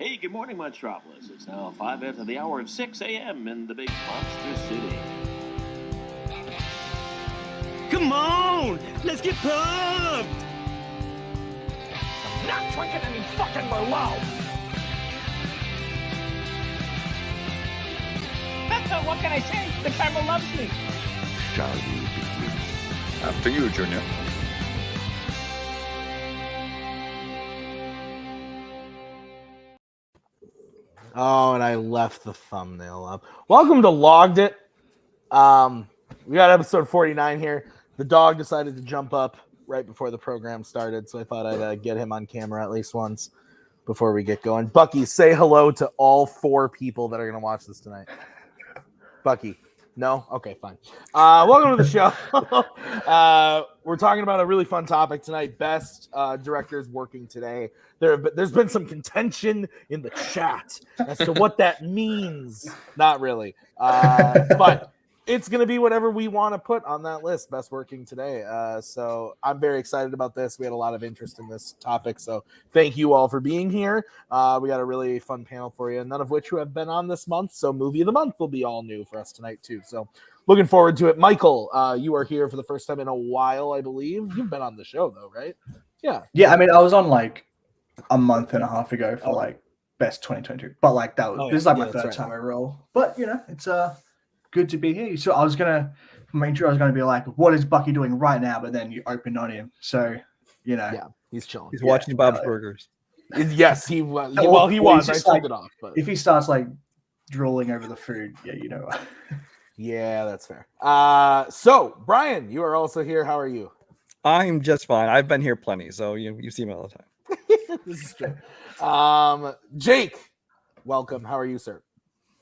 Hey, good morning, Metropolis. It's now 5 after the hour of 6 a.m. in the big monster city. Come on! Let's get pumped! I'm not drinking any fucking Merlot! What can I say? The camera loves me. Shall we begin? After you, Junior. Oh, and I left the thumbnail up. Welcome to Logged It. We got episode 49 here. The dog decided to jump up right before the program started, so I thought I'd get him on camera at least once before we get going. Bucky, say hello to all 4 people that are going to watch this tonight. Bucky. No? Okay, fine. Welcome to the show. We're talking about a really fun topic tonight. Best directors working today. There's been some contention in the chat as to what that means. Not really. But it's going to be whatever we want to put on that list, best working today. So I'm very excited about this. We had a lot of interest in this topic. So thank you all for being here. We got a really fun panel for you, none of which who have been on this month. So movie of the month will be all new for us tonight too. So looking forward to it. Michael, you are here for the first time in a while, I believe. You've been on the show though, right? Yeah. Yeah, I mean, I was on like a month and a half ago for like best 2022. But like that was this is like my third time overall. But you know, it's good to be here. So I was gonna make sure I was gonna be like, what is Bucky doing right now? But then you opened on him, so you know, yeah, he's chilling. He's watching Bob's Burgers. Yes, he was. Well, he was. I turned it off. But if he starts like drooling over the food, yeah, you know. Yeah, that's fair. So Brian, you are also here. How are you? I'm just fine. I've been here plenty, so you see me all the time. This is true. Jake, welcome. How are you, sir?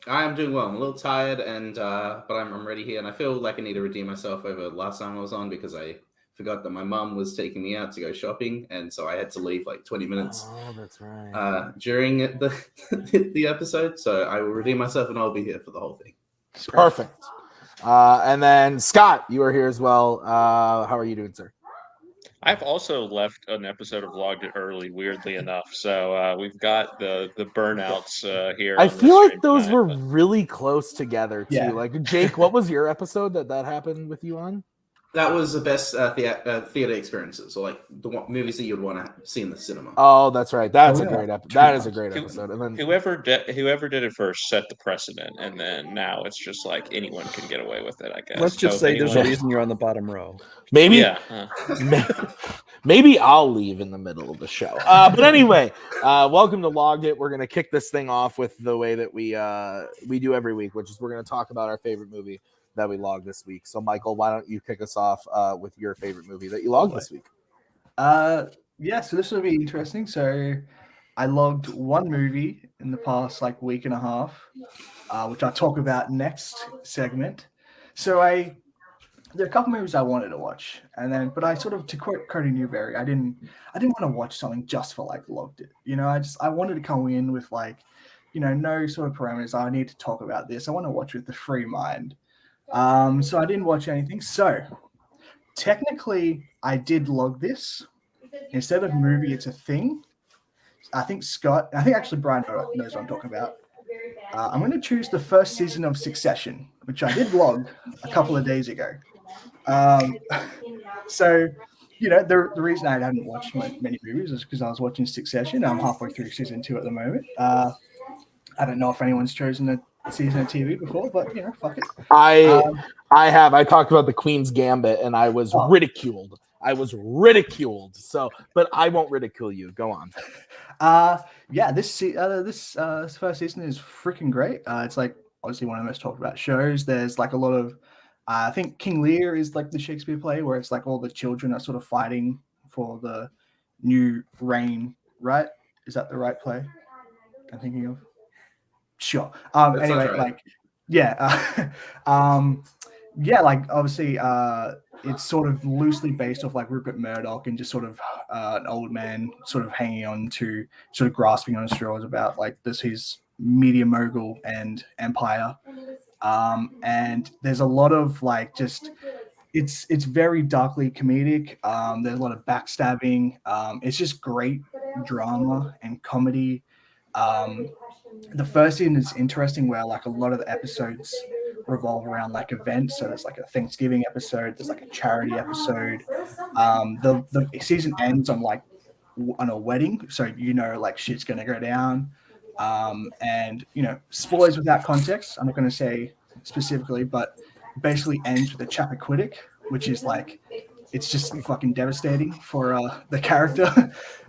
I'm doing well. I'm a little tired, and but I'm ready here, and I feel like I need to redeem myself over last time I was on because I forgot that my mum was taking me out to go shopping, and so I had to leave like 20 minutes. Oh, that's right. During the the episode, so I will redeem myself, and I'll be here for the whole thing. Perfect. And then Scott, you are here as well. How are you doing, sir? I've also left an episode of Logged It early, weirdly enough. So we've got the burnouts here. I feel like those were really close together too. Yeah. Like Jake, what was your episode that happened with you on? That was the best theater experiences, or like the movies that you'd want to see in the cinema. Oh, that's right. That's a great episode. That is a great episode. And then whoever did it first set the precedent, and then now it's just like anyone can get away with it. I guess. Let's just say there's a reason you're on the bottom row. Maybe. Yeah. Maybe I'll leave in the middle of the show. But anyway, welcome to Logged It. We're gonna kick this thing off with the way that we do every week, which is we're gonna talk about our favorite movie that we logged this week. So Michael, why don't you kick us off with your favorite movie that you logged this week? Yeah, so this will be interesting. So I logged one movie in the past like week and a half, which I'll talk about next segment. So there are a couple movies I wanted to watch, but I sort of, to quote Cody Newberry, I didn't want to watch something just for like logged it. You know, I wanted to come in with like, you know, no sort of parameters. I need to talk about this. I want to watch with the free mind. So I didn't watch anything. So technically I did log this. Instead of movie, it's a thing. I think actually Brian knows what I'm talking about. I'm going to choose the first season of Succession, which I did log a couple of days ago. So, you know, the reason I hadn't watched many movies is because I was watching Succession. I'm halfway through season 2 at the moment. I don't know if anyone's chosen a season of TV before, but you know, fuck it. I have. I talked about the Queen's Gambit, and I was ridiculed. So, but I won't ridicule you. Go on. Yeah, this first season is freaking great. It's like obviously one of the most talked about shows. There's like a lot of, I think King Lear is like the Shakespeare play where it's like all the children are sort of fighting for the new reign, right? Is that the right play I'm thinking of? Sure. Anyway, right. Like, yeah. Yeah, like obviously it's sort of loosely based off like Rupert Murdoch and just sort of an old man sort of hanging on to, sort of grasping on straws about like his media mogul and empire. And there's a lot of like just it's very darkly comedic. There's a lot of backstabbing. It's just great drama and comedy. The first season is interesting, where like a lot of the episodes revolve around like events. So there's like a Thanksgiving episode, there's like a charity episode. The season ends on like on a wedding, so like shit's gonna go down. And spoilers without context. I'm not gonna say specifically, but basically ends with a Chappaquiddick, which is like it's just fucking devastating for the character.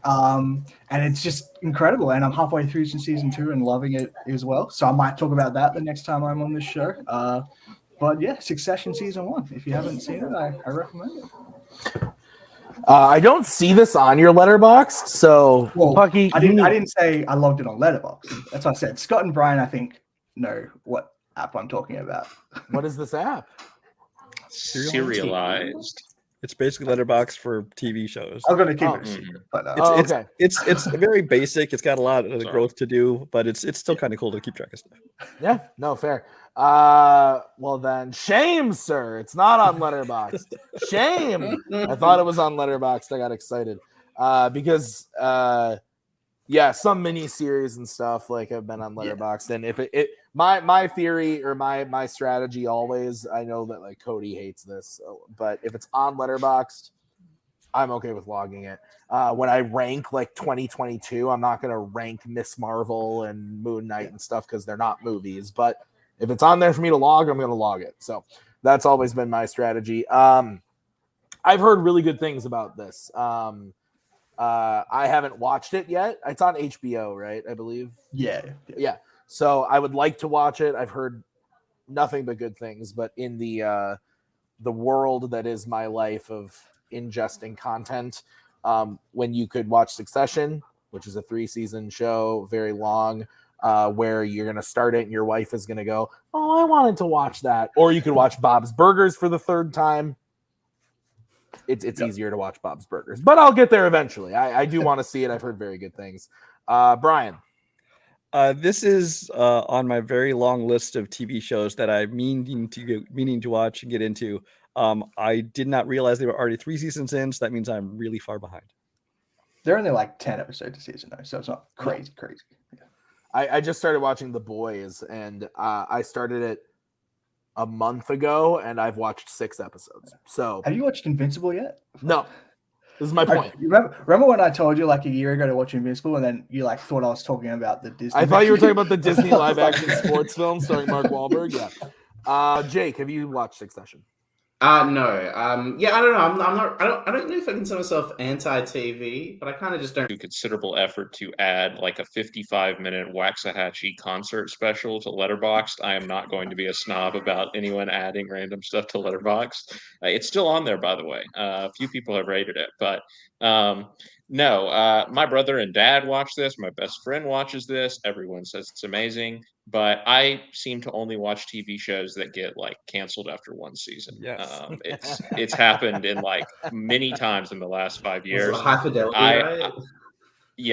And it's just incredible. And I'm halfway through season 2 and loving it as well. So I might talk about that the next time I'm on this show. But yeah, Succession season 1. If you haven't seen it, I recommend it. I don't see this on your Letterboxd, so Pucky, I didn't say I logged it on Letterboxd. That's what I said. Scott and Brian, I think, know what app I'm talking about. What is this app? Serialized. It's basically Letterboxd for TV shows. I'm gonna keep it secret, but okay. It's very basic. It's got a lot of growth to do, but it's still kind of cool to keep track of stuff. Yeah, no, fair. Well then, shame, sir. It's not on Letterboxd. Shame. I thought it was on Letterboxd. I got excited because some mini series and stuff like have been on Letterboxd, and if it my theory or my strategy always, I know that like Cody hates this, but if it's on Letterboxd, I'm okay with logging it. When I rank like 2022, I'm not gonna rank Miss Marvel and Moon Knight and stuff because they're not movies, but if it's on there for me to log, I'm gonna log it. So that's always been my strategy. I've heard really good things about this. I haven't watched it yet. It's on HBO, right? I believe. Yeah. So I would like to watch it. I've heard nothing but good things, but in the world that is my life of ingesting content, when you could watch Succession, which is a 3-season show, very long, where you're going to start it and your wife is going to go, oh, I wanted to watch that. Or you could watch Bob's Burgers for the 3rd time. It's easier to watch Bob's Burgers, but I'll get there eventually. I do want to see it. I've heard very good things. Brian. This is on my very long list of TV shows that I'm meaning to watch and get into. I did not realize they were already 3 seasons in, so that means I'm really far behind. They're only like 10 episodes a season, though, so it's not crazy. Yeah. I just started watching The Boys, and I started it a month ago, and I've watched 6 episodes. So, have you watched Invincible yet? No. This is my point. Remember when I told you like a year ago to watch Invincible, and then you like thought I was talking about the Disney? I thought you were talking about the Disney live-action sports film starring Mark Wahlberg. Yeah. Jake, have you watched Succession? No. I don't know. I don't know if I consider myself anti-TV, but I kind of just don't. Do considerable effort to add like a 55-minute Waxahachie concert special to Letterboxd. I am not going to be a snob about anyone adding random stuff to Letterboxd. It's still on there, by the way. A few people have rated it, but no. My brother and dad watch this. My best friend watches this. Everyone says it's amazing. But I seem to only watch TV shows that get like canceled after 1 season. Yes. It's happened in like many times in the last 5 years. High Fidelity, right?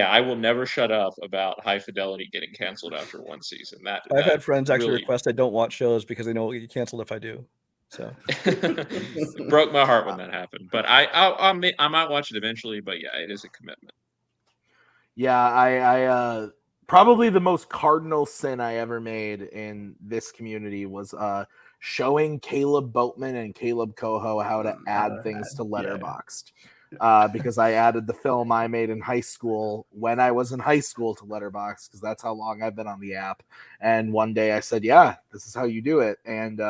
I will never shut up about High Fidelity getting canceled after 1 season. I've had friends actually request I don't watch shows because they know it'll get canceled if I do. So it broke my heart when that happened. But I might watch it eventually. But yeah, it is a commitment. Yeah, I probably the most cardinal sin I ever made in this community was showing Kaleb Boatman and Kaleb Koho how to add things to Letterboxd. Because I added the film I made in high school when I was in high school to Letterboxd, because that's how long I've been on the app. And one day I said, yeah, this is how you do it. And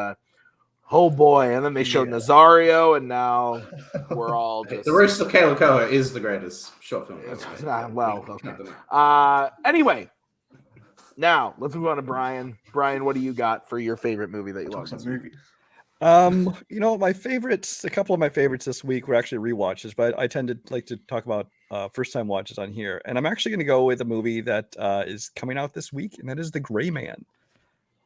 oh boy. And then they showed Nazario, and now we're all just... The Roast of Kaleb Koho is the greatest short film. Well, okay. Anyway, now let's move on to Brian. Brian, what do you got for your favorite movie that you love? My favorites, a couple of my favorites this week were actually rewatches, but I tend to like to talk about first time watches on here. And I'm actually going to go with a movie that is coming out this week, and that is The Gray Man.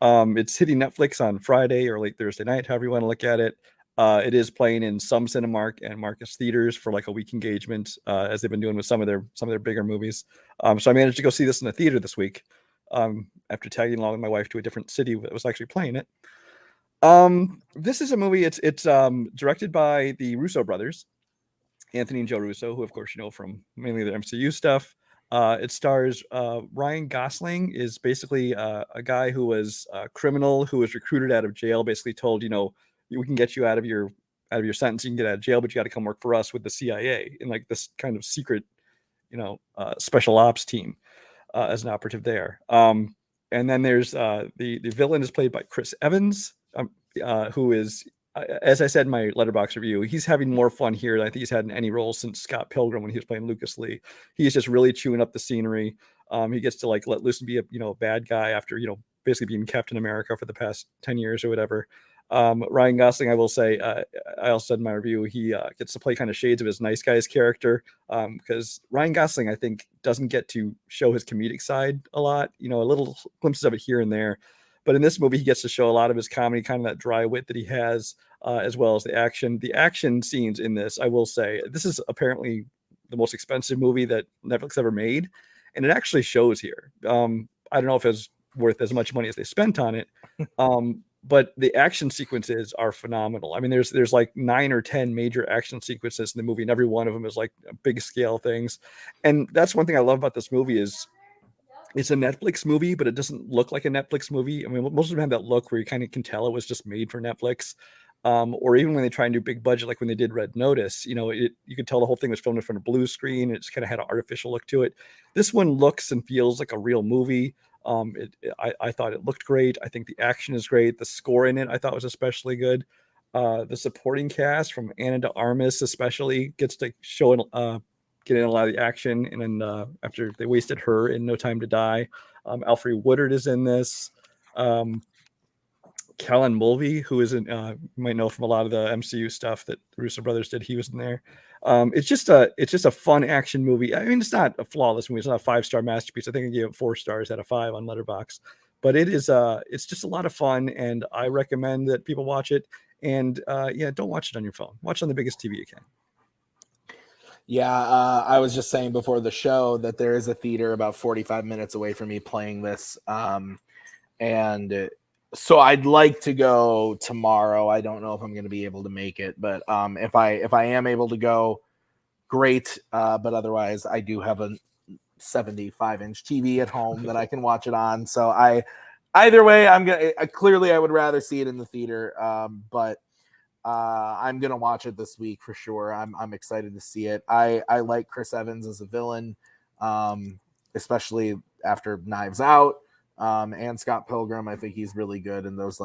It's hitting Netflix on Friday or late Thursday night, however you want to look at it. It is playing in some Cinemark and Marcus theaters for like a week engagement, as they've been doing with some of their bigger movies. So I managed to go see this in the theater this week, after tagging along with my wife to a different city that was actually playing it. This is a movie. It's directed by the Russo brothers, Anthony and Joe Russo, who of course you know from mainly their MCU stuff. It stars Ryan Gosling is basically a guy who was a criminal who was recruited out of jail, basically told, we can get you out of your sentence, you can get out of jail, but you got to come work for us with the CIA in like this kind of secret, special ops team as an operative there. And then there's the villain is played by Chris Evans, who is, as I said in my Letterboxd review, he's having more fun here than I think he's had in any role since Scott Pilgrim when he was playing Lucas Lee. He's just really chewing up the scenery. He gets to like let loose and be a bad guy after basically being Captain America for the past 10 years or whatever. Ryan Gosling, I will say, I also said in my review, he gets to play kind of shades of his nice guy's character, because Ryan Gosling, I think, doesn't get to show his comedic side a lot, a little glimpses of it here and there. But in this movie, he gets to show a lot of his comedy, kind of that dry wit that he has, as well as the action. The action scenes in this, I will say, this is apparently the most expensive movie that Netflix ever made, and it actually shows here. I don't know if it's worth as much money as they spent on it, but the action sequences are phenomenal. I mean, there's like 9 or 10 major action sequences in the movie, and every one of them is like big scale things. And that's one thing I love about this movie is it's a Netflix movie, but it doesn't look like a Netflix movie. I mean, most of them have that look where you kind of can tell it was just made for Netflix. Or even when they try and do big budget, like when they did Red Notice, you could tell the whole thing was filmed in front of a blue screen. It just kind of had an artificial look to it. This one looks and feels like a real movie. I thought it looked great. I think the action is great. The score in it I thought was especially good. The supporting cast from Ana de Armas especially gets to show get in a lot of the action. And then after they wasted her in No Time to Die, Alfre Woodard is in this. Callan Mulvey, who is you might know from a lot of the MCU stuff that the Russo brothers did, he was in there. It's just a fun action movie. I mean, it's not a flawless movie. It's not a 5-star masterpiece. I think I gave it 4 stars out of 5 on Letterboxd. But it's just a lot of fun, and I recommend that people watch it. And don't watch it on your phone. Watch it on the biggest TV you can. Yeah, I was just saying before the show that there is a theater about 45 minutes away from me playing this, and so I'd like to go tomorrow. I don't know if I'm going to be able to make it, but if I am able to go, great. But otherwise, I do have a 75-inch TV at home that I can watch it on. So either way, clearly I would rather see it in the theater, but I'm gonna watch it this week for sure. I'm excited to see it. I like Chris Evans as a villain, especially after Knives Out. And Scott Pilgrim, I think he's really good in those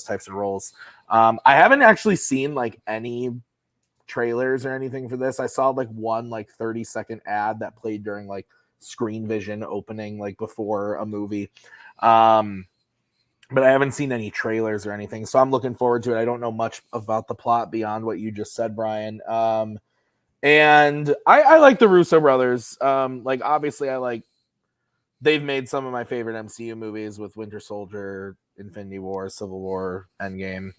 types of roles. I haven't actually seen like any trailers or anything for this. I saw like one 30-second ad that played during like Screen Vision opening, like before a movie. But I haven't seen any trailers or anything, so I'm looking forward to it. I don't know much about the plot beyond what you just said, Brian. And I like the Russo brothers. Obviously they've made some of my favorite MCU movies with Winter Soldier, Infinity War, Civil War, Endgame.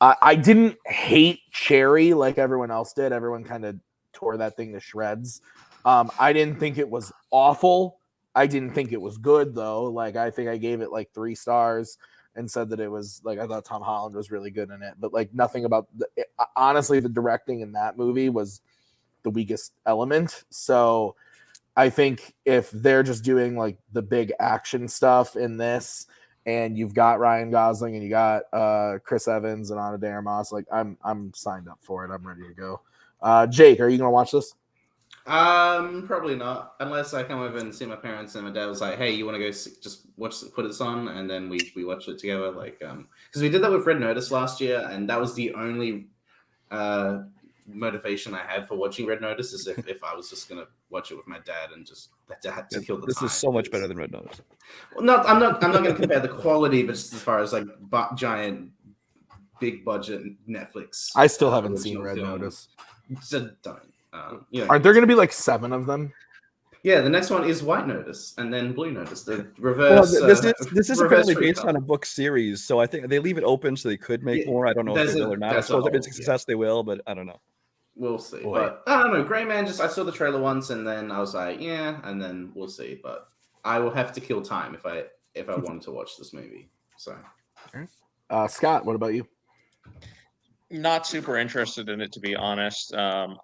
I didn't hate Cherry like everyone else did. Everyone kind of tore that thing to shreds. I didn't think it was awful. I didn't think it was good, though. I think I gave it 3 stars and said that it was I thought Tom Holland was really good in it. But nothing about honestly, the directing in that movie was the weakest element. So I think if they're just doing the big action stuff in this, and you've got Ryan Gosling and you got Chris Evans and Ana de Armas, I'm signed up for it. I'm ready to go. Jake, are you gonna watch this? Probably not, unless I come over and see my parents and my dad was like, "Hey, you want to go just put this on?" And then we watch it together, because we did that with Red Notice last year, and that was the only motivation I had for watching Red Notice is if I was just gonna watch it with my dad and just let dad to kill the time. This is so much better than Red Notice. Well, I'm not gonna compare the quality, but just as far as giant, big budget Netflix. I still haven't seen Red Notice. So don't. Aren't there going to be 7 of them? Yeah, the next one is White Notice and then Blue Notice. The reverse. Well, this is apparently based on a book series, so I think they leave it open so they could make more. I don't know if they will or not. I suppose if it's a success, they will, but I don't know. We'll see. But I don't know. Gray Man, I saw the trailer once and then I was like, yeah, and then we'll see. But I will have to kill time if I wanted to watch this movie. So, Scott, what about you? Not super interested in it, to be honest. I'm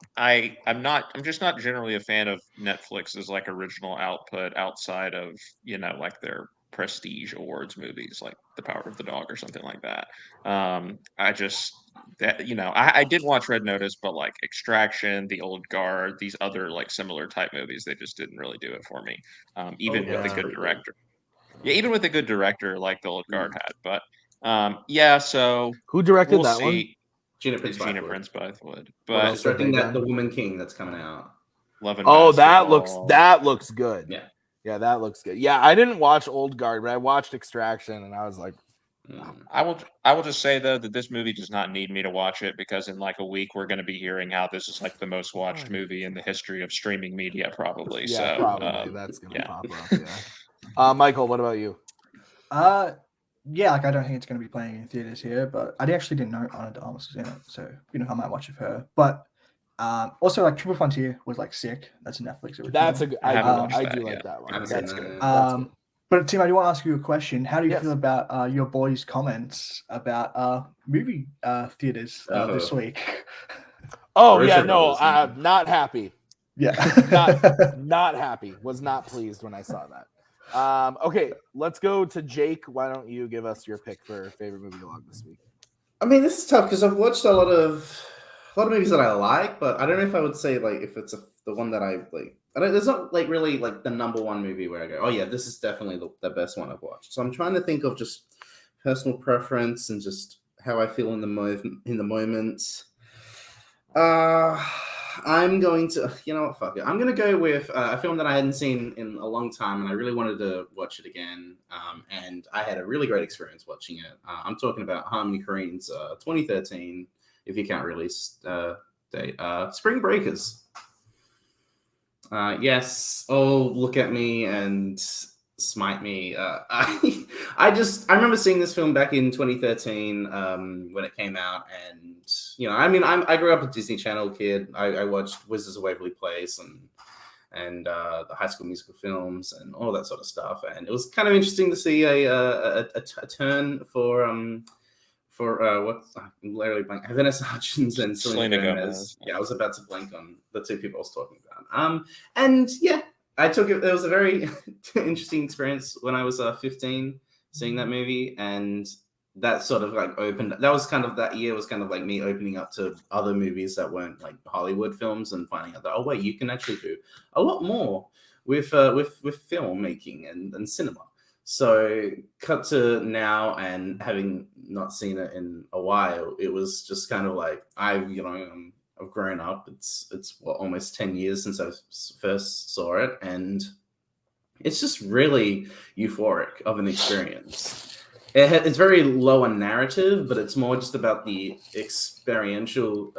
just not generally a fan of Netflix's like original output outside of, like their prestige awards movies like The Power of the Dog or something like that. I just that I did watch Red Notice, but like Extraction, The Old Guard, these other like similar type movies, they just didn't really do it for me. Even with a good director. Yeah, even with a good director like The Old Guard had. But yeah, so Who directed we'll that see. Gina Prince Gina Bythewood. Prince Bythewood. What But else She's directing have they that The done? Woman King that's coming out. Love and Oh, Basketball. that looks good. Yeah. Yeah, that looks good. Yeah, I didn't watch Old Guard, but I watched Extraction, and I was like, I will just say though that this movie does not need me to watch it, because in like a week we're going to be hearing how this is like the most watched movie in the history of streaming media, probably. yeah, So probably that's gonna yeah. pop up. Yeah. Michael, what about you? Yeah, like I don't think it's going to be playing in theaters here, but I actually didn't know Anna de Armas was in it, so I might watch it for her. But also like Triple Frontier was like sick. That's a Netflix original. That's a good. I haven't watched I that do yet. like that one. I haven't That's seen good. that. That's good. But Tim, I do want to ask you a question. How do you Yes. feel about your boys' comments about movie theaters this week? Oh Or yeah, is it no, Brothers? not happy. Yeah, Not happy. Was not pleased when I saw that. Okay, let's go to Jake. Why don't you give us your pick for favorite movie log this week? I mean, this is tough because I've watched a lot of movies that I like, but I don't know if I would say like if it's the one that I like. There's not like really like the number one movie where I go, oh yeah, this is definitely the best one I've watched. So I'm trying to think of just personal preference and just how I feel in the moment. I'm going to, fuck it. I'm going to go with a film that I hadn't seen in a long time, and I really wanted to watch it again. And I had a really great experience watching it. I'm talking about Harmony Korine's 2013, if you count release date, Spring Breakers. Yes, look at me and smite me. I remember seeing this film back in 2013 when it came out, and I grew up a Disney Channel kid. I watched Wizards of Waverly Place and the High School Musical films and all that sort of stuff, and it was kind of interesting to see a turn for what's I'm literally blank. Vanessa Hudgens and Selena Gomez. Yeah, I was about to blank on the two people I was talking about. And yeah, I took it. It was a very interesting experience when I was 15, seeing that movie, and that sort of like opened. That was kind of that year was kind of like me opening up to other movies that weren't like Hollywood films and finding out that wait, you can actually do a lot more with filmmaking and cinema. So cut to now, and having not seen it in a while, it was just kind of like I've grown up. It's almost 10 years since I first saw it, and it's just really euphoric of an experience. It's very low on narrative, but it's more just about the experiential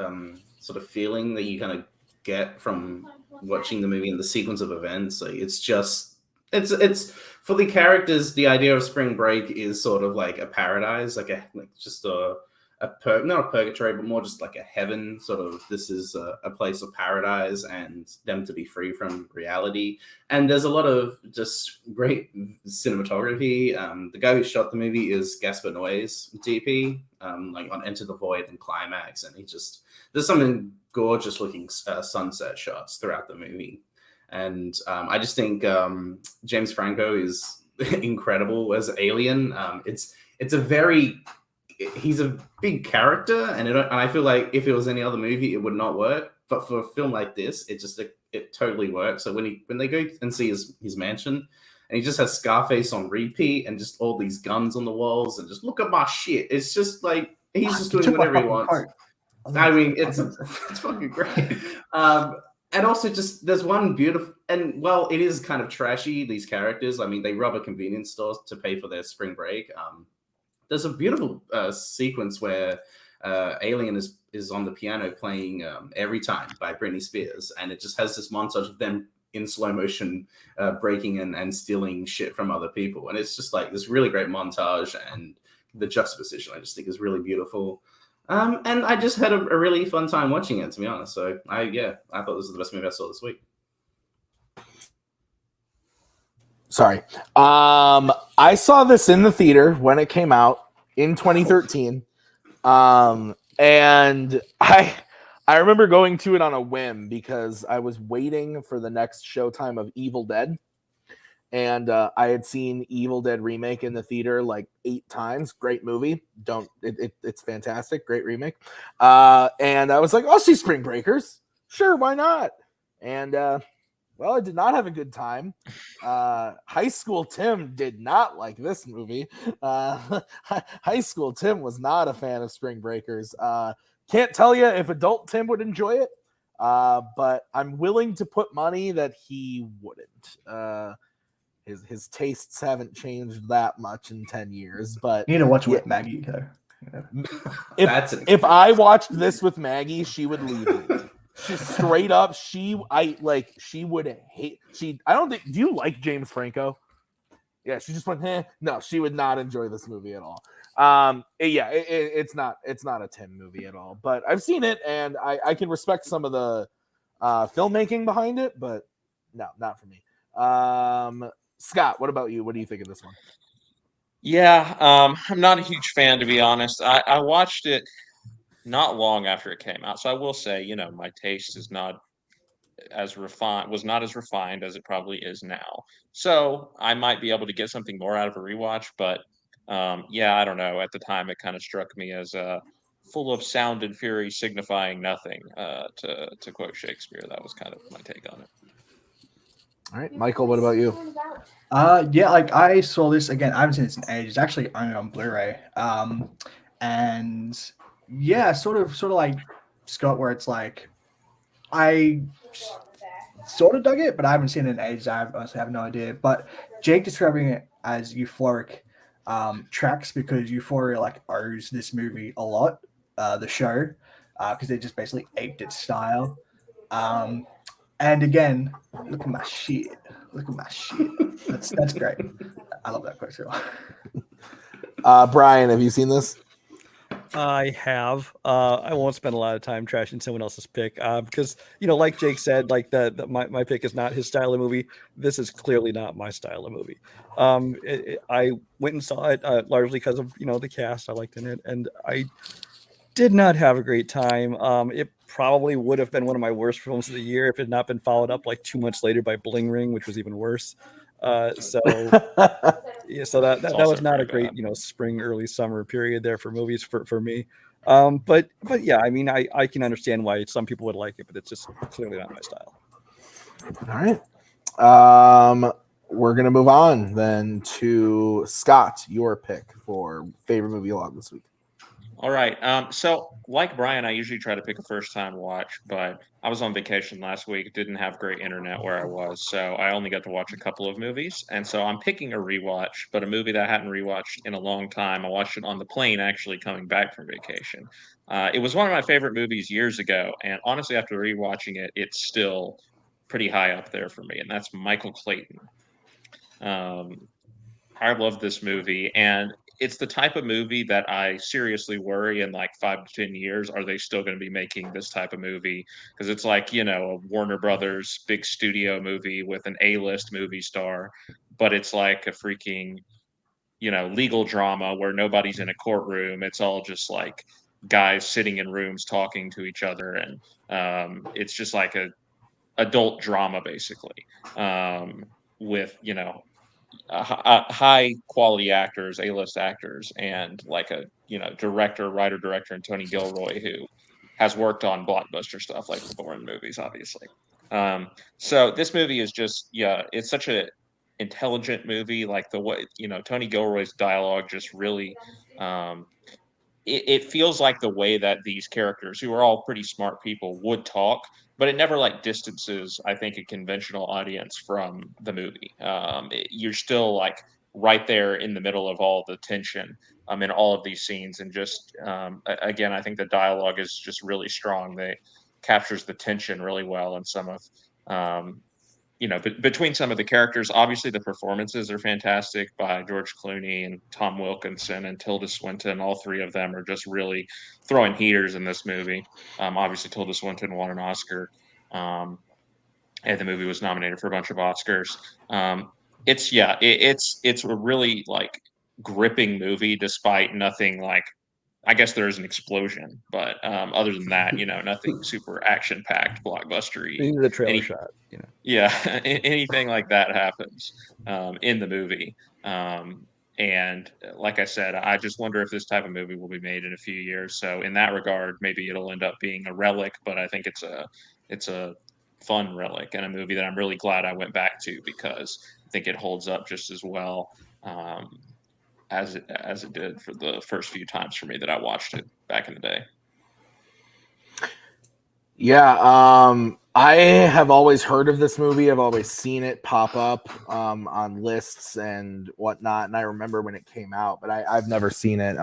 sort of feeling that you kind of get from watching the movie and the sequence of events. Like it's for the characters. The idea of spring break is sort of like a paradise, not a purgatory, but more just like a heaven. Sort of, this is a place of paradise, and them to be free from reality. And there's a lot of just great cinematography. The guy who shot the movie is Gaspar Noé's DP, like on Enter the Void and Climax, and there's something gorgeous looking sunset shots throughout the movie. And I just think James Franco is incredible as Alien. He's a big character, and I feel like if it was any other movie, it would not work. But for a film like this, it totally works. So when they go and see his mansion, and he just has Scarface on repeat, and just all these guns on the walls, and just look at my shit. It's just like he's just doing whatever he wants. I mean, it's fucking great. And also, just there's one beautiful, and well, it is kind of trashy. These characters, I mean, they rob a convenience store to pay for their spring break. There's a beautiful sequence where Alien is on the piano playing "Every Time" by Britney Spears, and it just has this montage of them in slow motion breaking and stealing shit from other people, and it's just like this really great montage, and the juxtaposition I just think is really beautiful. And I just had a really fun time watching it, to be honest. So I thought this was the best movie I saw this week. Sorry. I saw this in the theater when it came out in 2013. And I remember going to it on a whim because I was waiting for the next showtime of Evil Dead. And I had seen Evil Dead remake in the theater like 8 times. Great movie. It's fantastic. Great remake. And I was like, I'll see Spring Breakers. Sure, why not? And well, I did not have a good time. High School Tim did not like this movie. High School Tim was not a fan of Spring Breakers. Can't tell you if adult Tim would enjoy it, but I'm willing to put money that he wouldn't. His tastes haven't changed that much in 10 years. But You need to watch it with Maggie, though. If I watched this with Maggie, she would leave me. She straight up, she would hate. I don't think. Do you like James Franco? Yeah, she just went. No, she would not enjoy this movie at all. It's not a Tim movie at all. But I've seen it, and I can respect some of the filmmaking behind it, but no, not for me. Scott, what about you? What do you think of this one? Yeah, I'm not a huge fan, to be honest. I watched it not long after it came out, so I will say, my taste is not as refined, was not as refined as it probably is now. So I might be able to get something more out of a rewatch, but I don't know. At the time, it kind of struck me as full of sound and fury, signifying nothing. To quote Shakespeare, that was kind of my take on it. All right, Michael, what about you? I saw this again. I haven't seen this in ages. It's actually only on Blu-ray. And yeah, sort of like Scott, where it's like I sort of dug it, but I haven't seen it in ages. I honestly have no idea. But Jake describing it as euphoric tracks because Euphoria owes this movie a lot, the show, because they just basically aped its style. And again, look at my shit. Look at my shit. That's great. I love that quote too. Brian, have you seen this? I have. I won't spend a lot of time trashing someone else's pick because, like Jake said, my pick is not his style of movie. This is clearly not my style of movie. I went and saw it largely because of the cast I liked in it, and I did not have a great time. It probably would have been one of my worst films of the year if it had not been followed up 2 months later by Bling Ring, which was even worse. So that was not a great spring, early summer period there for movies for me. But yeah, I mean, I can understand why some people would like it, but it's just clearly not my style. All right. We're gonna move on then to Scott, your pick for favorite movie log this week. All right. So like Brian, I usually try to pick a first time watch, but I was on vacation last week, didn't have great internet where I was, so I only got to watch a couple of movies. And so I'm picking a rewatch, but a movie that I hadn't rewatched in a long time. I watched it on the plane actually coming back from vacation. It was one of my favorite movies years ago, and honestly, after rewatching it, it's still pretty high up there for me, and that's Michael Clayton. I love this movie, and it's the type of movie that I seriously worry in 5 to 10 years, are they still going to be making this type of movie? Because it's a Warner Brothers big studio movie with an A-list movie star, but it's like a freaking, legal drama where nobody's in a courtroom. It's all just guys sitting in rooms talking to each other. And it's just like a adult drama, basically, with, high quality actors, A-list actors, and director, writer, director, and Tony Gilroy, who has worked on blockbuster stuff like the Bourne movies, obviously. So this movie is just, it's such a intelligent movie. The way, Tony Gilroy's dialogue just really, it feels like the way that these characters, who are all pretty smart people, would talk, but it never distances, I think, a conventional audience from the movie. You're still right there in the middle of all the tension in all of these scenes. And just, again, I think the dialogue is just really strong. They captures the tension really well. And some of, between some of the characters, obviously the performances are fantastic by George Clooney and Tom Wilkinson and Tilda Swinton. All three of them are just really throwing heaters in this movie. Obviously, Tilda Swinton won an Oscar, and the movie was nominated for a bunch of Oscars. It's a really gripping movie, despite nothing I guess there's an explosion, but other than that, nothing super action-packed, blockbustery. Even the trailer shot, Yeah, anything like that happens in the movie. And like I said, I just wonder if this type of movie will be made in a few years. So in that regard, maybe it'll end up being a relic, but I think it's a fun relic and a movie that I'm really glad I went back to because I think it holds up just as well as it did for the first few times for me that I watched it back in the day. Yeah, I have always heard of this movie. I've always seen it pop up on lists and whatnot. And I remember when it came out, but I've never seen it.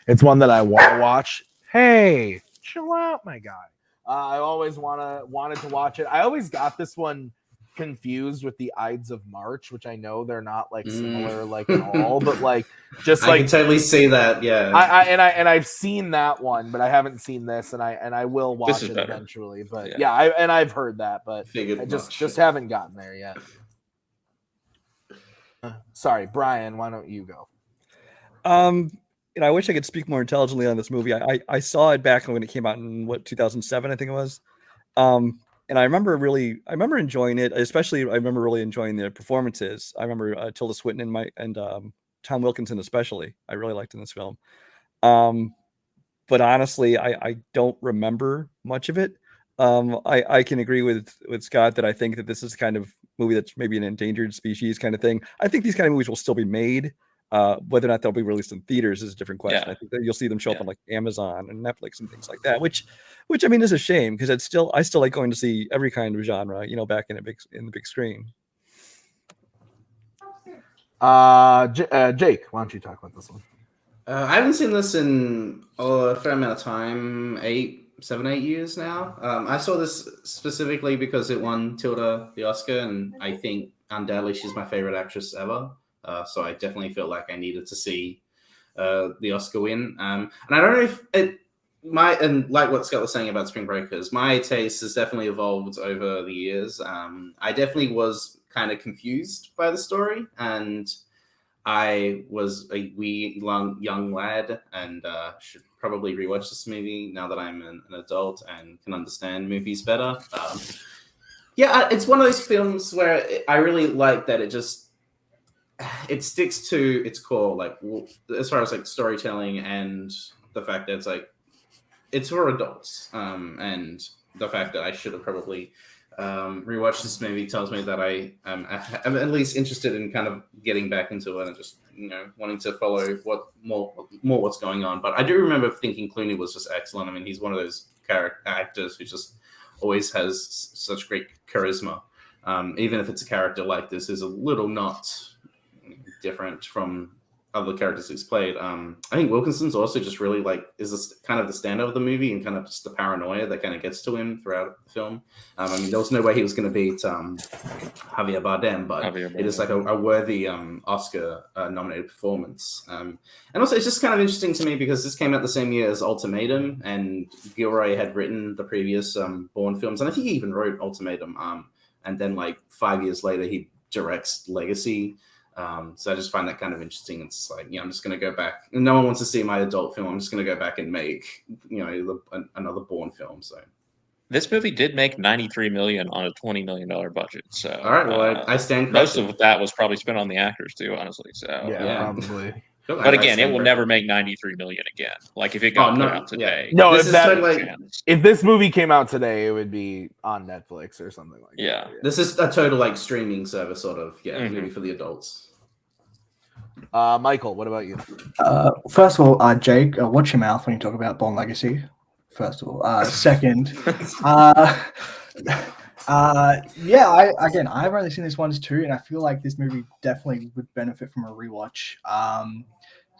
It's one that I want to watch. Hey, chill out, my guy. I always wanted to watch it. I always got this one confused with the Ides of March, which I know they're not like similar like at all, but like just I can totally see that. Yeah, I've seen that one, but I haven't seen this, and I will watch it eventually. But yeah, I've heard that, but I just haven't gotten there yet. Sorry, Brian, why don't you go? I wish I could speak more intelligently on this movie. I saw it back when it came out in 2007, I think it was. And I remember enjoying it, especially I remember really enjoying the performances. I remember Tilda Swinton and Tom Wilkinson especially. I really liked in this film. But honestly, I don't remember much of it. I can agree with Scott that I think that this is the kind of movie that's maybe an endangered species kind of thing. I think these kind of movies will still be made. Whether or not they'll be released in theaters is a different question. Yeah. I think that you'll see them show up on like Amazon and Netflix and things like that, which I mean is a shame because I still like going to see every kind of genre, back in the big screen. Jake, why don't you talk about this one? I haven't seen this in a fair amount of time, 7, 8 years now. I saw this specifically because it won Tilda the Oscar, and I think undoubtedly she's my favorite actress ever. So I definitely felt like I needed to see the Oscar win. And I don't know if and like what Scott was saying about Spring Breakers, my taste has definitely evolved over the years. I definitely was kind of confused by the story, and I was a wee young lad and should probably rewatch this movie now that I'm an adult and can understand movies better. It's one of those films where I really like that it sticks to its core, like as far as like storytelling and the fact that it's for adults, and the fact that I should have probably rewatched this movie tells me that I'm at least interested in kind of getting back into it and just wanting to follow what's going on. But I do remember thinking Clooney was just excellent. I mean, he's one of those actors who just always has such great charisma. Even if it's a character like this is a little not different from other characters he's played. I think Wilkinson's also just really is this kind of the standout of the movie and kind of just the paranoia that kind of gets to him throughout the film. I mean, there was no way he was going to beat Javier Bardem, but it is like a worthy Oscar nominated performance. And also it's just kind of interesting to me because this came out the same year as Ultimatum, and Gilroy had written the previous Bourne films, and I think he even wrote Ultimatum. And then 5 years later, he directs Legacy. So I just find that kind of interesting. It's like, I'm just going to go back. No one wants to see my adult film. I'm just going to go back and make, another Bourne film. So this movie did make $93 million on a $20 million budget. So all right, well, I stand corrected. Most of that was probably spent on the actors too, honestly. So yeah. Probably. But again, it will never make $93 million again. Like if it got put out today. Yeah. No, if this movie came out today, it would be on Netflix or something like that. Yeah. This is a total streaming service sort of movie for the adults. Michael, what about you? First of all, Jake, watch your mouth when you talk about Bourne Legacy. First of all, second, I've only seen this once too, and I feel like this movie definitely would benefit from a rewatch.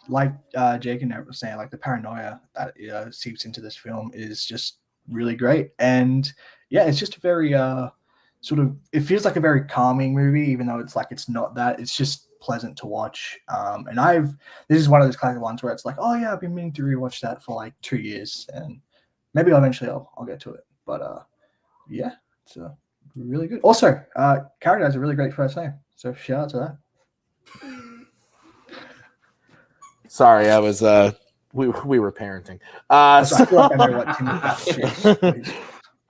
Like Jake and Nate were saying, the paranoia that seeps into this film is just really great, and it's just a very it feels like a very calming movie, even though it's not that. It's just pleasant to watch, and this is one of those classic ones where it's like, oh yeah, I've been meaning to rewatch that for 2 years, and maybe eventually I'll get to it. But it's really good. Also, Carrie has a really great first name, so shout out to that. Sorry, I was We were parenting. I feel like I know what Tim is.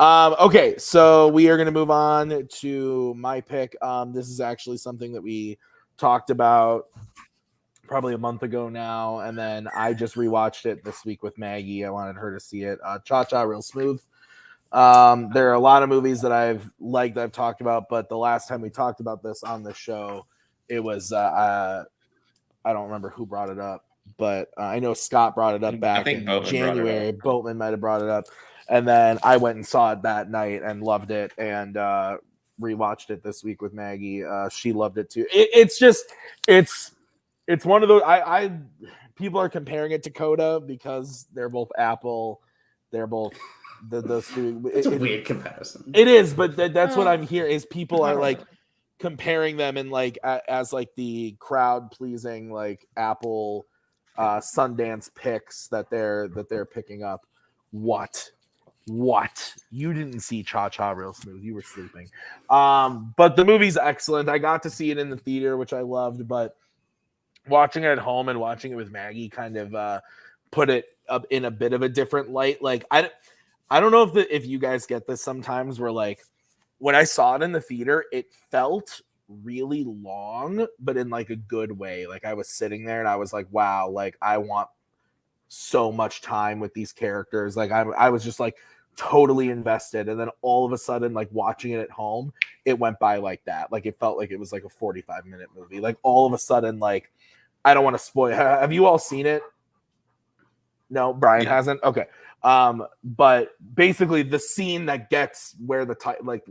Okay, so we are going to move on to my pick. This is actually something that we talked about probably a month ago now, and then I just rewatched it this week with Maggie. I wanted her to see it. Cha-Cha Real Smooth. There are a lot of movies that I've liked, that I've talked about, but the last time we talked about this on the show, it was I don't remember who brought it up, but I know Scott brought it up back in January. Boatman might have brought it up, and then I went and saw it that night and loved it, and rewatched it this week with Maggie. She loved it too. It's one of those. People are comparing it to Coda because they're both Apple. They're both those two. It's a weird comparison. It is, but that's what I'm hearing is people are like comparing them in like as like the crowd pleasing like Apple Sundance picks that they're picking up. What? You didn't see Cha-Cha Real Smooth. You were sleeping. But the movie's excellent. I got to see it in the theater, which I loved, but watching it at home and watching it with Maggie kind of put it up in a bit of a different light. Like I don't know if you guys get this sometimes where like when I saw it in the theater, it felt really long, but in like a good way. Like I was sitting there and I was like, wow, like I want so much time with these characters. Like I was just like totally invested. And then all of a sudden, like watching it at home, it went by like that. Like it felt like it was like a 45-minute movie. Like all of a sudden, like I don't want to spoil. Have you all seen it? No, Brian hasn't. Okay. But basically the scene that gets where the like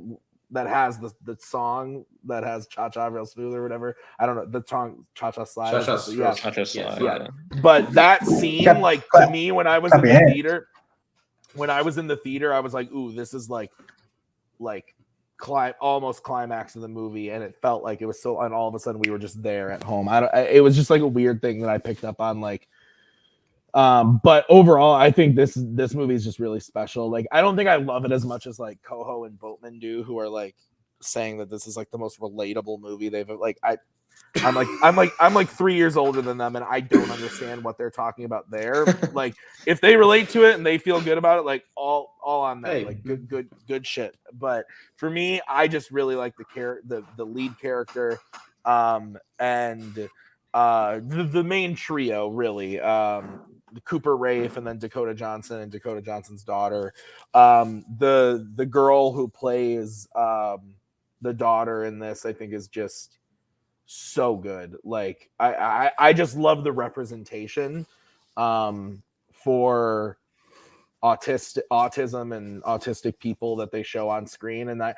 that has the song that has Cha-Cha Real Smooth or whatever. I don't know the song Cha-Cha Slide. Cha-Cha Slide. Yeah. But that scene, like to me, when I was in the theater, I was like, ooh, this is like almost climax of the movie, and it felt like it was so. And all of a sudden, we were just there at home. It was just like a weird thing that I picked up on, like. But overall, I think this movie is just really special. Like, I don't think I love it as much as like Koho and Boatman do, who are like saying that this is like the most relatable movie they've like. I'm like 3 years older than them, and I don't understand what they're talking about there. Like, if they relate to it and they feel good about it, like all on them, Hey. like good shit. But for me, I just really like the lead character, and the main trio really. Cooper Raiff and then Dakota Johnson and Dakota Johnson's daughter. The girl who plays the daughter in this, I think, is just so good. Like I just love the representation for autism and autistic people that they show on screen. And I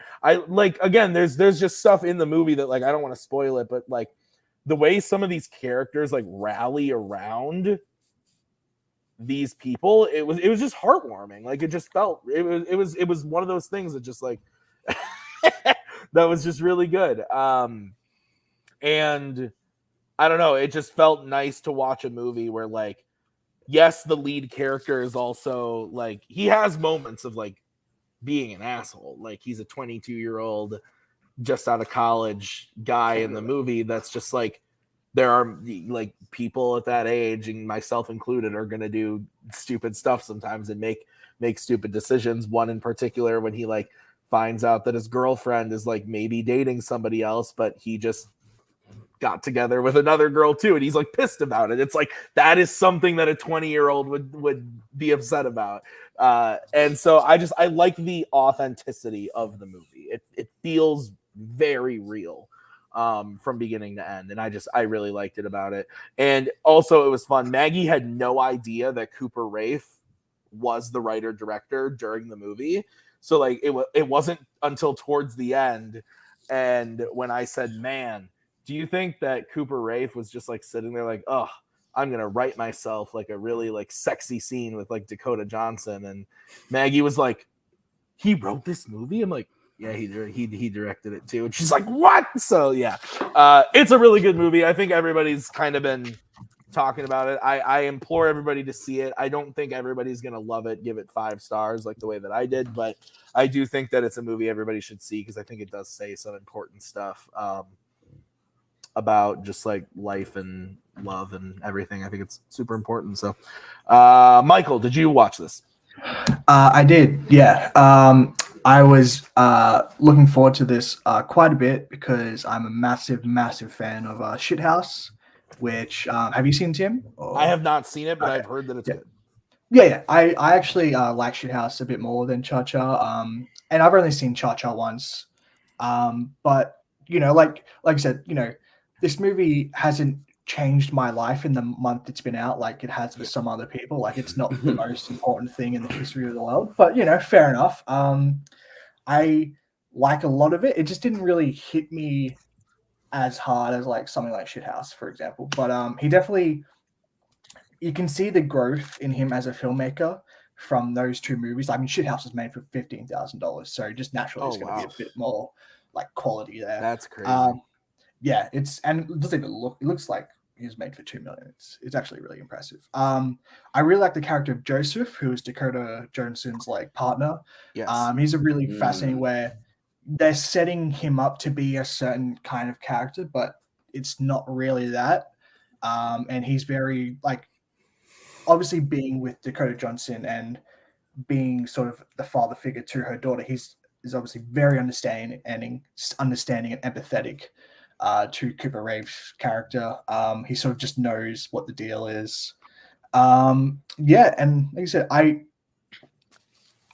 like, again, there's just stuff in the movie that like I don't want to spoil it, but like the way some of these characters like rally around these people, it was just heartwarming. Like it just felt it was one of those things that just like that was just really good. And I don't know, it just felt nice to watch a movie where like, yes, the lead character is also like, he has moments of like being an asshole. Like he's a 22-year-old just out of college guy in the movie that's just like, there are like people at that age, and myself included, are going to do stupid stuff sometimes and make stupid decisions. One in particular, when he like finds out that his girlfriend is like maybe dating somebody else, but he just got together with another girl too, and he's like pissed about it. It's like that is something that a 20-year-old would be upset about. And so I like the authenticity of the movie. It feels very real. From beginning to end, and I really liked it about it. And also it was fun. Maggie had no idea that Cooper Raiff was the writer director during the movie, so like it wasn't until towards the end, and when I said, man, do you think that Cooper Raiff was just like sitting there like, oh, I'm gonna write myself like a really like sexy scene with like Dakota Johnson, and Maggie was like, he wrote this movie? I'm like, yeah, he directed it too. And she's like, what? So yeah, it's a really good movie. I think everybody's kind of been talking about it. I implore everybody to see it. I don't think everybody's going to love it, give it 5 stars like the way that I did, but I do think that it's a movie everybody should see because I think it does say some important stuff. about just like life and love and everything. I think it's super important. So, Michael, did you watch this? I did, yeah. I was looking forward to this quite a bit because I'm a massive fan of Shithouse, which have you seen, Tim? Or... I have not seen it, but Okay. I've heard that it's good. Yeah. I actually like Shithouse a bit more than Cha Cha. And I've only seen Cha Cha once. But you know, like I said, you know, this movie hasn't changed my life in the month it's been out like it has for some other people. Like it's not the most important thing in the history of the world, but you know, fair enough. I like a lot of it. It just didn't really hit me as hard as like something like Shithouse, for example. But he definitely, you can see the growth in him as a filmmaker from those two movies. I mean, Shithouse was made for $15,000, so just naturally it's going to be a bit more like quality there. That's crazy. Yeah, and it doesn't even look. It looks like he was made for $2 million. It's actually really impressive. I really like the character of Joseph, who is Dakota Johnson's like partner. Yes. He's a really fascinating where they're setting him up to be a certain kind of character, but it's not really that. And he's very like, obviously being with Dakota Johnson and being sort of the father figure to her daughter, is obviously very understanding and empathetic to Cooper Rave's character. He sort of just knows what the deal is. Yeah, and like I said,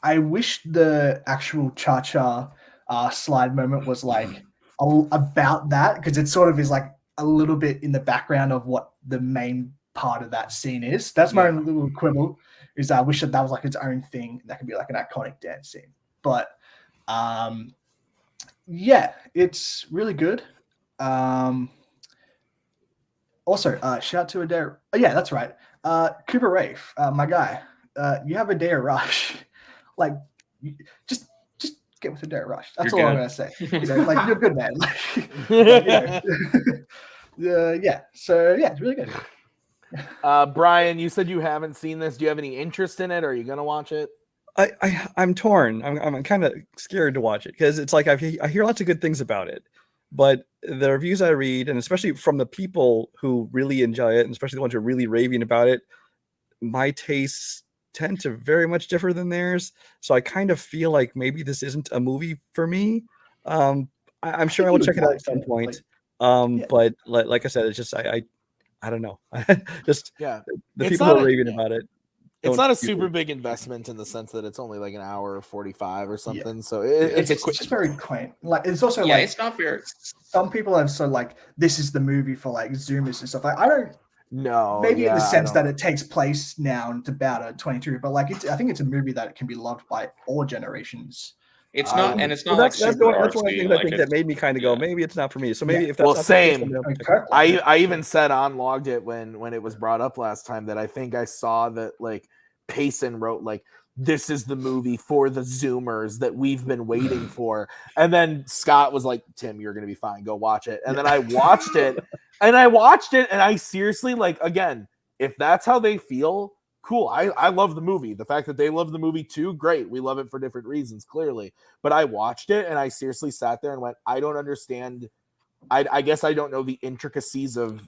I wish the actual Cha-Cha slide moment was like about that, because it sort of is like a little bit in the background of what the main part of that scene is. That's my own little quibble, is I wish that was like its own thing that could be like an iconic dance scene. But yeah, it's really good. Also, shout out to Adair. Oh, yeah, that's right. Cooper Rave, my guy. You have Adair Rush. Like, just get with Adair Rush. That's all I'm gonna say. You know, like, you're good, man. Like, yeah. So yeah, it's really good. Brian, you said you haven't seen this. Do you have any interest in it? Or are you gonna watch it? I'm torn. I'm kind of scared to watch it because it's like I hear lots of good things about it, but the reviews I read, and especially from the people who really enjoy it, and especially the ones who are really raving about it, my tastes tend to very much differ than theirs. So I kind of feel like maybe this isn't a movie for me. I'm sure I will check it out at some point. But like I said, it's just I don't know. Just the people who are raving about it. It's not a super big investment in the sense that it's only like an hour 45 or something. So it's just very quaint. Like it's also yeah, like it's not very. Some people have so like this is the movie for like Zoomers and stuff. Like I don't know. Maybe in the sense that it takes place now and it's about a 22, but like I think it's a movie that can be loved by all generations. It's not, and it's not that's like super that's one of the artsy, things like I think that made me kind of go, maybe it's not for me. So maybe if that's well, not same. The case, I even said on Logged It when it was brought up last time that I think I saw that like Payson wrote like, this is the movie for the Zoomers that we've been waiting for. And then Scott was like, Tim, you're going to be fine. Go watch it. And then I watched it and I seriously, like, again, if that's how they feel, cool. I love the movie. The fact that they love the movie too, great. We love it for different reasons, clearly. But I watched it and I seriously sat there and went, I don't understand. I guess I don't know the intricacies of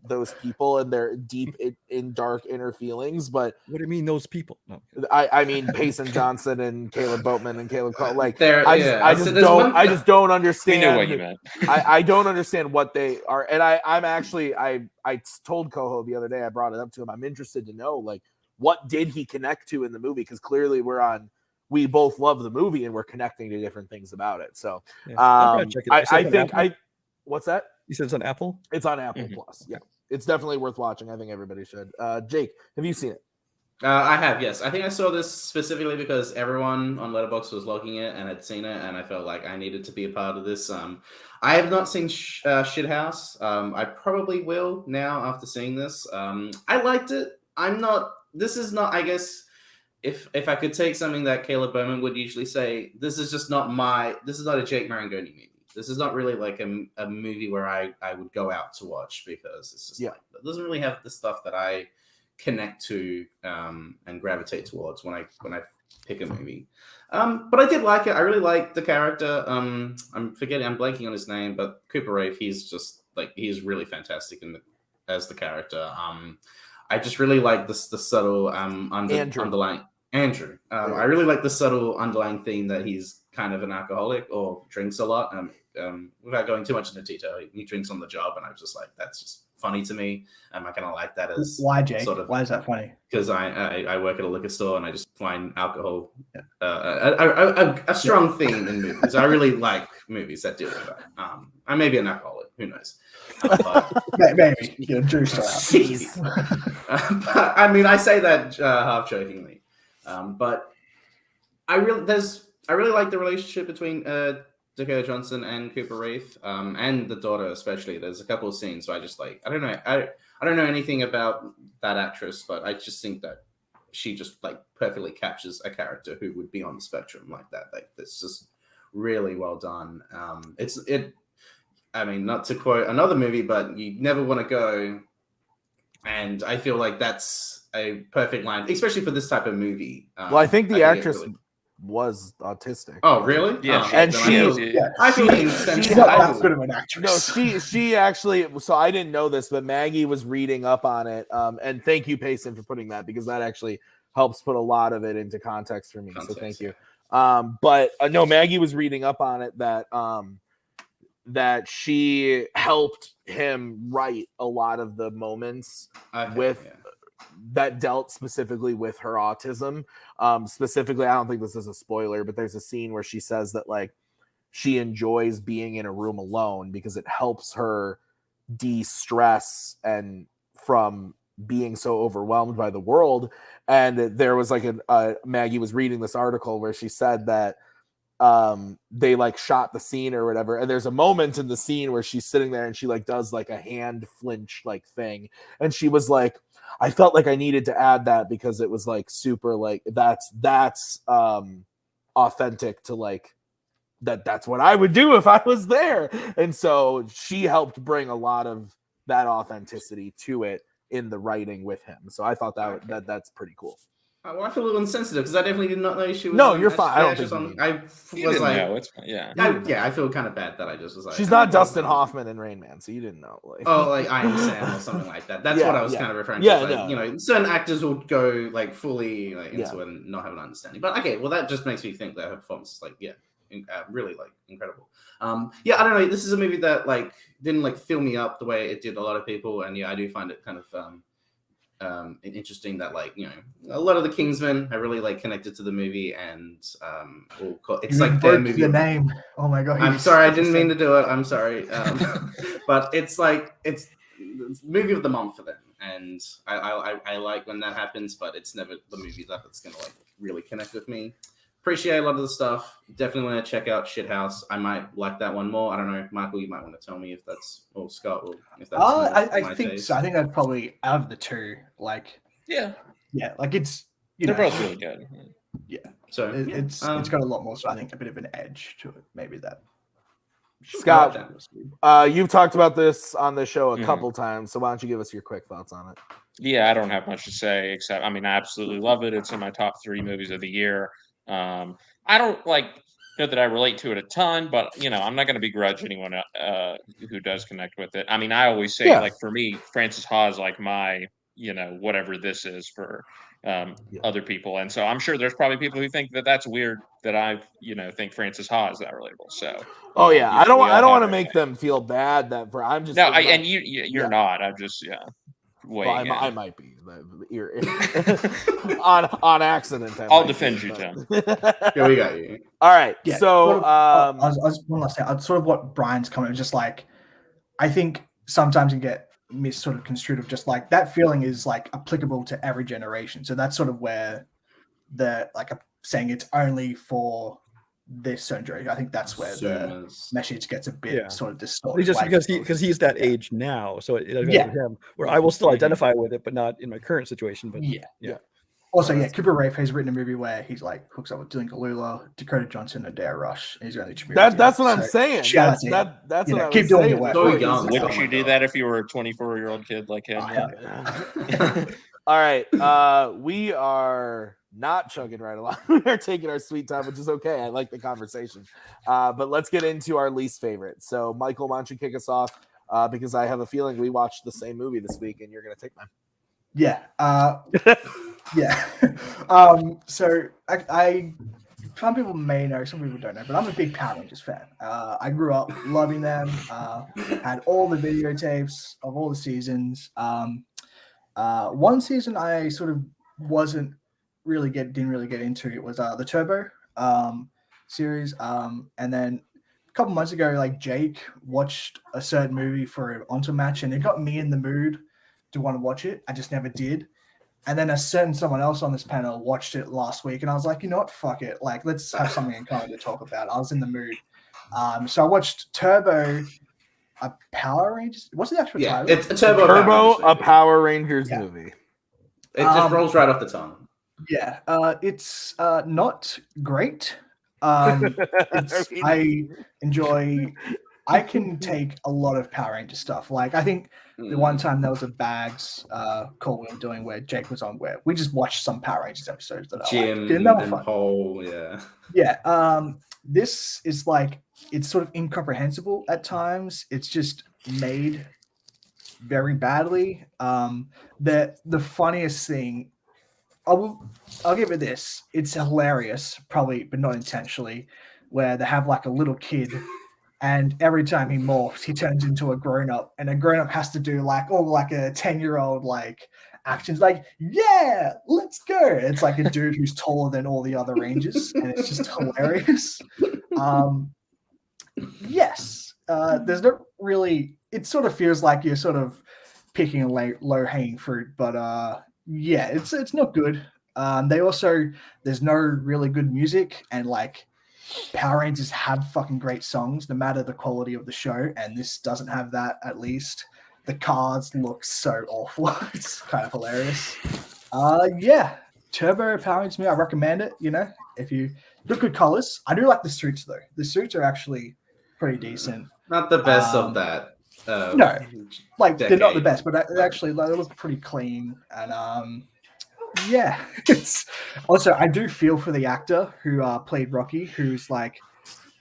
those people and their deep in dark inner feelings, but what do you mean those people? No. I mean Payson Johnson and Caleb Boatman and Caleb Koho. Like I just don't understand. We knew what you meant. I don't understand what they are, and I'm actually I told Koho the other day, I brought it up to him. I'm interested to know like what did he connect to in the movie, because clearly we both love the movie and we're connecting to different things about it. So I think what's that? You said it's on Apple? It's on Apple Plus. Yeah. It's definitely worth watching. I think everybody should. Jake, have you seen it? I have, yes. I think I saw this specifically because everyone on Letterboxd was logging it and had seen it, and I felt like I needed to be a part of this. I have not seen Shithouse. I probably will now after seeing this. I liked it. This is not, I guess, if I could take something that Caleb Bowman would usually say, this is not a Jake Marangoni movie. This is not really like a movie where I would go out to watch, because it's just like, it doesn't really have the stuff that I connect to and gravitate towards when I pick a movie. But I did like it. I really like the character. I'm blanking on his name, but Cooper Rave, he's just like he is really fantastic as the character. I just really like the subtle underlying Andrew. I really like the subtle underlying theme that he's kind of an alcoholic or drinks a lot. Without going too much into detail, he drinks on the job, and I was just like, that's just funny to me. I kind of like that as why, Jake? sort of, why is that funny? Because I work at a liquor store, and I just find alcohol a strong theme in movies. I really like movies that deal with that. I may be an alcoholic, who knows? Maybe you know, juice out. Jeez. But I mean, I say that half jokingly, but I really like the relationship between Dakota Johnson and Cooper Reith, and the daughter especially. There's a couple of scenes where I just like, I don't know anything about that actress, but I just think that she just like perfectly captures a character who would be on the spectrum like that. Like, it's just really well done. I mean, not to quote another movie, but you never want to go. And I feel like that's a perfect line, especially for this type of movie. Well, I think the actress was autistic. Oh, really? Yeah, and she's not that good of an actress. No, she actually. So I didn't know this, but Maggie was reading up on it. And thank you, Payson, for putting that, because that actually helps put a lot of it into context for me. So thank you. But no, Maggie was reading up on it that she helped him write a lot of the moments that dealt specifically with her autism. Specifically, I don't think this is a spoiler, but there's a scene where she says that like she enjoys being in a room alone because it helps her de-stress and from being so overwhelmed by the world. And there was like Maggie was reading this article where she said that they like shot the scene or whatever, and there's a moment in the scene where she's sitting there and she like does like a hand flinch like thing, and she was like, I felt like I needed to add that because it was like super like that's authentic to like that's what I would do if I was there. And so she helped bring a lot of that authenticity to it in the writing with him. So I thought that's pretty cool. Well, I feel a little insensitive because I definitely did not know she was. No, you're fine. I don't think I was like, know. It's fine. Yeah. I feel kind of bad that I just was like, she's not Dustin Hoffman in Rain Man, so you didn't know. Like, like I Am Sam or something like that. That's what I was kind of referring to. Yeah, like, you know, certain actors will go like fully like into it and not have an understanding. But okay, well, that just makes me think that her performance is like, really like incredible. I don't know. This is a movie that like didn't like fill me up the way it did a lot of people, and I do find it kind of interesting that like, you know, a lot of the Kingsmen are really like connected to the movie, and it's like their movie. The name. Oh my god! I'm sorry, I didn't mean to do it. I'm sorry, but it's like it's movie of the month for them, and I like when that happens, but it's never the movie that's gonna like really connect with me. Appreciate a lot of the stuff. Definitely want to check out Shithouse. I might like that one more. I don't know, Michael. You might want to tell me if that's, or Scott, or if that's. I think so. I think I'd probably out of the two, like. Yeah. Like it's. They're both really good. Yeah. So it's got a lot more. So I think a bit of an edge to it. Maybe that. Scott, you've talked about this on the show a couple times, so why don't you give us your quick thoughts on it? Yeah, I don't have much to say except, I mean, I absolutely love it. It's in my top 3 movies of the year. I don't like know that I relate to it a ton, but you know, I'm not going to begrudge anyone who does connect with it. I mean, I always say, like, for me, Francis Ha is like my, you know, whatever this is for other people, and so I'm sure there's probably people who think that that's weird that I, you know, think Francis Ha is that relatable. So, I don't want to make them feel bad that for I'm just and you're not. I'm just I might be on accident. I'll defend you, Tim. Yeah, we got you. All right. Yeah, so one last thing. Sort of what Brian's comment was just like, I think sometimes you get sort of construed of just like that feeling is like applicable to every generation. So that's sort of where the like saying it's only for this surgery. I think that's where the message gets a bit sort of distorted. Just because he's that age now, so him, where I will still identify with it, but not in my current situation. But Also, Cooper Reith has written a movie where he's like hooks up with Dylan Galula, Dakota Johnson, and Dare Rush. And he's going to that's what I'm saying. That's what I'm keep doing it. So young. Wouldn't you do that if you were a 24-year-old kid like him? All right. We are not chugging right along. We are taking our sweet time, which is okay. I like the conversation. But let's get into our least favorite. So, Michael, why don't you kick us off? because I have a feeling we watched the same movie this week, and you're going to take mine. Yeah. Yeah. So I some people may know, some people don't know, but I'm a big Power Rangers fan. I grew up loving them. Had all the videotapes of all the seasons. One season I sort of didn't really get into. It was the Turbo series. And then a couple months ago, like Jake watched a certain movie for an onto match, and it got me in the mood to want to watch it. I just never did. And then someone else on this panel watched it last week, and I was like, you know what, fuck it. Like, let's have something in common to talk about. I was in the mood. So I watched Turbo, a Power Rangers. What's the actual title? It's a Turbo, a Power Rangers movie. It just rolls right off the tongue. Yeah, it's not great. I can take a lot of Power Ranger stuff. Like, I think the one time there was a Bags call we were doing where Jake was on, where we just watched some Power Rangers episodes that Jim and Paul, yeah. Yeah. This is like, it's sort of incomprehensible at times. It's just made very badly. The funniest thing, I'll give it this. It's hilarious, probably, but not intentionally, where they have like a little kid, and every time he morphs, he turns into a grown-up, and a grown-up has to do like a 10-year-old like actions, like, yeah, let's go. It's like a dude who's taller than all the other Rangers, and it's just hilarious. Yes, there's not really. It sort of feels like you're sort of picking a low-hanging fruit, but yeah, it's not good. There's no really good music, and like Power Rangers have fucking great songs, no matter the quality of the show, and this doesn't have that. At least the cards look so awful. It's kind of hilarious. Yeah, Turbo Power Rangers movie, I recommend it. You know, if you look good colors, I do like the suits though. The suits are actually pretty decent. Not the best of that. No, like decade. they're not the best, but actually they look pretty clean. And yeah, it's also, I do feel for the actor who played Rocky, who's like,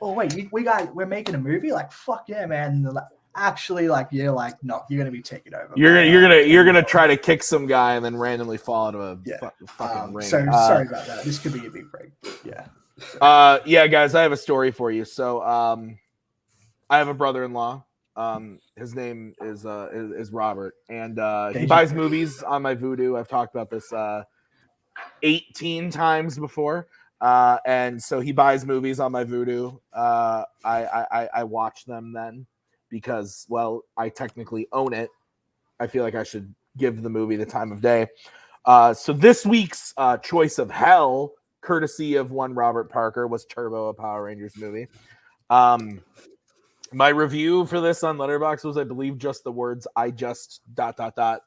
oh wait, we're making a movie, like, fuck yeah, man. Like, actually, like, you're like, no, you're gonna be taken over. You're gonna try to kick some guy and then randomly fall out of a fucking ring. So sorry about that. This could be a big break. Yeah. Yeah, guys, I have a story for you. So I have a brother-in-law. His name is Robert, and he buys movies on my Vudu. I've talked about this 18 times before, and so he buys movies on my Vudu. I watch them then because, well, I technically own it. I feel like I should give the movie the time of day. So this week's choice of hell, courtesy of one Robert Parker, was Turbo, a Power Rangers movie. My review for this on Letterboxd was, I believe, just the words "I just ...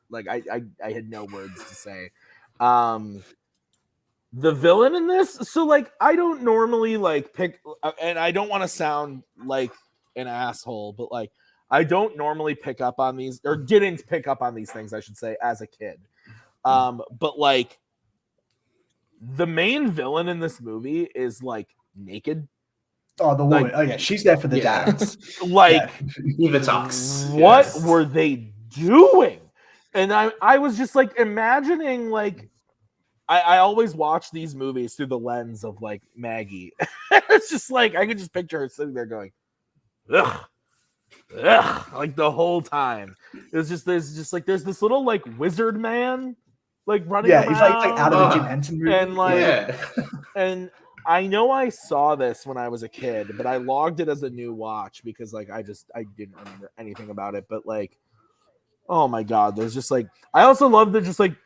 Like I had no words to say. The villain in this, so like I don't normally like pick, and I don't want to sound like an asshole, but like I don't normally pick up on these, or didn't pick up on these things, I should say, as a kid. But like the main villain in this movie is like naked. Oh, the woman. Like, yeah, she's there for the dance. Like, Eva talks. What were they doing? And I was just like imagining, like, I always watch these movies through the lens of like Maggie. It's just like I could just picture her sitting there going, ugh, like the whole time. There's this little like wizard man like running around. He's like out of the Jim Henson movie. And like and I know I saw this when I was a kid, but I logged it as a new watch because like I didn't remember anything about it. But like, oh my god, there's just like, I also love that just like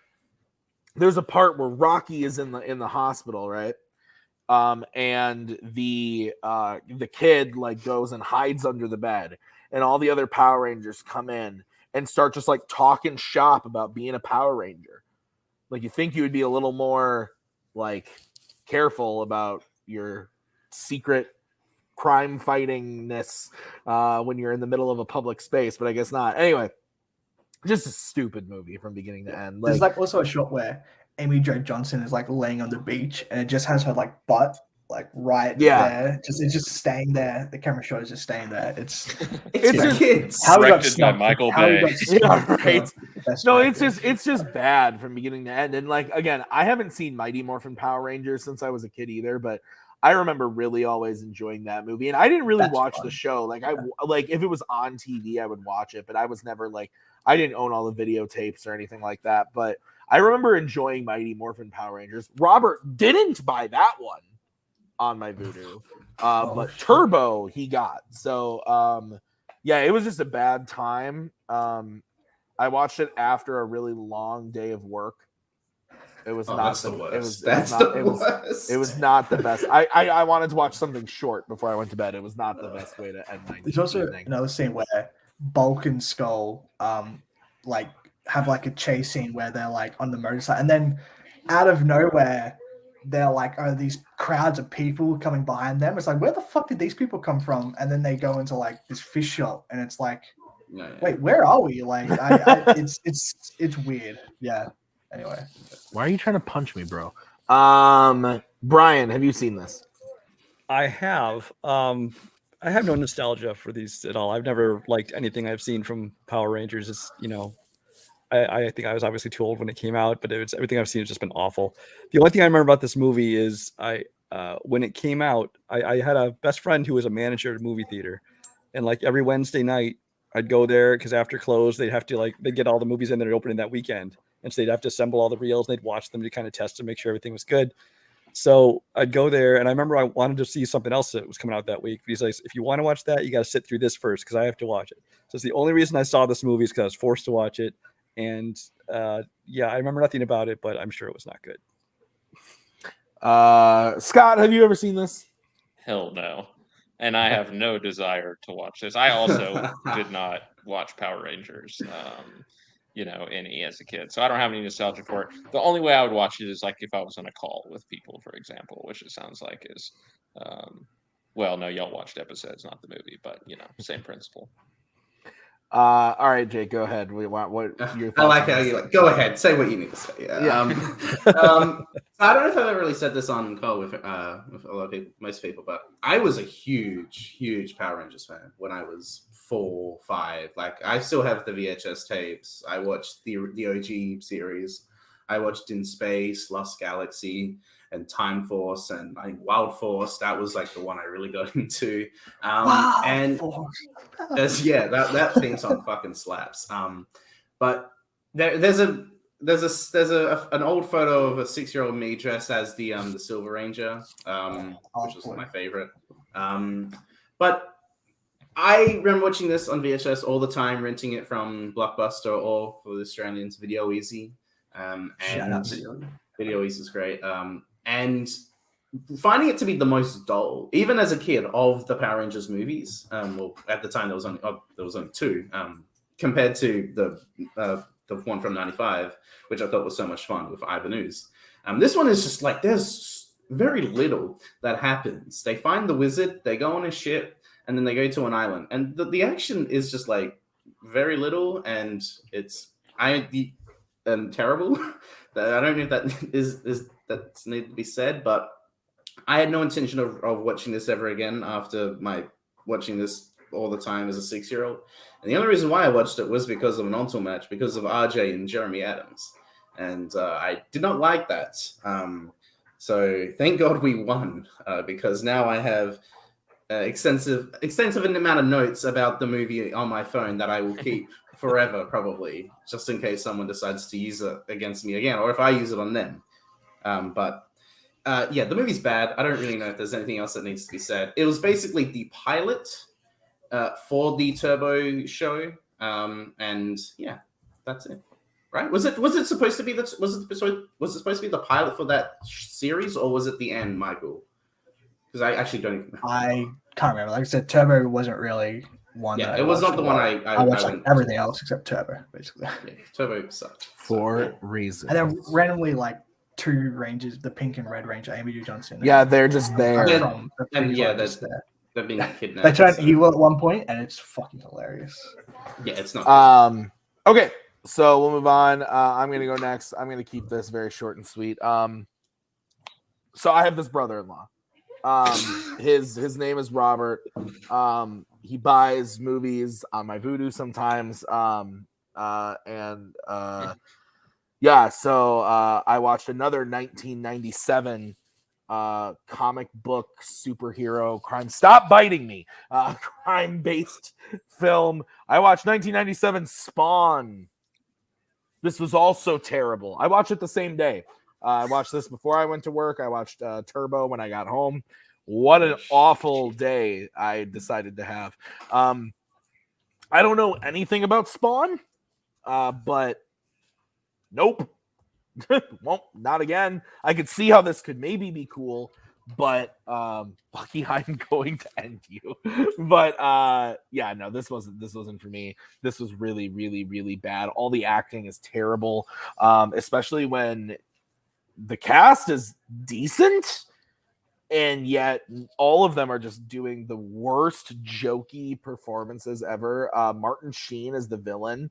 there's a part where Rocky is in the hospital, right? And the kid like goes and hides under the bed, and all the other Power Rangers come in and start just like talking shop about being a Power Ranger. Like, you think you would be a little more like careful about your secret crime fightingness when you're in the middle of a public space, but I guess not. Anyway, just a stupid movie from beginning to end. There's like also a shot where Amy Jo Johnson is like laying on the beach, and it just has her like butt like right Yeah. there. It's just staying there. The camera shot is just staying there. It's It's for just- kids. how we got Directed by snubbed. Michael How we Bay. got snubbed Yeah, for right. best No, director. it's just bad from beginning to end. And like again, I haven't seen Mighty Morphin Power Rangers since I was a kid either, but I remember really always enjoying that movie. And I didn't really That's watch fun. the show. Like like if it was on TV, I would watch it, but I was never like I didn't own all the videotapes or anything like that. But I remember enjoying Mighty Morphin Power Rangers. Robert didn't buy that one on my Vudu, but shit. Turbo he got. So yeah, it was just a bad time. I watched it after a really long day of work. It was not that's the worst. It was not the best. I wanted to watch something short before I went to bed. It was not the best way to end my There's also evening. another scene where Bulk and Skull like have like a chase scene where they're like on the motorcycle, and then out of nowhere they're like, oh, these crowds of people coming behind them. It's like, where the fuck did these people come from? And then they go into like this fish shop, and it's like, wait, where are we? Like, it's weird. Yeah. Anyway, Why are you trying to punch me, bro? Brian, have you seen this? I have. I have no nostalgia for these at all. I've never liked anything I've seen from Power Rangers. It's, you know, I think I was obviously too old when it came out, but it's everything I've seen has just been awful. The only thing I remember about this movie is when it came out, I had a best friend who was a manager at a movie theater, and like every Wednesday night I'd go there because after close they'd have to they'd get all the movies in that are opening that weekend, and so they'd have to assemble all the reels and they'd watch them to kind of test to make sure everything was good. So I'd go there, and I remember I wanted to see something else that was coming out that week. But he's like, if you want to watch that, you got to sit through this first because I have to watch it. So it's the only reason I saw this movie is because I was forced to watch it. And yeah, I remember nothing about it, but I'm sure it was not good. Scott, have you ever seen this? Hell no. And I have no desire to watch this. I also did not watch Power Rangers, any as a kid. So I don't have any nostalgia for it. The only way I would watch it is like if I was on a call with people, for example, which it sounds like is, well, no, y'all watched episodes, not the movie, but same principle. All right, Jake, go ahead. What your thoughts? I like how you go ahead, say what you need to say. Yeah. I don't know if I've ever really said this on call with a lot of people, most people, but I was a huge Power Rangers fan when I was 4, 5. Like I still have the VHS tapes. I watched the OG series. I watched In Space, Lost Galaxy, and Time Force, and I think Wild Force. That was like the one I really got into. And that theme song fucking slaps. But there's an old photo of a 6-year-old me dressed as the Silver Ranger, which was my favorite. But I remember watching this on VHS all the time, renting it from Blockbuster or for the Australians, Video Easy. And Video Easy is great. And finding it to be the most dull, even as a kid, of the Power Rangers movies. Well, at the time there was only 2, compared to the one from '95, which I thought was so much fun with Ivan Ooze. This one is just like there's very little that happens. They find the wizard, they go on a ship, and then they go to an island, and the action is just like very little, and it's terrible. I don't know if that is that's need to be said, but I had no intention of watching this ever again after my watching this all the time as a 6-year-old. And the only reason why I watched it was because of an Onto match, because of RJ and Jeremy Adams. And I did not like that. So thank God we won, because now I have extensive amount of notes about the movie on my phone that I will keep forever, probably, just in case someone decides to use it against me again, or if I use it on them. Yeah, the movie's bad. I don't really know if there's anything else that needs to be said. It was basically the pilot for the Turbo show, and yeah, that's it. Right? Was it supposed to be was it supposed to be the pilot for that series, or was it the end, Michael? Because I actually don't even know. I can't remember. Like I said, Turbo wasn't really one. Yeah, that it was not the one I watched like everything else except Turbo, basically. Yeah, Turbo sucked For reasons. And then randomly, like 2 Rangers, the pink and red Ranger, Amy Jo Johnson. Yeah, they're just there. They're being kidnapped. He will at one point, and it's fucking hilarious. Yeah, it's not. Okay, so we'll move on. I'm gonna go next. I'm gonna keep this very short and sweet. So I have this brother-in-law, His name is Robert. He buys movies on my Vudu sometimes. Yeah, so I watched another 1997 comic book superhero crime. Stop biting me. Crime-based film. I watched 1997 Spawn. This was also terrible. I watched it the same day. I watched this before I went to work. I watched Turbo when I got home. What an awful day I decided to have. I don't know anything about Spawn, but nope. Won't, not again. I could see how this could maybe be cool, but Bucky, I'm going to end you. But yeah, no, this wasn't for me. This was really, really, really bad. All the acting is terrible, especially when the cast is decent, and yet all of them are just doing the worst jokey performances ever. Martin Sheen is the villain,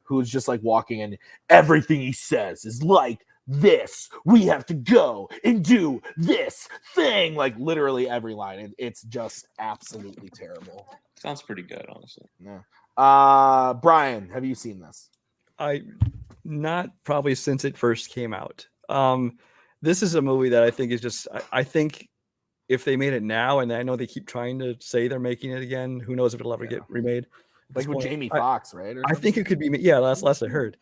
who's just like walking in. Everything he says is like this. We have to go and do this thing. Like literally every line. It's just absolutely terrible. Sounds pretty good, honestly. Yeah. Brian, have you seen this? Not probably since it first came out. This is a movie that I think is just, I think if they made it now, and I know they keep trying to say they're making it again, who knows if it'll ever get remade. Like with Jamie Foxx, right? I think it could be, yeah, last I heard.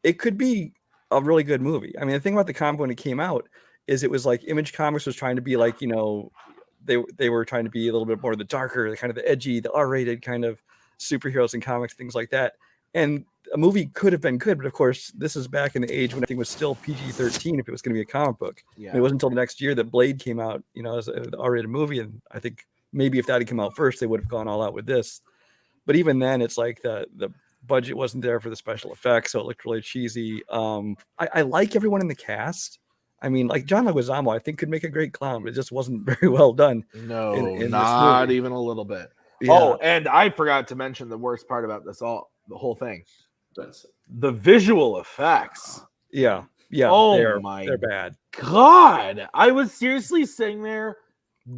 It could be a really good movie. I mean, the thing about the comic when it came out is it was like Image Comics was trying to be like, you know, they were trying to be a little bit more the darker, the kind of the edgy, the R-rated kind of superheroes and comics, things like that. And a movie could have been good, but of course, this is back in the age when I think was still PG-13 if it was going to be a comic book. Yeah. It wasn't until the next year that Blade came out, you know, as an R-rated movie, and I think maybe if that had come out first, they would have gone all out with this. But even then, it's like the budget wasn't there for the special effects, so it looked really cheesy. I like everyone in the cast. I mean, like John Leguizamo, I think could make a great clown, but it just wasn't very well done. No, not even a little bit. Yeah. Oh, and I forgot to mention the worst part about this the whole thing. The visual effects. Yeah. Oh they're bad. God, I was seriously sitting there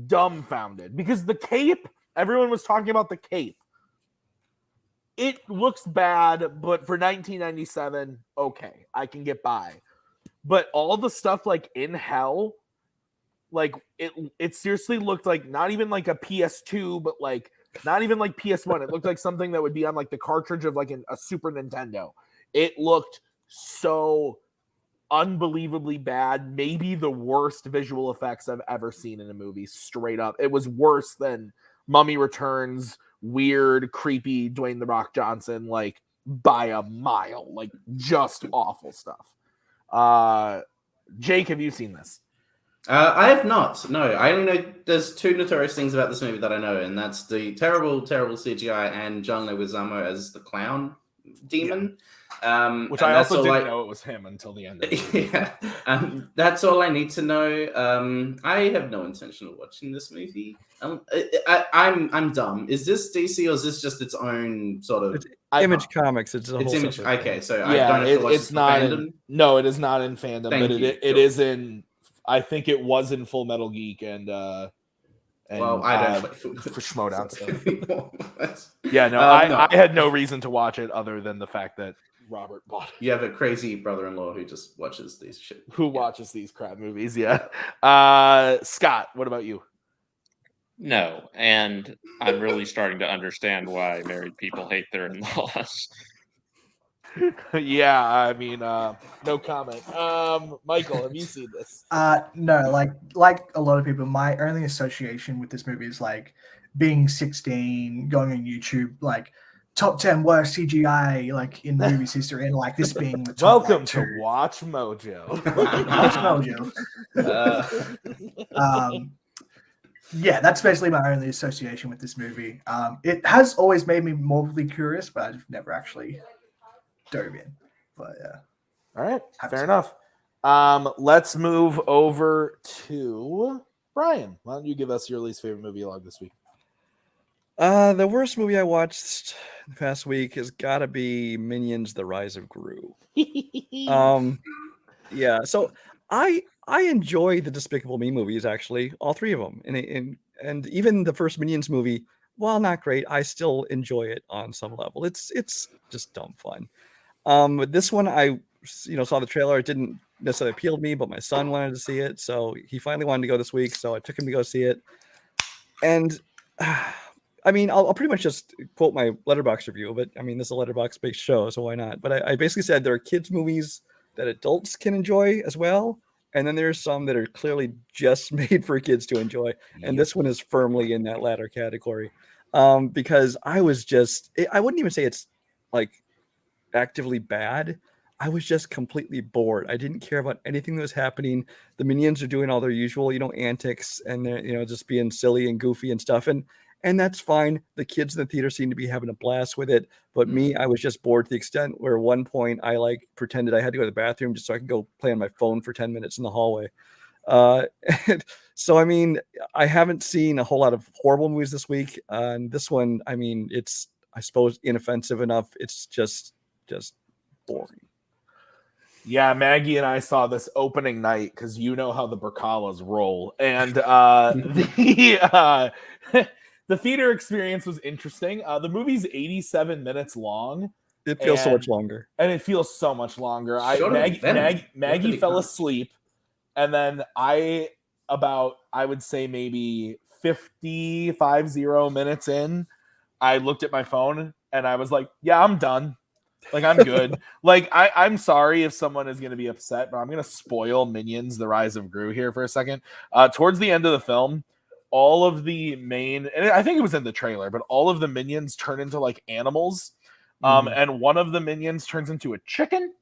dumbfounded because the cape. Everyone was talking about the cape. It looks bad, but for 1997, okay, I can get by. But all the stuff like in hell, like it seriously looked like not even like a PS2, but like not even like PS1. It looked like something that would be on like the cartridge of like a Super Nintendo. It looked so unbelievably bad. Maybe the worst visual effects I've ever seen in a movie, straight up. It was worse than Mummy Returns, weird, creepy Dwayne The Rock Johnson, like by a mile, like just awful stuff. Jake, have you seen this? I have not. No, I only know there's two notorious things about this movie that I know, and that's the terrible, terrible CGI and John Leguizamo as the clown demon. Yeah. Which I also didn't know it was him until the end of it. Yeah. That's all I need to know. I have no intention of watching this movie. I'm dumb. Is this DC or is this just its own sort of Image Comics? It's Image. Okay, so yeah, I don't have to watch it's not FANDOM. No, it is not in FANDOM, but it is in. I think it was in Full Metal Geek and well, I don't for Schmodown stuff. Yeah, no, I had no reason to watch it other than the fact that Robert bought it. You have a crazy brother-in-law who just watches these shit. Watches these crap movies, yeah. Scott, what about you? No, and I'm really starting to understand why married people hate their in-laws. Yeah, I mean, no comment. Michael, have you seen this? No, like a lot of people, my only association with this movie is like being 16, going on YouTube, like top 10 worst CGI like in movies history, and like this being the top. Welcome to Watch Mojo. Watch Mojo. Yeah, that's basically my only association with this movie. It has always made me morbidly curious, but I've never actually dove in. But yeah. All right, fair enough. Let's move over to Brian. Why don't you give us your least favorite movie log this week? The worst movie I watched the past week has got to be Minions: The Rise of Gru. Yeah, so I I enjoy the Despicable Me movies, actually, all three of them, and even the first Minions movie. While not great, I still enjoy it on some level. It's just dumb fun. But this one, I saw the trailer. It didn't necessarily appeal to me, but my son wanted to see it, so he finally wanted to go this week. So I took him to go see it, and I mean, I'll pretty much just quote my Letterboxd review. But I mean, this is a Letterboxd-based show, so why not? But I basically said there are kids' movies that adults can enjoy as well, and then there's some that are clearly just made for kids to enjoy, and this one is firmly in that latter category. Because I wouldn't even say it's like actively bad. I was just completely bored. I didn't care about anything that was happening. The Minions are doing all their usual, antics, and they're, just being silly and goofy and stuff. And that's fine. The kids in the theater seem to be having a blast with it. But me, I was just bored to the extent where at one point I pretended I had to go to the bathroom just so I could go play on my phone for 10 minutes in the hallway. And so, I mean, I haven't seen a whole lot of horrible movies this week. And this one, I mean, it's, I suppose, inoffensive enough. It's just boring. Yeah, Maggie and I saw this opening night because you know how the Brzakalas roll, and the theater experience was interesting. The movie's 87 minutes long. It feels so much longer, and it feels so much longer. Maggie fell asleep, and then I would say maybe 50 minutes in, I looked at my phone and I was like, "Yeah, I'm done." Like, I'm good. Like, I'm sorry if someone is going to be upset, but I'm going to spoil Minions: The Rise of Gru here for a second. Towards the end of the film, all of the main, and I think it was in the trailer, but all of the Minions turn into like animals. And one of the Minions turns into a chicken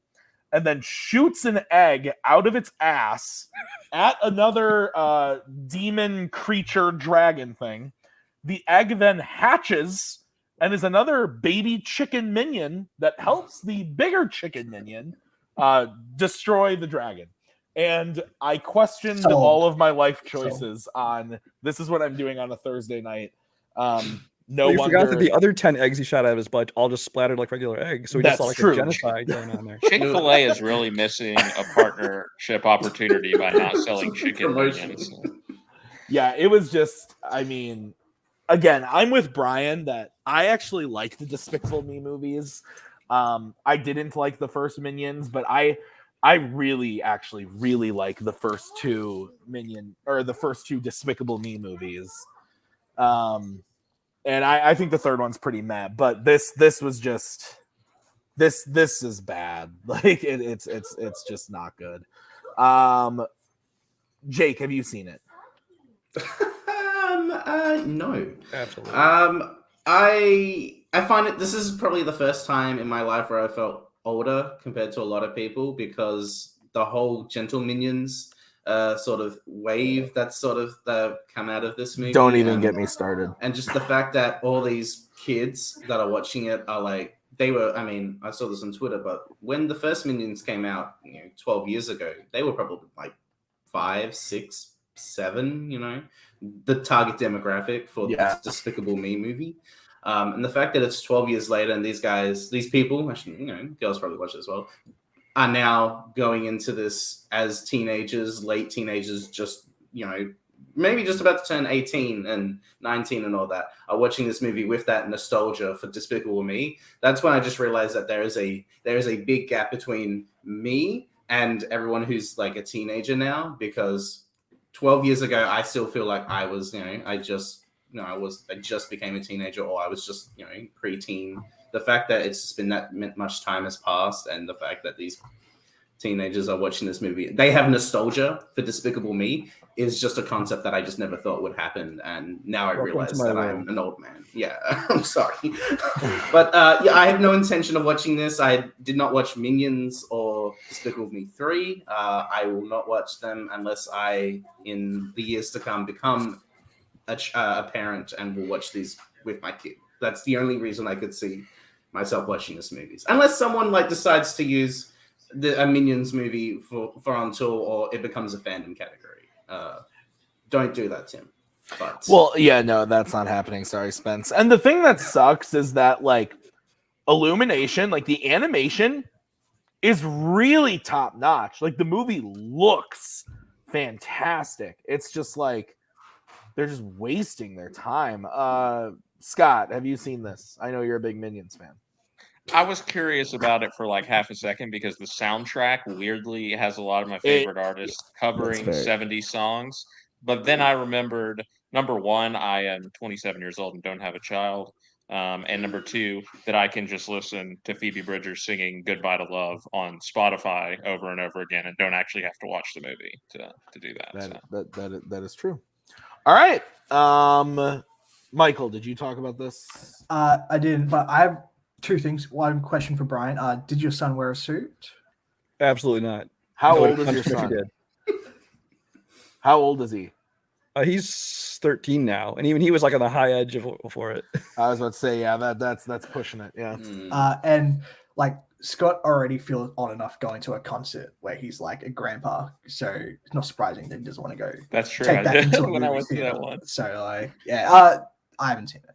and then shoots an egg out of its ass at another demon creature dragon thing. The egg then hatches and is another baby chicken minion that helps the bigger chicken minion destroy the dragon. And I questioned all of my life choices on this is what I'm doing on a Thursday night. You forgot that the other 10 eggs he shot out of his butt all just splattered like regular eggs. So he just saw like a genocide going on there. Chick-fil-A is really missing a partnership opportunity by not selling chicken minions. Yeah, it was just, I mean, again, I'm with Brian that I actually like the Despicable Me movies. I didn't like the first Minions, but I really like the first two Despicable Me movies. And I think the third one's pretty meh, but this was just this is bad. Like it's just not good. Jake, have you seen it? No. Absolutely. I find this is probably the first time in my life where I felt older compared to a lot of people, because the whole Gentle Minions sort of wave that's sort of come out of this movie. Don't even get me started. And just the fact that all these kids that are watching it are like, I saw this on Twitter, but when the first Minions came out, 12 years ago, they were probably like 5, 6, 7, the target demographic for this Despicable Me movie. And the fact that it's 12 years later and these people, actually, girls probably watch it as well, are now going into this as teenagers, late teenagers, just, maybe just about to turn 18 and 19 and all that, are watching this movie with that nostalgia for Despicable Me. That's when I just realized that there is a big gap between me and everyone who's like a teenager now, because 12 years ago, I still feel like I was, I just became a teenager, or I was just, preteen. The fact that it's just been that much time has passed, and the fact that these teenagers are watching this movie, they have nostalgia for Despicable Me, is just a concept that I just never thought would happen. And now I realize that I'm an old man. Yeah, I'm sorry. But I have no intention of watching this. I did not watch Minions or Despicable Me 3. I will not watch them unless I, in the years to come, become a parent and will watch these with my kid. That's the only reason I could see myself watching this movies, unless someone decides to use a Minions movie for on tour, or it becomes a fandom category. Don't do that, Tim. But no, that's not happening. Sorry, Spence. And the thing that sucks is that Illumination, the animation is really top notch. The movie looks fantastic. It's just like they're just wasting their time. Scott, have you seen this? I know you're a big Minions fan. I was curious about it for like half a second because the soundtrack weirdly has a lot of my favorite artists covering 70s songs. But then I remembered, number one, I am 27 years old and don't have a child. And number two, that I can just listen to Phoebe Bridgers singing Goodbye to Love on Spotify over and over again and don't actually have to watch the movie to do that. That is true. All right. Michael, did you talk about this? I didn't, but I have two things. One question for Brian. Did your son wear a suit? Absolutely not. How I old would've is your punched him if he son? How old is he? He's 13 now, and even he was like on the high edge for it. I was about to say, yeah, that's pushing it. Yeah. And like Scott already feels odd enough going to a concert where he's like a grandpa, so it's not surprising that he doesn't want to go. That's true. Take that into a when I movie went to theater. that one. So like, yeah, I haven't seen it.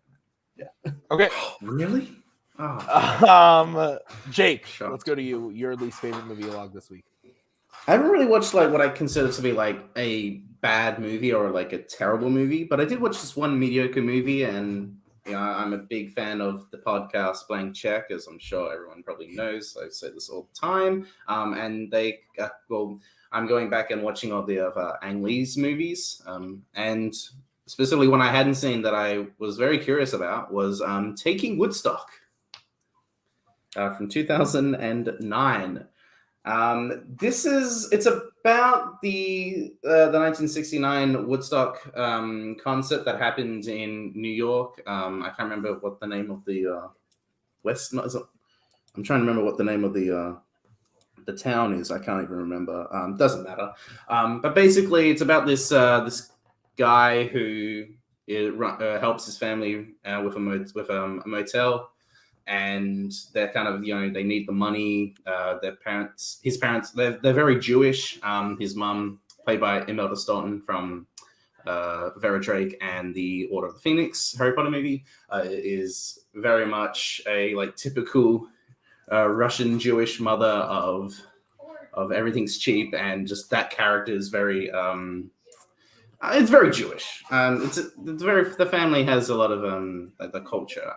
Yeah. Okay. Really? Oh. Jake, Shocked. let's go to you. Your least favorite movie log this week. I haven't really watched like what I consider to be like a bad movie or like a terrible movie, but I did watch this one mediocre movie, and you know, I'm a big fan of the podcast Blank Check, as I'm sure everyone probably knows. I say this all the time. And they, I'm going back and watching all the Ang Lee's movies, and specifically one I hadn't seen that I was very curious about was Taking Woodstock from 2009. It's about the 1969 Woodstock concert that happened in New York. I can't remember what the name of the I'm trying to remember what the name of the town is. I can't even remember. Doesn't matter. But basically, it's about this guy who helps his family with a motel. And they're kind of, they need the money. His parents, they're very Jewish. His mum, played by Imelda Staunton from Vera Drake and the Order of the Phoenix Harry Potter movie, is very much a like typical Russian Jewish mother of everything's cheap, and just that character is very it's very Jewish. The family has a lot of the culture.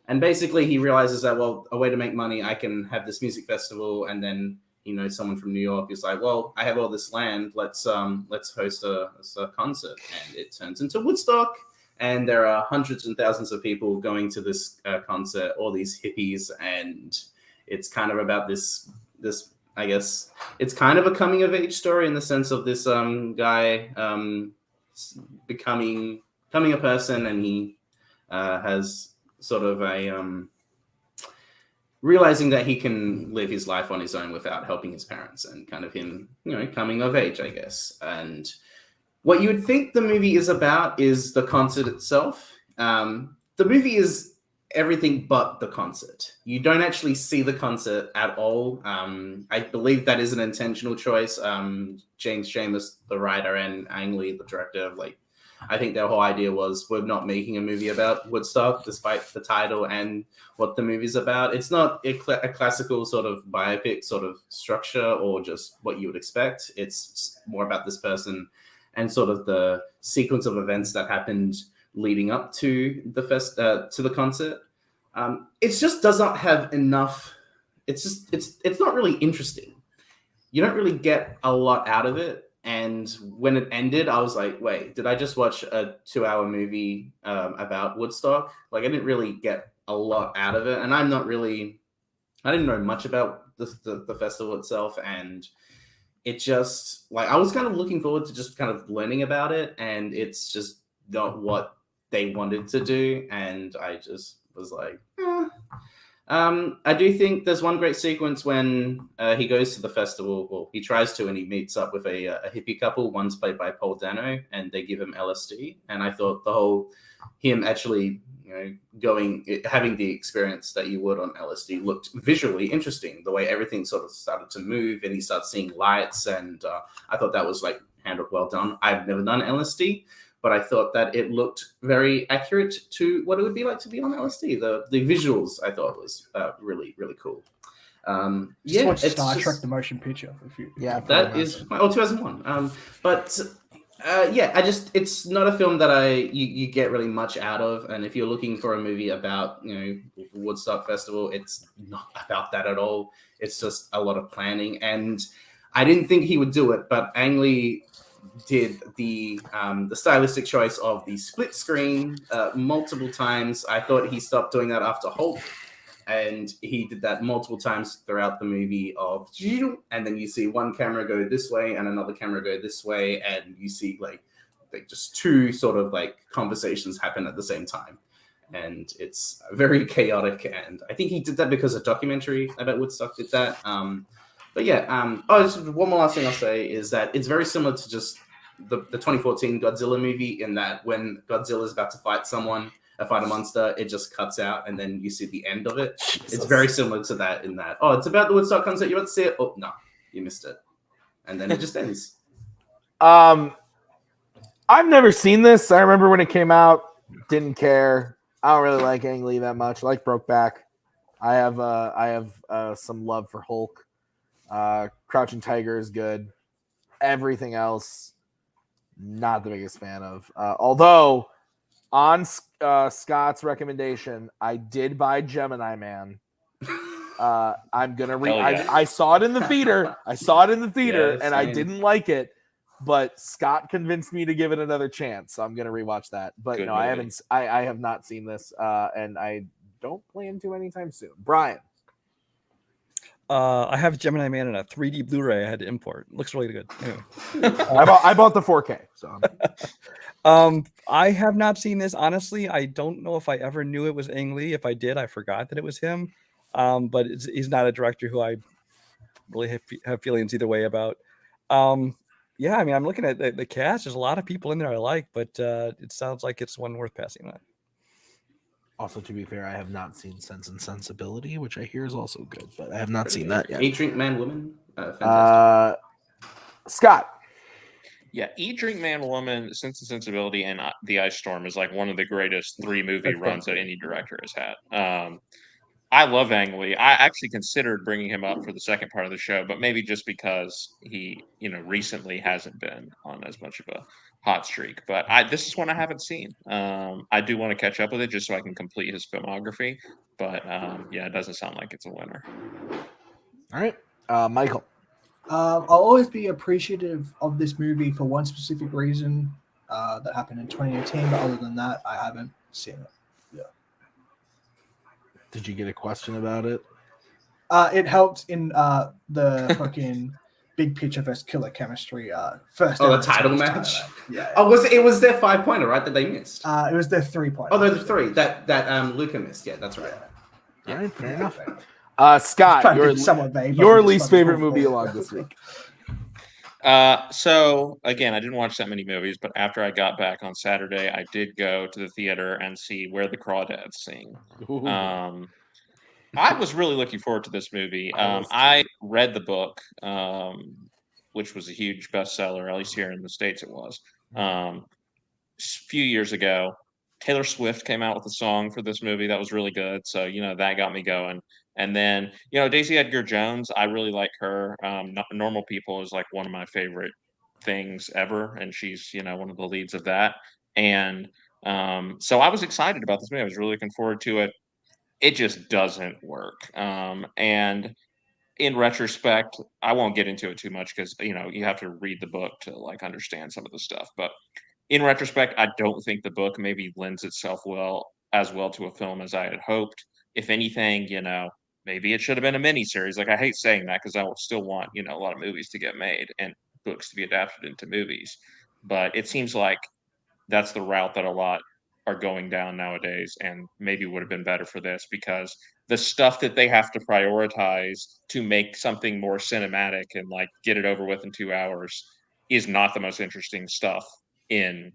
And basically, he realizes that, well, a way to make money, I can have this music festival, and then someone from New York is like, well, I have all this land, let's host a concert, and it turns into Woodstock, and there are hundreds and thousands of people going to this concert, all these hippies, and it's kind of about this. I guess it's kind of a coming of age story in the sense of this guy becoming a person, and he has sort of a realizing that he can live his life on his own without helping his parents, and kind of him, coming of age, I guess. And what you would think the movie is about is the concert itself. The movie is everything but the concert. You don't actually see the concert at all. I believe that is an intentional choice. James Schamus, the writer, and Ang Lee, the director, I think their whole idea was, we're not making a movie about Woodstock, despite the title and what the movie's about. It's not a classical sort of biopic sort of structure or just what you would expect. It's more about this person and sort of the sequence of events that happened leading up to the concert. It just does not have enough. It's not really interesting. You don't really get a lot out of it. And when it ended, I was like, wait, did I just watch a 2-hour movie about Woodstock? I didn't really get a lot out of it. And I didn't know much about the festival itself. And it just, I was kind of looking forward to just kind of learning about it. And it's just not what they wanted to do. And I just was like, I do think there's one great sequence when he goes to the festival. Well, he tries to, and he meets up with a hippie couple. One's played by Paul Dano, and they give him LSD. And I thought the whole him actually, having the experience that you would on LSD looked visually interesting. The way everything sort of started to move, and he starts seeing lights, and I thought that was handled well done. I've never done LSD, but I thought that it looked very accurate to what it would be like to be on LSD. The visuals I thought was really, really cool. Just watch it's Star just, Trek: The Motion Picture. If you, Yeah, that is 2001. But yeah, it's not a film that you get really much out of. And if you're looking for a movie about Woodstock Festival, it's not about that at all. It's just a lot of planning, and I didn't think he would do it, but Ang Lee did the stylistic choice of the split screen multiple times. I thought he stopped doing that after Hulk, and he did that multiple times throughout the movie and then you see one camera go this way and another camera go this way, and you see like just two sort of like conversations happen at the same time, and it's very chaotic. And I think he did that because a documentary about Woodstock did that. But yeah, just one more last thing I'll say is that it's very similar to just the 2014 Godzilla movie, in that when Godzilla is about to fight a monster, it just cuts out and then you see the end of it. Jesus. It's very similar to that in that, it's about the Woodstock concert, you want to see it? Oh, no, you missed it. And then it just ends. I've never seen this. I remember when it came out, didn't care. I don't really like Ang Lee that much. I like Brokeback. I have some love for Hulk. Crouching Tiger is good. Everything else, not the biggest fan of. Although, on Scott's recommendation, I did buy Gemini Man. I'm gonna read. Yeah. I saw it in the theater. Yeah, and I didn't like it. But Scott convinced me to give it another chance, so I'm gonna rewatch that. But Good no, I movie. haven't. I have not seen this, and I don't plan to anytime soon. Brian. I have Gemini Man in a 3D Blu-ray I had to import. Looks really good. Anyway. I bought the 4K. So I have not seen this. Honestly, I don't know if I ever knew it was Ang Lee. If I did, I forgot that it was him. But he's not a director who I really have feelings either way about. Yeah, I mean, I'm looking at the cast. There's a lot of people in there I like, but it sounds like it's one worth passing on. also, to be fair, I have not seen Sense and Sensibility, which I hear is also good, but I have not seen that yet. Eat, Drink, Man, Woman. Fantastic. Scott. Yeah, Eat, Drink, Man, Woman, Sense and Sensibility, and The Ice Storm is like one of the greatest 3-movie runs that any director has had. I love Ang Lee. I actually considered bringing him up for the second part of the show, but maybe just because he, recently hasn't been on as much of a hot streak. But this is one I haven't seen. I do want to catch up with it just so I can complete his filmography. But yeah, it doesn't sound like it's a winner. All right, Michael. I'll always be appreciative of this movie for one specific reason that happened in 2018, but other than that, I haven't seen it. Yeah. Did you get a question about it? It helped in the fucking big picture versus killer chemistry first. The title match. Yeah. Oh, it was their 5-pointer, right? That they missed. It was their 3-point. Oh, the 3 that Luca missed. Yeah, that's right. All right, fair enough. Scott, your least favorite movie along this week. So again, I didn't watch that many movies, but after I got back on Saturday, I did go to the theater and see Where the Crawdads Sing. I was really looking forward to this movie. I read the book, which was a huge bestseller, at least here in the States it was. A few years ago, Taylor Swift came out with a song for this movie that was really good. So, that got me going. And then, Daisy Edgar Jones, I really like her. Normal People is like one of my favorite things ever. And she's, one of the leads of that. And so I was excited about this movie. I was really looking forward to it. It just doesn't work. And in retrospect, I won't get into it too much because, you have to read the book to like understand some of the stuff. But in retrospect, I don't think the book maybe lends itself as well to a film as I had hoped. If anything, maybe it should have been a mini series. Like, I hate saying that because I still want, a lot of movies to get made and books to be adapted into movies. But it seems like that's the route that a lot are going down nowadays, and maybe would have been better for this because the stuff that they have to prioritize to make something more cinematic and like get it over with in 2 hours is not the most interesting stuff in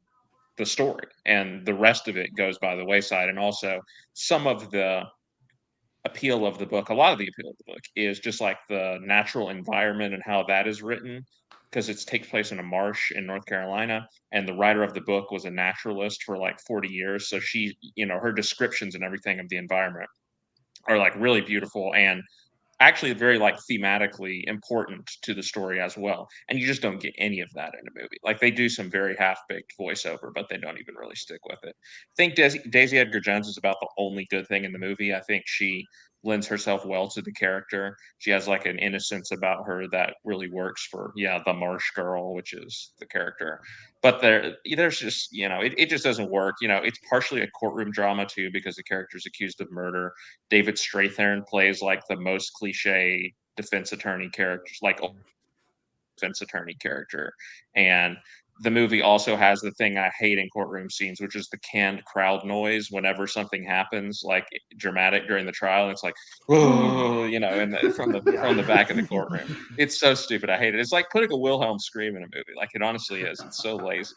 the story, and the rest of it goes by the wayside. And also some of the appeal of the book, a lot of the appeal of the book is just like the natural environment and how that is written, because it takes place in a marsh in North Carolina, and the writer of the book was a naturalist for like 40 years. So she, her descriptions and everything of the environment are like really beautiful. And actually very like thematically important to the story as well. And you just don't get any of that in a movie. Like they do some very half-baked voiceover, but they don't even really stick with it. I think Daisy Edgar Jones is about the only good thing in the movie. I think she lends herself well to the character. She has like an innocence about her that really works for the Marsh girl, which is the character. But there's just it just doesn't work. It's partially a courtroom drama too because the character's accused of murder. David Strathairn plays like the most cliche defense attorney character, and the movie also has the thing I hate in courtroom scenes, which is the canned crowd noise whenever something happens, like dramatic during the trial. It's like, oh, from the back of the courtroom. It's so stupid. I hate it. It's like putting a Wilhelm scream in a movie. Like it honestly is. It's so lazy.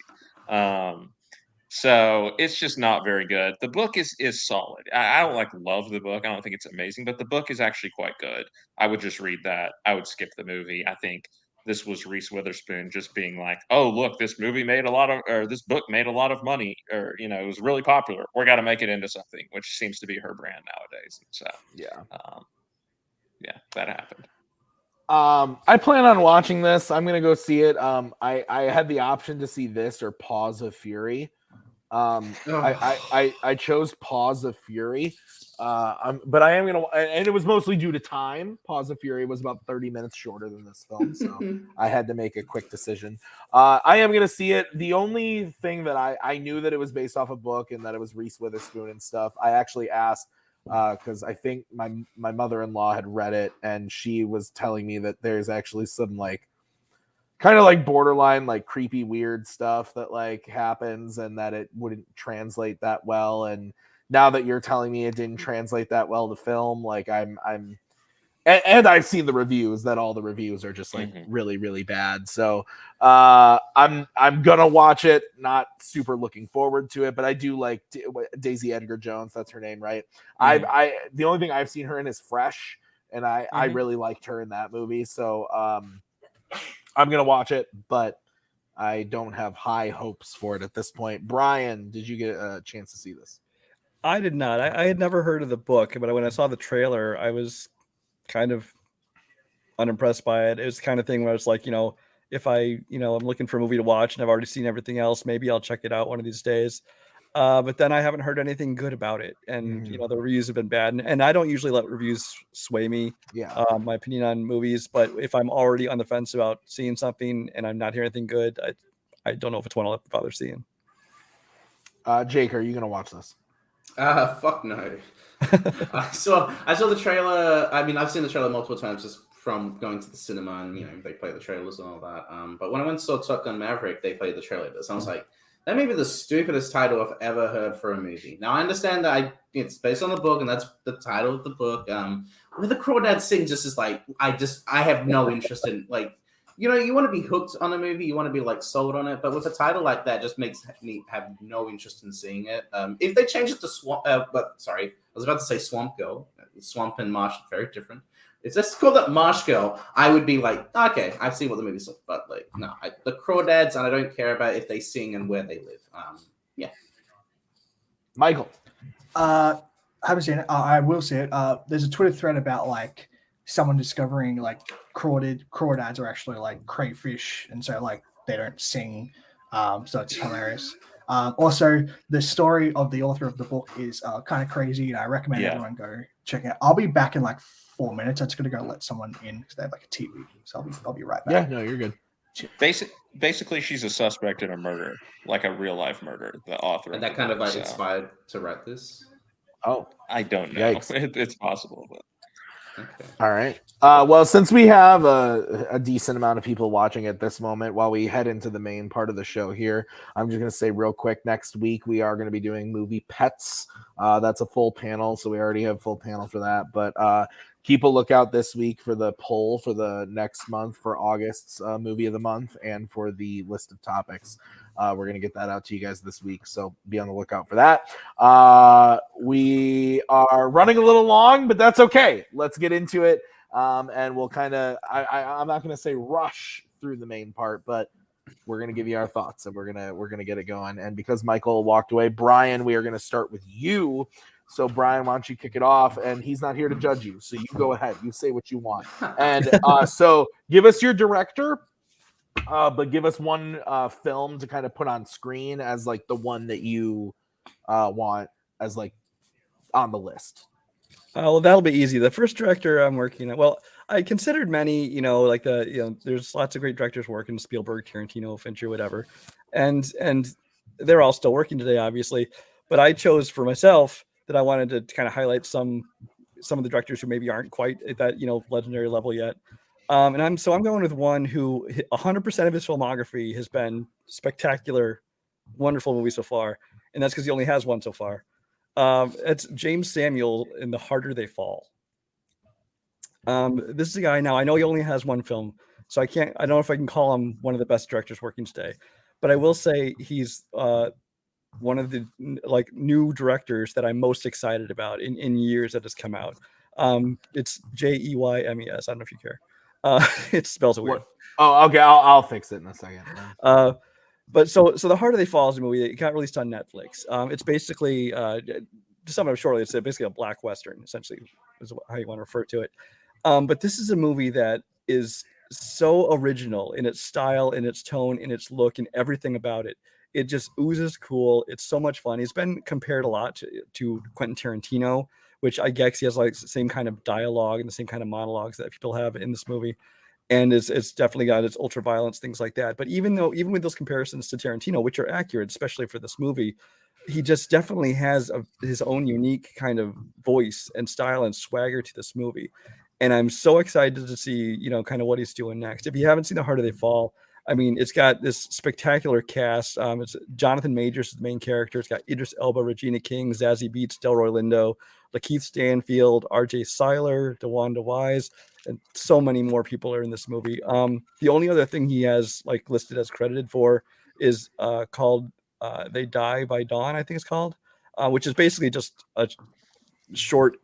So it's just not very good. The book is solid. I don't love the book. I don't think it's amazing, but the book is actually quite good. I would just read that. I would skip the movie. I think this was Reese Witherspoon just being like, "Oh, look, this book made a lot of money, or it was really popular. We're got to make it into something," which seems to be her brand nowadays. So that happened. I plan on watching this. I'm gonna go see it. I had the option to see this or Paws of Fury. I chose Paws of Fury. But I am gonna, and it was mostly due to time. Paws of Fury was about 30 minutes shorter than this film, so I had to make a quick decision. I am gonna see it. The only thing that I knew that it was based off a book and that it was Reese Witherspoon and stuff. I actually asked because I think my mother-in-law had read it and she was telling me that there's actually some kind of borderline creepy weird stuff that happens and that it wouldn't translate that well. And now that you're telling me it didn't translate that well to film, and I've seen the reviews that all the reviews are just really, really bad. So I'm gonna watch it. Not super looking forward to it, but I do like Daisy Edgar Jones. That's her name, right? Mm-hmm. The only thing I've seen her in is Fresh, and I really liked her in that movie. So I'm gonna watch it, but I don't have high hopes for it at this point. Brian, did you get a chance to see this? I did not. I had never heard of the book, but when I saw the trailer, I was kind of unimpressed by it. It was the kind of thing where it's like, if I'm looking for a movie to watch and I've already seen everything else, maybe I'll check it out one of these days. But then I haven't heard anything good about it. And, the reviews have been bad. And I don't usually let reviews sway me, my opinion on movies. But if I'm already on the fence about seeing something and I'm not hearing anything good, I don't know if it's one I'll bother seeing. Jake, are you going to watch this? Fuck no. I saw the trailer. I mean, I've seen the trailer multiple times just from going to the cinema and, they play the trailers and all that. But when I went and saw Top Gun Maverick, they played the trailer. So I was like, that may be the stupidest title I've ever heard for a movie. Now, I understand that it's based on the book, and that's the title of the book. With the Crawdads thing, just is I have no interest in, you want to be hooked on a movie, you want to be sold on it, but with a title like that, just makes me have no interest in seeing it. If they change it to I was about to say Swamp Girl. Swamp and Marsh are very different. If this called it Marsh Girl, I would be okay, I see what the movie's like, but no, the Crawdads, and I don't care about if they sing and where they live. Michael, I haven't seen it. I will see it. There's a Twitter thread about someone discovering crawdads are actually crayfish, and so they don't sing. So it's hilarious. Also, the story of the author of the book is kind of crazy, and I recommend everyone go check it out. I'll be back in 4 minutes. I'm just gonna go let someone in because they have a TV, so I'll be right back. Yeah, no, you're good. Basically, she's a suspect in a murder, a real life murder. The author, and that kind of inspired to write this. Oh, I don't know. It's possible, but. Okay. All right. Well, since we have a decent amount of people watching at this moment, while we head into the main part of the show here, I'm just going to say real quick, next week we are going to be doing movie pets. That's a full panel, so we already have full panel for that. But keep a lookout this week for the poll for the next month for August's movie of the month and for the list of topics. We're going to get that out to you guys this week, so be on the lookout for that. We are running a little long, but that's okay. Let's get into it, and we'll kind of I'm not going to say rush through the main part, but we're going to give you our thoughts, and we're going to get it going. And because Michael walked away, Brian, we are going to start with you. So Brian, why don't you kick it off? And he's not here to judge you, so you go ahead. You say what you want. And so give us your director, but give us one film to kind of put on screen as like the one that you want as like on the list. Well, that'll be easy. The first director I'm working on, well, I considered many, like there's lots of great directors working, Spielberg, Tarantino, Fincher, whatever. And they're all still working today, obviously. But I chose for myself that I wanted to kind of highlight some of the directors who maybe aren't quite at that, legendary level yet. And I'm going with one who 100% of his filmography has been spectacular, wonderful movie so far. And that's because he only has one so far. It's James Samuel in The Harder They Fall. This is a guy, now I know he only has one film, so I don't know if I can call him one of the best directors working today, but I will say he's one of the new directors that I'm most excited about in years that has come out. It's Jeymes. I don't know if you care. It spells it weird. Oh, okay. I'll fix it in a second. But so The Harder They Fall is a movie that got released on Netflix. It's basically, to sum it up shortly, it's basically a black Western, essentially, is how you want to refer to it. But this is a movie that is so original in its style, in its tone, in its look, and everything about it. It just oozes cool. It's so much fun. He's been compared a lot to Quentin Tarantino, which I guess he has like the same kind of dialogue and the same kind of monologues that people have in this movie. And it's definitely got its ultra violence, things like that. But even with those comparisons to Tarantino, which are accurate, especially for this movie, he just definitely has his own unique kind of voice and style and swagger to this movie. And I'm so excited to see, kind of what he's doing next. If you haven't seen The Harder They Fall, I mean, it's got this spectacular cast. It's Jonathan Majors is the main character. It's got Idris Elba, Regina King, Zazie Beetz, Delroy Lindo, Lakeith Stanfield, R.J. Seiler, DeWanda Wise, and so many more people are in this movie. The only other thing he has listed as credited for is called They Die by Dawn, I think it's called, which is basically just a short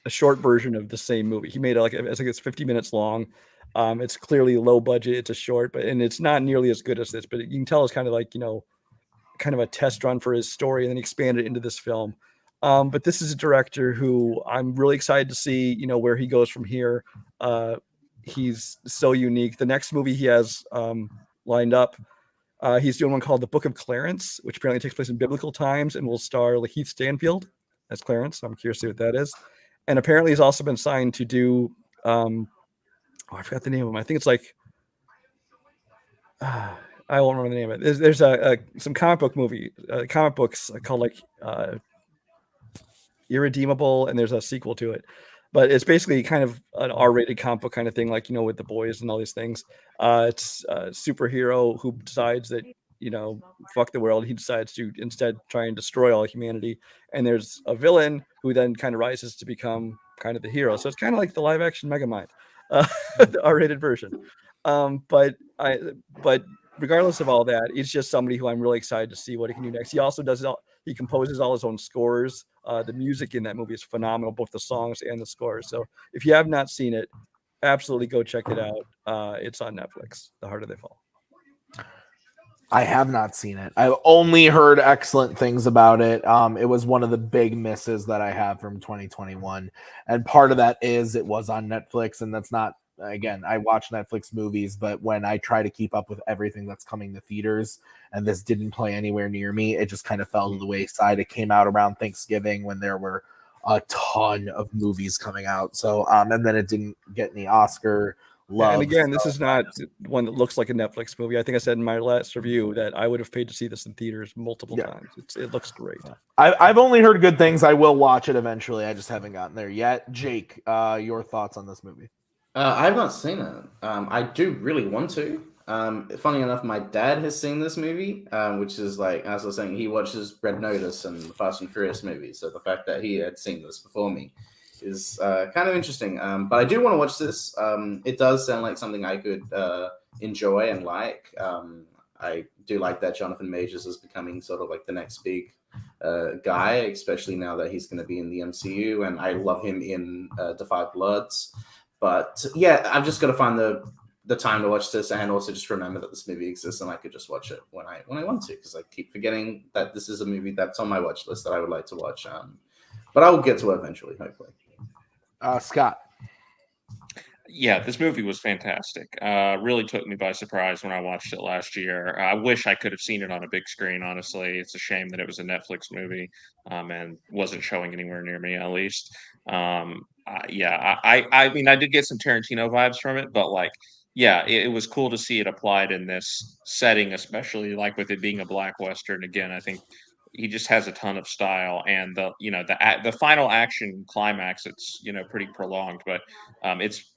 version of the same movie. He made it it's 50 minutes long. It's clearly low budget. It's a short, and it's not nearly as good as this, but you can tell it's kind of kind of a test run for his story and then expanded into this film. But this is a director who I'm really excited to see, where he goes from here. He's so unique. The next movie he has lined up, he's doing one called The Book of Clarence, which apparently takes place in biblical times and will star Lakeith Stanfield as Clarence. I'm curious to see what that is. And apparently he's also been signed to do, I forgot the name of him. I think it's I won't remember the name of it. There's some comic books called Irredeemable, and there's a sequel to it. But it's basically kind of an R-rated comic book kind of thing, with The Boys and all these things. It's a superhero who decides that, fuck the world. He decides to instead try and destroy all humanity. And there's a villain who then kind of rises to become kind of the hero. So it's kind of like the live-action Megamind, the R-rated version. But regardless of all that, he's just somebody who I'm really excited to see what he can do next. He also he composes all his own scores. The music in that movie is phenomenal, both the songs and the scores. So if you have not seen it, absolutely go check it out. It's on Netflix, The Harder They Fall. I have not seen it. I've only heard excellent things about it. It was one of the big misses that I have from 2021. And part of that is it was on Netflix, and that's not, again, I watch Netflix movies, but when I try to keep up with everything that's coming to theaters and this didn't play anywhere near me, it just kind of fell to the wayside. It came out around Thanksgiving when there were a ton of movies coming out. So, and then it didn't get any Oscar love. And again, this is not one that looks like a Netflix movie. I think I said in my last review that I would have paid to see this in theaters multiple times. It looks great. I've only heard good things. I will watch it eventually. I just haven't gotten there yet. Jake, your thoughts on this movie? I've not seen it. I do really want to. Funny enough, my dad has seen this movie, which is as I was saying, he watches Red Notice and the Fast and Furious movies. So the fact that he had seen this before me is kind of interesting. But I do want to watch this. It does sound like something I could enjoy and like. I do like that Jonathan Majors is becoming sort of like the next big guy, especially now that he's going to be in the MCU. And I love him in Defy Bloods. But yeah, I've just got to find the time to watch this, and also just remember that this movie exists, and I could just watch it when I want to, because I keep forgetting that this is a movie that's on my watch list that I would like to watch. but I will get to it eventually, hopefully. Scott. Yeah, this movie was fantastic. Really took me by surprise when I watched it last year. I wish I could have seen it on a big screen, honestly. It's a shame that it was a Netflix movie and wasn't showing anywhere near me, at least. I mean, I did get some Tarantino vibes from it, but like, yeah, it was cool to see it applied in this setting, especially like with it being a Black Western. Again, I think he just has a ton of style, and the final action climax, it's pretty prolonged, but it's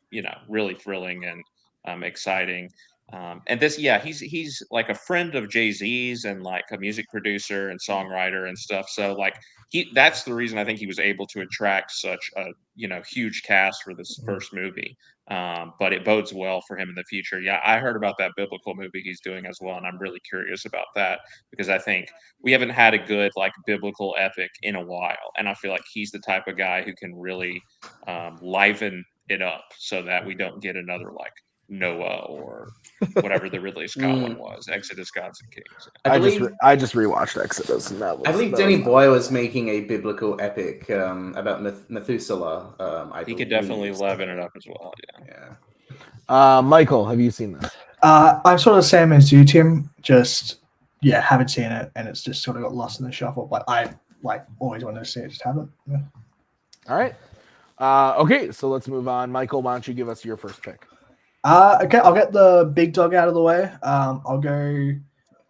really thrilling and exciting. And this, yeah, he's like a friend of Jay-Z's and like a music producer and songwriter and stuff. So like that's the reason I think he was able to attract such a huge cast for this first movie. But it bodes well for him in the future. Yeah, I heard about that biblical movie he's doing as well, and I'm really curious about that because I think we haven't had a good like biblical epic in a while, and I feel like he's the type of guy who can really liven it up so that we don't get another like Noah or whatever the Ridley Scott one was, Exodus, Gods and Kings. I just rewatched Exodus, and that was. I believe Danny Boyle was making a biblical epic about Methuselah. He could definitely leaven it up as well. Yeah. Michael, have you seen this? I'm sort of the same as you, Tim. Just haven't seen it, and it's just sort of got lost in the shuffle. But I always wanted to see it, just haven't. Yeah. All right. Okay, so let's move on. Michael, why don't you give us your first pick? Okay, I'll get the big dog out of the way. I'll go.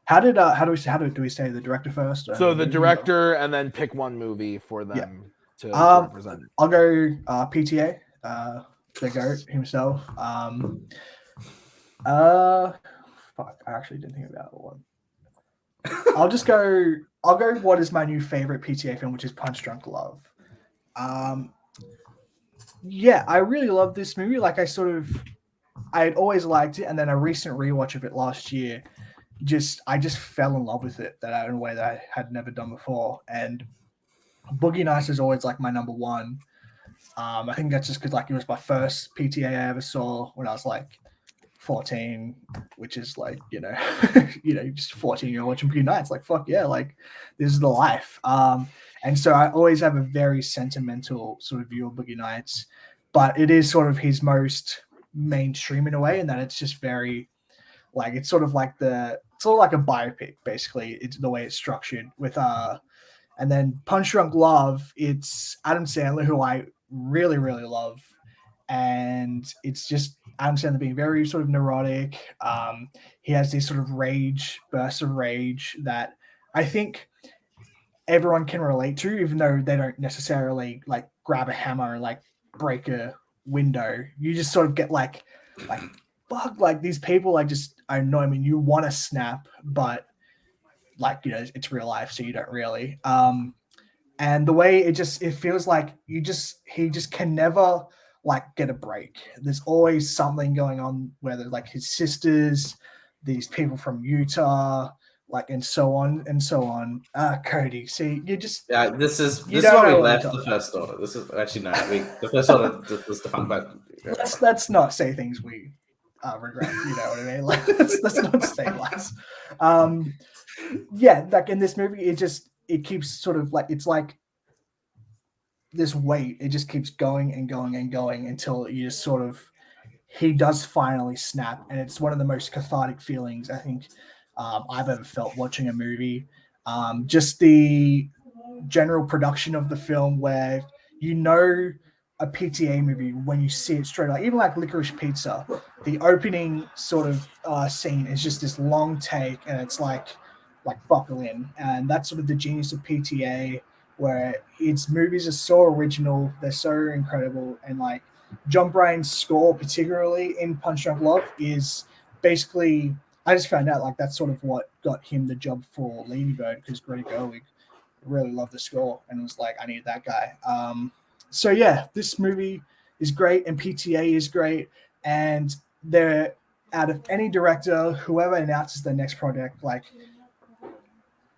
How do we say the director first? So the director, and then pick one movie for them to represent. I'll go PTA, the GOAT himself. Fuck, I actually didn't think about one. I'll go. What is my new favorite PTA film, which is Punch Drunk Love. Yeah, I really love this movie. Like I had always liked it, and then a recent rewatch of it last year, I just fell in love with it in a way that I had never done before. And Boogie Nights is always like my number one. I think that's just because like it was my first PTA I ever saw when I was like 14, which is like just 14-year-old watching Boogie Nights. Like fuck yeah, like this is the life. And so I always have a very sentimental sort of view of Boogie Nights, but it is sort of his most mainstream in a way, in that it's just very like it's sort of like a biopic basically. It's the way it's structured with and then Punch Drunk Love, it's Adam Sandler, who I really really love, and it's just Adam Sandler being very sort of neurotic. He has these sort of bursts of rage that I think everyone can relate to, even though they don't necessarily like grab a hammer and like break a window. You just sort of get like fuck, like these people like just annoy me. You want to snap, but like it's real life, so you don't really. And the way it feels like he just can never like get a break. There's always something going on, whether like his sisters, these people from Utah, like and so on and so on. Cody, see, you just this is why we left the first order. This is actually no, the first order was the fun part. Let's not say things we regret. You know what I mean? Like let's not say less. Like in this movie, it keeps sort of like it's like this weight. It just keeps going and going and going until you just sort of he does finally snap, and it's one of the most cathartic feelings I think I've ever felt watching a movie. Just the general production of the film, where a PTA movie when you see it straight, like even like Licorice Pizza, the opening sort of scene is just this long take, and it's like buckle in, and that's sort of the genius of PTA, where its movies are so original, they're so incredible, and like John Bryan's score, particularly in Punch Drunk Love, is basically, I just found out like that's sort of what got him the job for Lady Bird, because Greta Gerwig really loved the score and was like, I need that guy. So yeah, this movie is great, and PTA is great, and they're out of any director, whoever announces their next project, like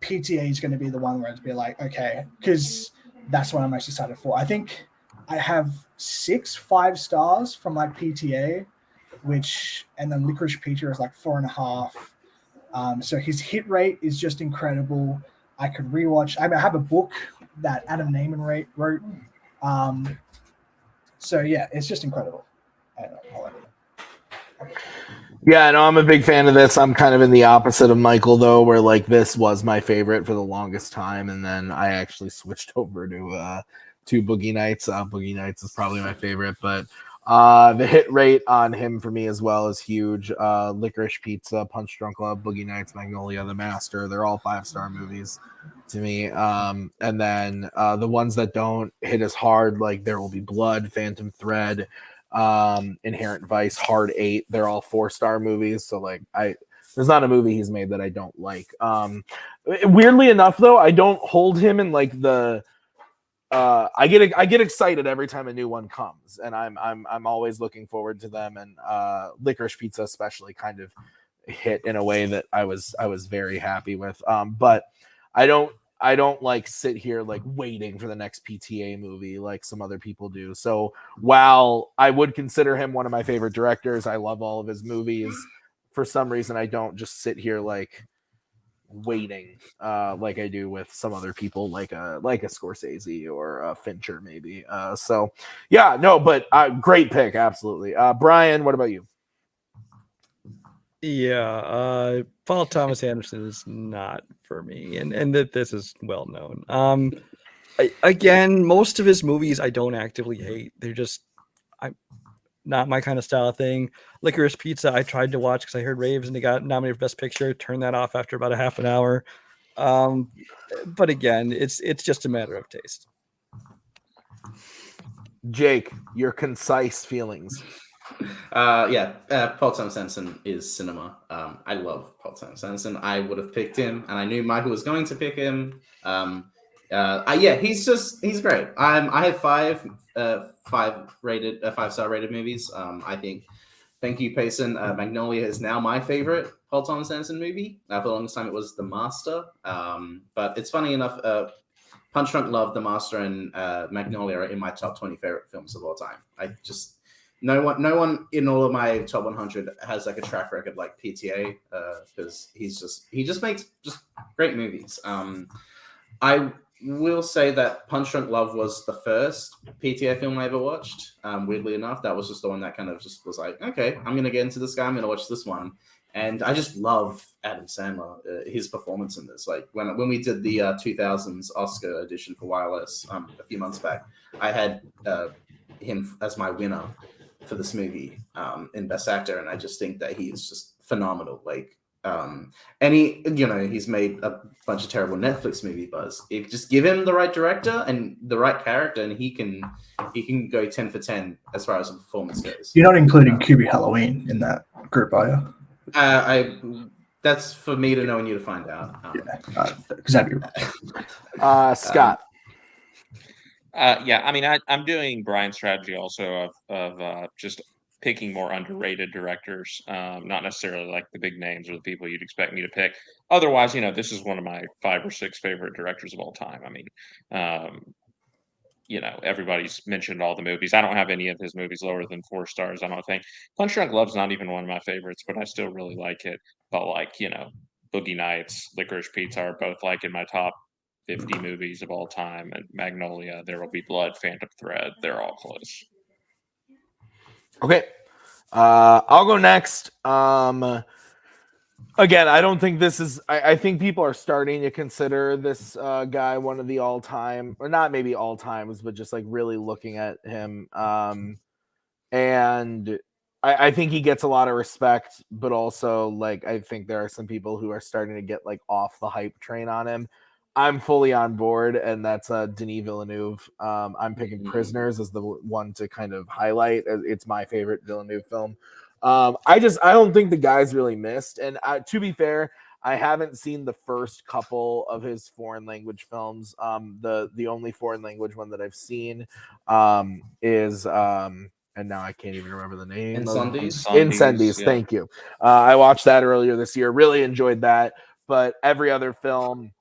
PTA is going to be the one where it's be like, okay, because that's what I'm most excited for. I think I have 5 stars from like PTA, and then Licorice Pizza is like 4.5. So his hit rate is just incredible. I could rewatch. I have a book that Adam Naiman wrote. So yeah, it's just incredible. I don't know, I'll end it. Yeah, no, I'm a big fan of this. I'm kind of in the opposite of Michael though, where like this was my favorite for the longest time, and then I actually switched over to Boogie Nights. Boogie Nights is probably my favorite, but the hit rate on him for me as well is huge. Licorice Pizza, Punch Drunk Love, Boogie Nights, Magnolia, The Master. They're all 5-star movies to me. And then the ones that don't hit as hard, like There Will Be Blood, Phantom Thread, Inherent Vice, Hard 8. They're all 4-star movies. So like there's not a movie he's made that I don't like. Weirdly enough, though, I don't hold him in like the I get excited every time a new one comes, and I'm always looking forward to them. And Licorice Pizza especially kind of hit in a way that I was very happy with. But I don't like sit here like waiting for the next PTA movie like some other people do. So while I would consider him one of my favorite directors, I love all of his movies. For some reason, I don't just sit here like waiting like I do with some other people like a Scorsese or a Fincher maybe. So yeah, no, but great pick, absolutely. Brian, what about you? Yeah, Paul Thomas Anderson is not for me, and that this is well known. Again, most of his movies I don't actively hate. They're just not my kind of style thing. Licorice Pizza I tried to watch because I heard raves and they got nominated for Best Picture. Turned that off after about a half an hour. But again, it's just a matter of taste. Jake, your concise feelings. Paul Thomas Anderson is cinema. I love Paul Thomas Anderson. I would have picked him, and I knew Michael was going to pick him. He's great. I have 5-star rated movies. I think Thank You, Payson. Magnolia is now my favorite Paul Thomas Anderson movie. For the longest time, it was The Master. But it's funny enough, Punch Drunk Love, The Master, and Magnolia are in my top 20 favorite films of all time. No one in all of my top 100 has like a track record like PTA because he just makes just great movies. I will say that Punch Drunk Love was the first PTA film I ever watched. Weirdly enough, that was just the one that kind of just was like, okay, I'm gonna get into this guy. I'm gonna watch this one, and I just love Adam Sandler, his performance in this. Like when we did the 2000s Oscar edition for Wireless a few months back, I had him as my winner for this movie in Best Actor, and I just think that he is just phenomenal. Like, and he's made a bunch of terrible Netflix movie buzz. If just give him the right director and the right character, and he can go 10 for 10 as far as the performance goes. You're not including QB Halloween in that group, are you? That's for me to know and you to find out. Exactly. Scott. I mean, I'm doing Brian's strategy also of just picking more underrated directors, not necessarily like the big names or the people you'd expect me to pick. Otherwise, this is one of my 5 or 6 favorite directors of all time. I mean, everybody's mentioned all the movies. I don't have any of his movies lower than 4 stars. I don't think Punch Drunk Love's not even one of my favorites, but I still really like it. But like, Boogie Nights, Licorice Pizza are both like in my top 50 movies of all time, and Magnolia, There Will Be Blood, Phantom Thread, they're all close. Okay. I'll go next. Again, I don't think this is I think people are starting to consider this guy one of the all-time, or not maybe all times, but just like really looking at him. And I think he gets a lot of respect, but also like I think there are some people who are starting to get like off the hype train on him. I'm fully on board, and that's Denis Villeneuve. I'm picking Prisoners as the one to kind of highlight. It's my favorite Villeneuve film. I don't think the guy's really missed. And to be fair, I haven't seen the first couple of his foreign language films. The only foreign language one that I've seen is and now I can't even remember the name. Incendies. Yeah. Thank you. I watched that earlier this year. Really enjoyed that. But every other film,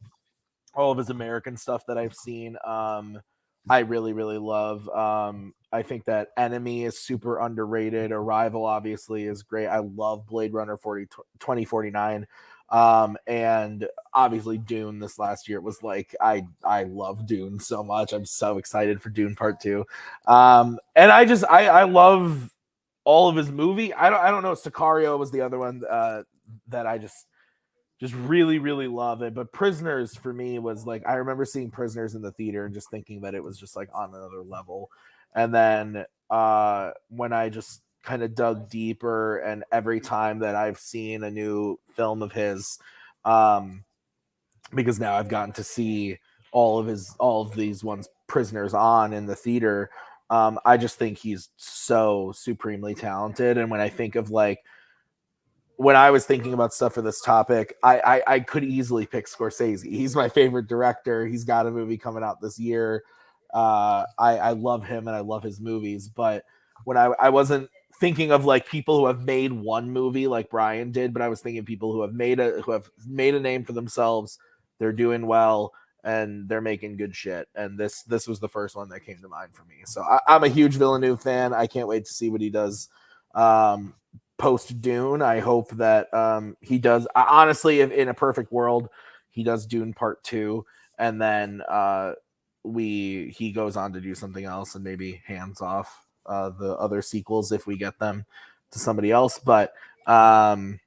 all of his American stuff that I've seen, I really, really love. I think that Enemy is super underrated. Arrival obviously is great. I love Blade Runner 2049. And obviously Dune this last year was like, I love Dune so much. I'm so excited for Dune Part 2. And I love all of his movie. I don't know. Sicario was the other one that I just really, really love it. But Prisoners for me was like, I remember seeing Prisoners in the theater and just thinking that it was just like on another level. And then when I just kind of dug deeper, and every time that I've seen a new film of his, because now I've gotten to see all of these ones Prisoners on in the theater, I just think he's so supremely talented. And when I think of like, when I was thinking about stuff for this topic, I could easily pick Scorsese. He's my favorite director. He's got a movie coming out this year. I love him and I love his movies. But when I wasn't thinking of like people who have made one movie like Brian did, but I was thinking people who have made a name for themselves. They're doing well and they're making good shit. And this was the first one that came to mind for me. So I'm a huge Villeneuve fan. I can't wait to see what he does post Dune. I hope that he does. Honestly, if in a perfect world, he does Dune Part 2, and then he goes on to do something else and maybe hands off the other sequels if we get them to somebody else. But I'm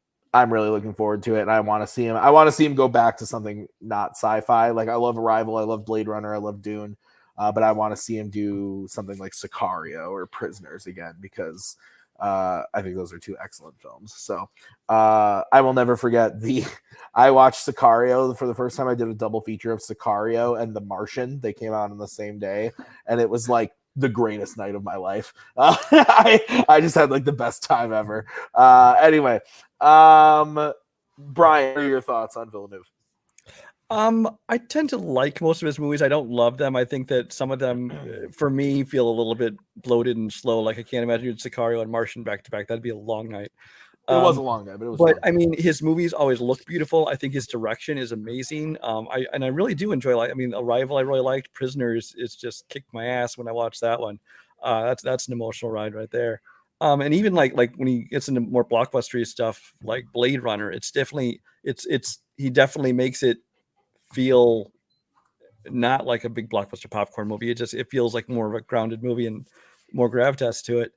really looking forward to it, and I want to see him. I want to see him go back to something not sci-fi. Like I love Arrival, I love Blade Runner, I love Dune, but I want to see him do something like Sicario or Prisoners again, because I think those are two excellent films. So I will never forget I watched Sicario for the first time. I did a double feature of Sicario and The Martian. They came out on the same day, and it was like the greatest night of my life. I just had like the best time ever. Anyway, Brian, what are your thoughts on Villeneuve? I tend to like most of his movies. I don't love them. I think that some of them, for me, feel a little bit bloated and slow. Like I can't imagine doing Sicario and Martian back to back. That'd be a long night. It was a long night, but it was. But fun. I mean, his movies always look beautiful. I think his direction is amazing. I really do enjoy. Like, I mean, Arrival I really liked. Prisoners is just kicked my ass when I watched that one. That's an emotional ride right there. And even like when he gets into more blockbustery stuff like Blade Runner, it's definitely he definitely makes it feel not like a big blockbuster popcorn movie. It feels like more of a grounded movie and more gravitas to it.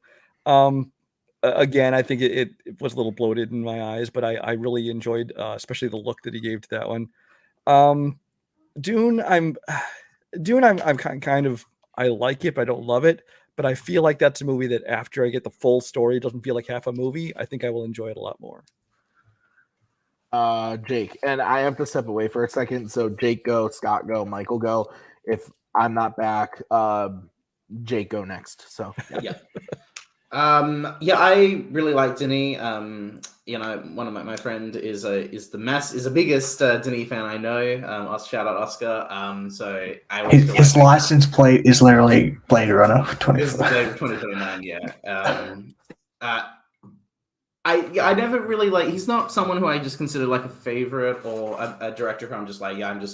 Again, I think it was a little bloated in my eyes, but I really enjoyed especially the look that he gave to that one. Dune, I'm kind of, I like it, but I don't love it. But I feel like that's a movie that after I get the full story, it doesn't feel like half a movie. I think I will enjoy it a lot more. Jake, and I have to step away for a second. So Jake go, Scott go, Michael go. If I'm not back, Jake go next. So yeah. I really like Denis. One of my friend is the biggest Denis fan I know. Shout out Oscar. So I his license plate is literally Blade Runner 2029. Yeah. I never really he's not someone who I just consider like a favorite or a director who I'm just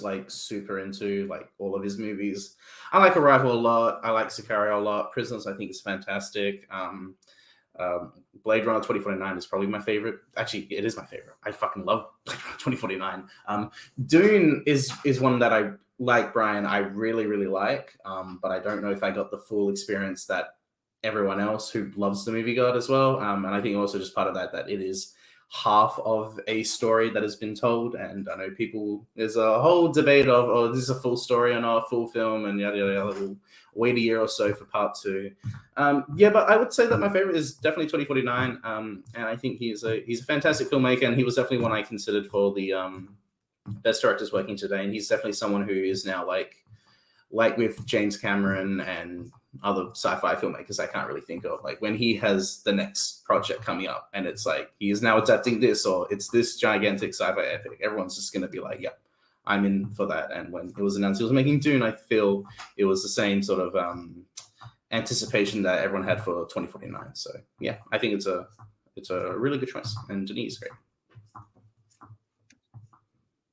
like super into like all of his movies. I like Arrival a lot. I like Sicario a lot. Prisoners I think is fantastic. Blade Runner 2049 is probably my favorite. Actually, it is my favorite. I fucking love Blade Runner 2049. Dune is one that I like, Brian. I really, really like. But I don't know if I got the full experience that everyone else who loves the movie got as well. And I think also just part of that it is half of a story that has been told. And I know there's a whole debate of, oh, this is a full story or not a full film, and yada, yada, yada. We'll wait a year or so for part 2. But I would say that my favorite is definitely 2049. And I think he's a fantastic filmmaker, and he was definitely one I considered for the best directors working today. And he's definitely someone who is now like with James Cameron and other sci-fi filmmakers I can't really think of, like when he has the next project coming up and it's like he is now adapting this or it's this gigantic sci-fi epic, everyone's just going to be like, yeah, I'm in for that. And when it was announced he was making Dune, I feel it was the same sort of anticipation that everyone had for 2049. So yeah, I think it's a really good choice, and Denis is great.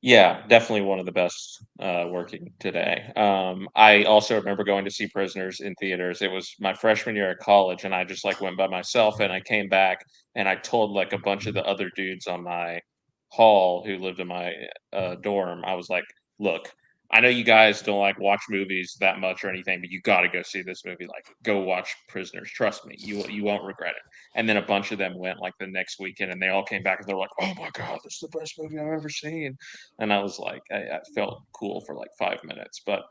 Yeah, definitely one of the best working today. I also remember going to see Prisoners in theaters. It was my freshman year at college, and I just went by myself, and I came back and I told a bunch of the other dudes on my Hall, who lived in my dorm, I was like, "Look, I know you guys don't like watch movies that much or anything, but you got to go see this movie. Like, go watch Prisoners. Trust me, you won't regret it." And then a bunch of them went like the next weekend, and they all came back and they're like, "Oh my god, this is the best movie I've ever seen." And I was like, I felt cool for like 5 minutes, but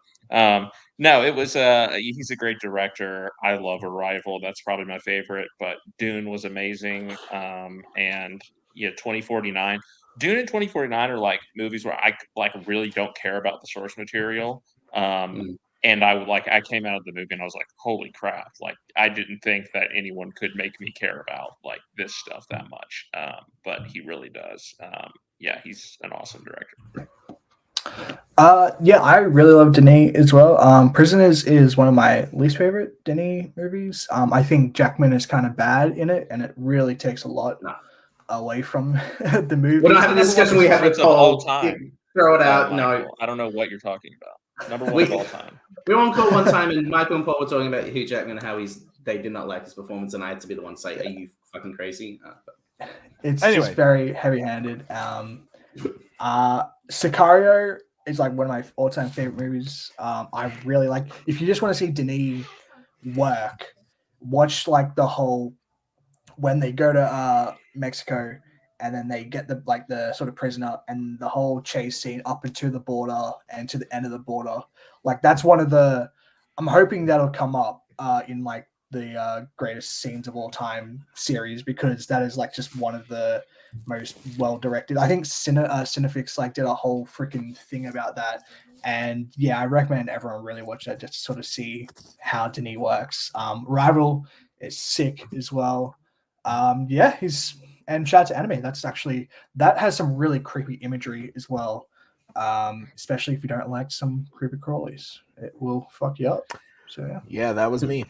no, it was he's a great director. I love Arrival. That's probably my favorite, but Dune was amazing. And yeah, 2049. Dune and 2049 are like movies where I like really don't care about the source material. Mm. And I came out of the movie and I was like, holy crap! Like I didn't think that anyone could make me care about like this stuff that much. But he really does. Yeah, he's an awesome director. Yeah, I really love Denis as well. Prisoners is one of my least favorite Denis movies. I think Jackman is kind of bad in it, and it really takes a lot away from the movie. We're not having a discussion we had with of all Paul. time. Throw it out. No, Michael, I don't know what you're talking about. Number one of all time. We were on call one time, and Michael and Paul were talking about Hugh Jackman and how they did not like his performance, and I had to be the one to say, "Are you fucking crazy?" It's just very heavy-handed. Sicario is like one of my all-time favorite movies. I really like. If you just want to see Denis work, watch like the whole when they go to Mexico and then they get the sort of prisoner and the whole chase scene up into the border and to the end of the border. Like that's one of the. I'm hoping that'll come up in like the greatest scenes of all time series, because that is like just one of the most well directed. I think Cinefix like did a whole freaking thing about that, and yeah, I recommend everyone really watch that just to sort of see how Denis works. Rival is sick as well. Yeah, and shout out to anime. That has some really creepy imagery as well. Especially if you don't like some creepy crawlies, it will fuck you up. So yeah, that was me.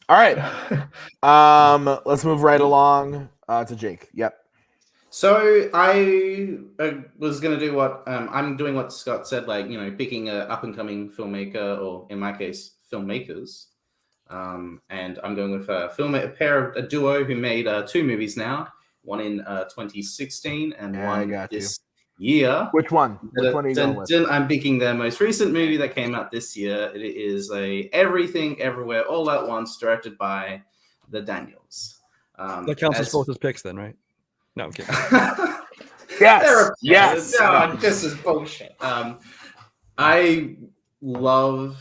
All right, let's move right along to Jake. Yep. So I was gonna do what I'm doing. What Scott said, like picking a up and coming filmmaker, or in my case, filmmakers. And I'm going with a duo who made 2 movies now. One in 2016 and one this year. Which one? Which one are you going with? I'm picking their most recent movie that came out this year. It is a Everything Everywhere All at Once, directed by the Daniels. That counts as both his picks, then, right? No, I'm kidding. Yes. No, this is bullshit. I love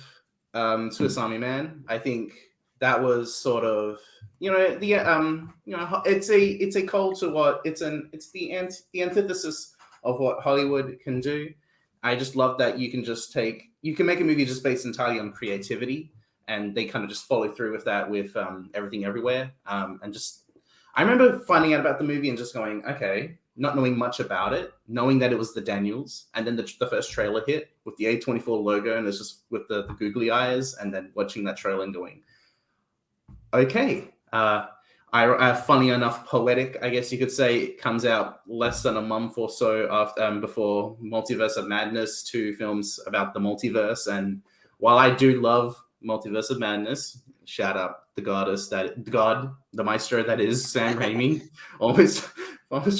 Swiss Army Man. I think that was sort of it's a call to what it's the antithesis of what Hollywood can do. I just love that you can make a movie just based entirely on creativity, and they kind of just follow through with that with Everything Everywhere. I remember finding out about the movie and just going, okay, not knowing much about it, knowing that it was the Daniels, and then the first trailer hit with the A24 logo, and it's just with the googly eyes, and then watching that trailer and going, okay. Funny enough, poetic, I guess you could say, it comes out less than a month or so after before Multiverse of Madness, 2 films about the multiverse. And while I do love Multiverse of Madness, shout out the maestro that is Sam Raimi, almost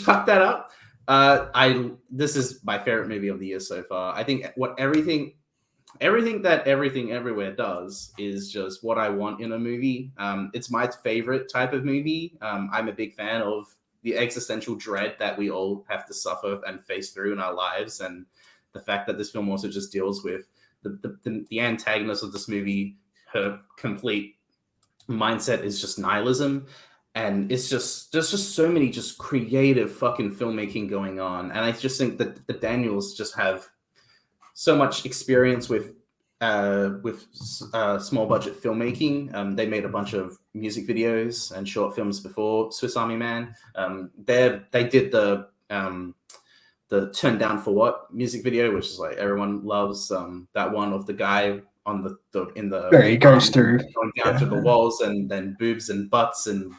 fucked that up. This is my favorite movie of the year so far. I think what everything that Everything Everywhere does is just what I want in a movie. It's my favorite type of movie. I'm a big fan of the existential dread that we all have to suffer and face through in our lives, and the fact that this film also just deals with the antagonist of this movie. Her complete mindset is just nihilism, and it's just there's just so many just creative fucking filmmaking going on, and I just think that the Daniels just have so much experience with small budget filmmaking. They made a bunch of music videos and short films before Swiss Army Man. They did the Turn Down for What music video, which is like everyone loves. That one of the guy on he goes through going down to the walls, and then boobs and butts, and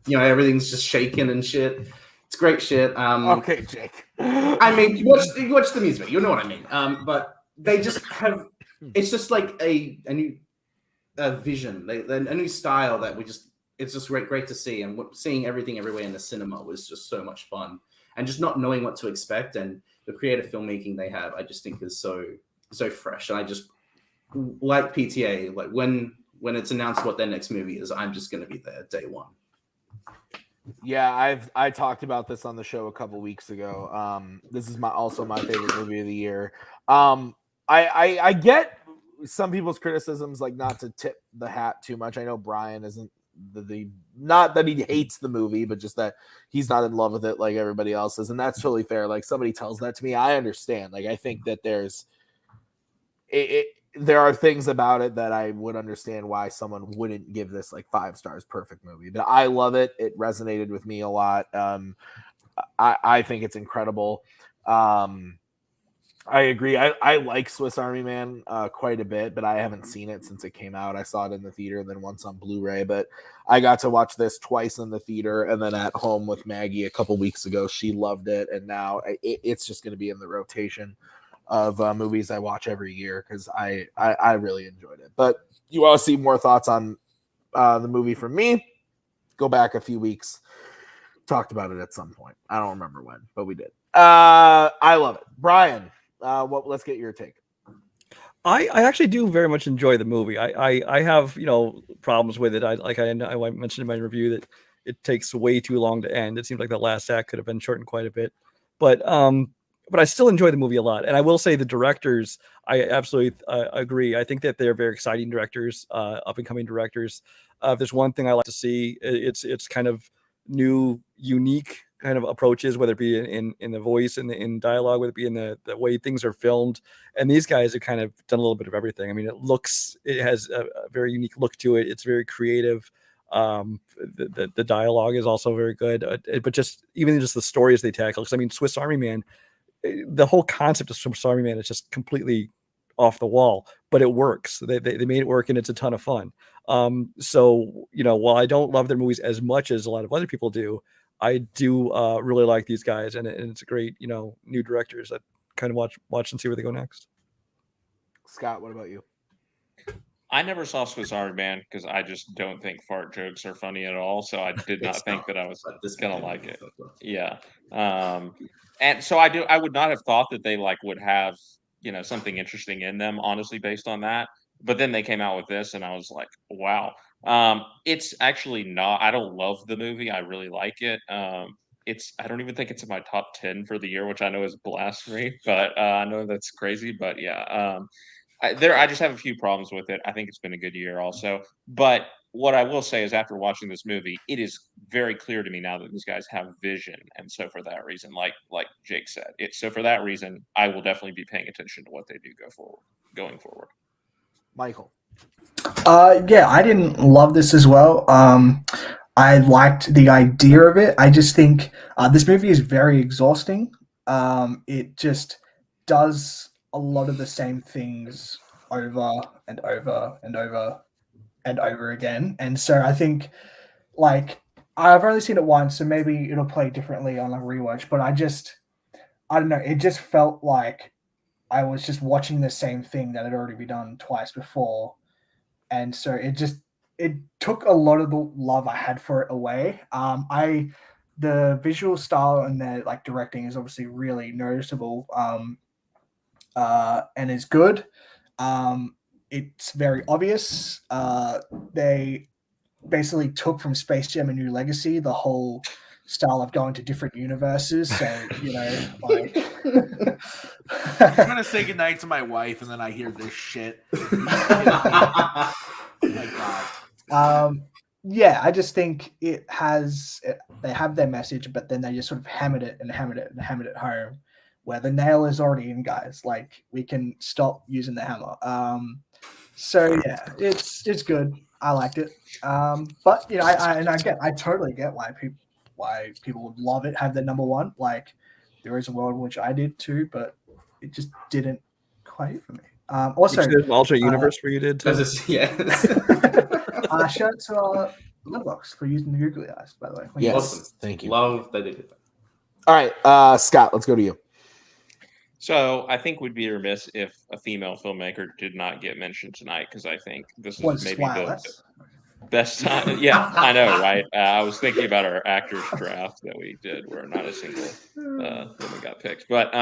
everything's just shaking and shit. It's great shit. Okay, Jake. I mean, you watch the music, you know what I mean. But they just have. It's just like a new vision, a new style that it's just great to see. And seeing Everything Everywhere in the cinema was just so much fun. and just not knowing what to expect, and the creative filmmaking they have, I just think is so fresh. And I just like PTA, like when it's announced what their next movie is, I'm just going to be there day one. Yeah, I talked about this on the show a couple weeks ago. This is also my favorite movie of the year. I get some people's criticisms, like not to tip the hat too much. I know Brian isn't the not that he hates the movie, but just that he's not in love with it like everybody else is, and that's totally fair. Like somebody tells that to me, I understand. Like I think that there are things about it that I would understand why someone wouldn't give this like 5 stars perfect movie, but I love it. It resonated with me a lot. I think it's incredible. I agree. I like Swiss Army Man quite a bit, but I haven't seen it since it came out. I saw it in the theater and then once on Blu-ray, but I got to watch this twice in the theater and then at home with Maggie a couple weeks ago. She loved it, and now it's just going to be in the rotation of movies I watch every year because I really enjoyed it. But you want to see more thoughts on the movie from me? Go back a few weeks. Talked about it at some point. I don't remember when, but we did. I love it. Brian, let's get your take. I actually do very much enjoy the movie. I have problems with it. I mentioned in my review that it takes way too long to end. It seems like the last act could have been shortened quite a bit, but I still enjoy the movie a lot. And I will say the directors, I absolutely agree. I think that they're very exciting directors, up and coming directors. There's one thing I like to see. It's kind of new, unique kind of approaches, whether it be in the voice and in dialogue, whether it be in the way things are filmed. And these guys have kind of done a little bit of everything. I mean, it has a very unique look to it. It's very creative. The dialogue is also very good, but just the stories they tackle. Because I mean, Swiss Army Man, the whole concept of Swiss Army Man is just completely off the wall, but it works. They made it work, and it's a ton of fun. So while I don't love their movies as much as a lot of other people do, I do really like these guys, and it's a great new directors that kind of watch and see where they go next. Scott, what about you? I never saw Swiss Army Man because I just don't think fart jokes are funny at all. So I did not think that I was gonna like it. Yeah. And so I would not have thought that they would have something interesting in them, honestly, based on that. But then they came out with this, and I was like, wow. It's actually not. I don't love the movie. I really like it. I don't even think it's in my top 10 for the year, which I know is blasphemy, but I know that's crazy. But yeah, I just have a few problems with it. I think it's been a good year also. But what I will say is after watching this movie, it is very clear to me now that these guys have vision. And so for that reason, like Jake said, so for that reason, I will definitely be paying attention to what they do going forward. Michael. Yeah, I didn't love this as well. I liked the idea of it. I just think this movie is very exhausting. It just does a lot of the same things over and over and over and over again. And so I think, I've only seen it once, so maybe it'll play differently on a rewatch. But I don't know. It just felt like I was just watching the same thing that had already been done twice before. And so it took a lot of the love I had for it away. The visual style and the directing is obviously really noticeable, and is good. It's very obvious. They basically took from Space Jam: A New Legacy the whole style of going to different universes. So I'm gonna say goodnight to my wife, and then I hear this shit. Oh my God. Yeah, I just think they have their message, but then they just sort of hammered it and hammered it and hammered it home, where the nail is already in, guys. We can stop using the hammer. So yeah, it's good. I liked it. But I totally get why people would love it, have their number one. There is a world in which I did too, but it just didn't quite hit for me. Also, an alternate universe where you did too. Yes. Shout out to Letterboxd for using the googly eyes, by the way. Yes, Awesome. thank you. Love that they did that. All right, Scott, let's go to you. So I think we'd be remiss if a female filmmaker did not get mentioned tonight, because I think this is maybe Best time, yeah, I know, right? I was thinking about our actors draft that we did, where not a single woman got picked. But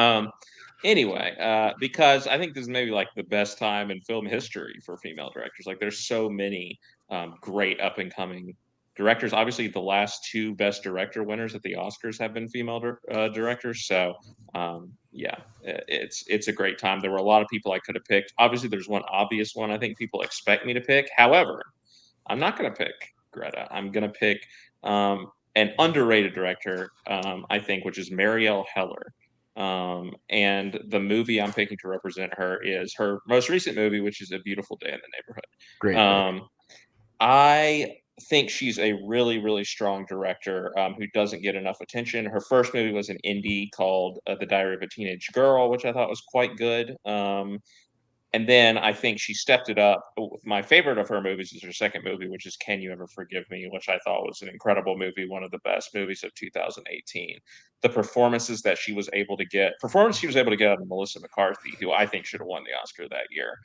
anyway, because I think this is maybe like the best time in film history for female directors. Like, there's so many great up and coming directors. Obviously, the last two Best Director winners at the Oscars have been female directors. So yeah, it's a great time. There were a lot of people I could have picked. Obviously, there's one obvious one I think people expect me to pick. However, I'm not going to pick Greta. I'm going to pick an underrated director, I think, which is Marielle Heller. And the movie I'm picking to represent her is her most recent movie, which is A Beautiful Day in the Neighborhood. Great. I think she's a really, really strong director who doesn't get enough attention. Her first movie was an indie called The Diary of a Teenage Girl, which I thought was quite good. And then I think she stepped it up. My favorite of her movies is her second movie, which is Can You Ever Forgive Me, which I thought was an incredible movie, one of the best movies of 2018. The performance she was able to get out of Melissa McCarthy, who I think should have won the Oscar that year,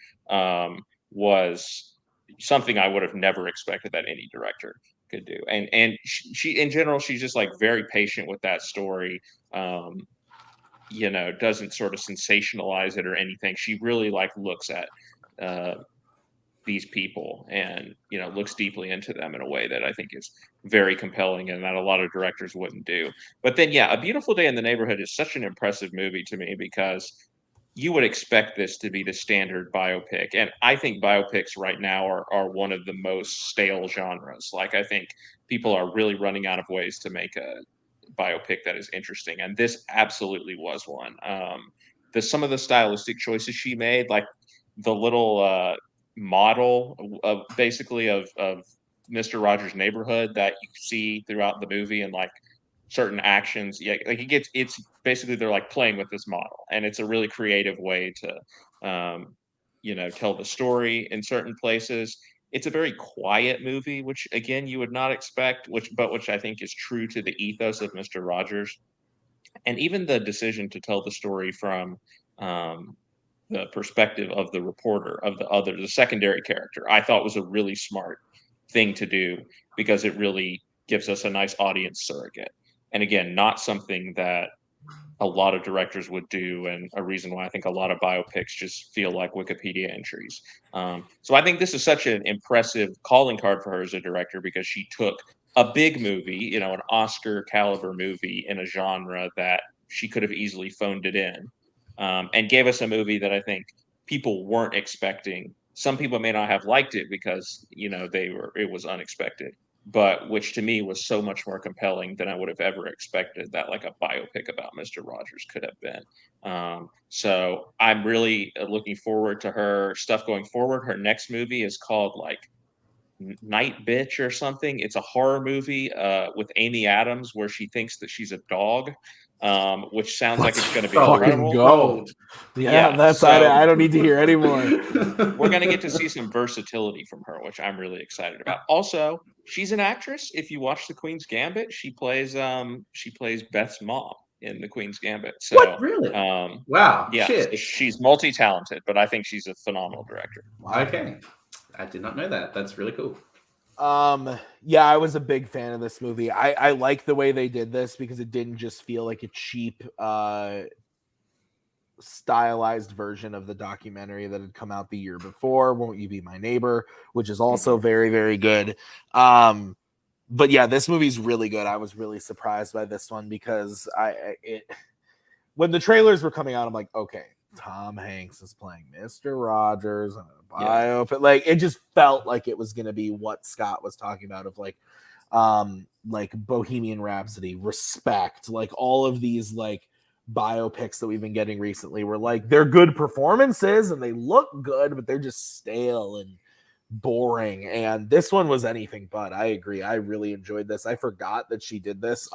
was something I would have never expected that any director could do. And she in general, she's just like very patient with that story. Doesn't sort of sensationalize it or anything. She really like looks at these people and looks deeply into them in a way that I think is very compelling and that a lot of directors wouldn't do. But then, yeah, A Beautiful Day in the Neighborhood is such an impressive movie to me because you would expect this to be the standard biopic, and I think biopics right now are one of the most stale genres. Like, I think people are really running out of ways to make a biopic that is interesting, and this absolutely was one. Some of the stylistic choices she made, like the little model of basically of Mr. Rogers' Neighborhood that you see throughout the movie, and like certain actions, yeah, like it's basically they're like playing with this model, and it's a really creative way to tell the story in certain places. It's a very quiet movie, which again you would not expect, which I think is true to the ethos of Mr. Rogers. And even the decision to tell the story from the perspective of the reporter, of the secondary character, I thought was a really smart thing to do because it really gives us a nice audience surrogate. And again, not something that a lot of directors would do, and a reason why I think a lot of biopics just feel like Wikipedia entries. So I think this is such an impressive calling card for her as a director because she took a big movie, an Oscar caliber movie in a genre that she could have easily phoned it in, and gave us a movie that I think people weren't expecting. Some people may not have liked it because it was unexpected, but which to me was so much more compelling than I would have ever expected that like a biopic about Mr. Rogers could have been. So I'm really looking forward to her stuff going forward. Her next movie is called like Night Bitch or something. It's a horror movie with Amy Adams where she thinks that she's a dog, which sounds like it's going to be incredible. Go. Yeah, that's so, I don't need to hear anymore. We're going to get to see some versatility from her, which I'm really excited about. Also, she's an actress. If you watch The Queen's Gambit, she plays Beth's mom in The Queen's Gambit. So, what, really? Wow. Yeah, shit. She's multi-talented, but I think she's a phenomenal director. Okay. I did not know that. That's really cool. Yeah, I was a big fan of this movie. I like the way they did this because it didn't just feel like a cheap stylized version of the documentary that had come out the year before, Won't You Be My Neighbor, which is also very, very good. But yeah, this movie's really good. I was really surprised by this one because when the trailers were coming out, I'm like, okay, Tom Hanks is playing Mr. Rogers on a biopic. Yeah. Like, it just felt like it was going to be what Scott was talking about of like Bohemian Rhapsody, Respect, like all of these like biopics that we've been getting recently were like, they're good performances and they look good, but they're just stale and boring. And this one was anything but. I agree. I really enjoyed this. I forgot that she did this.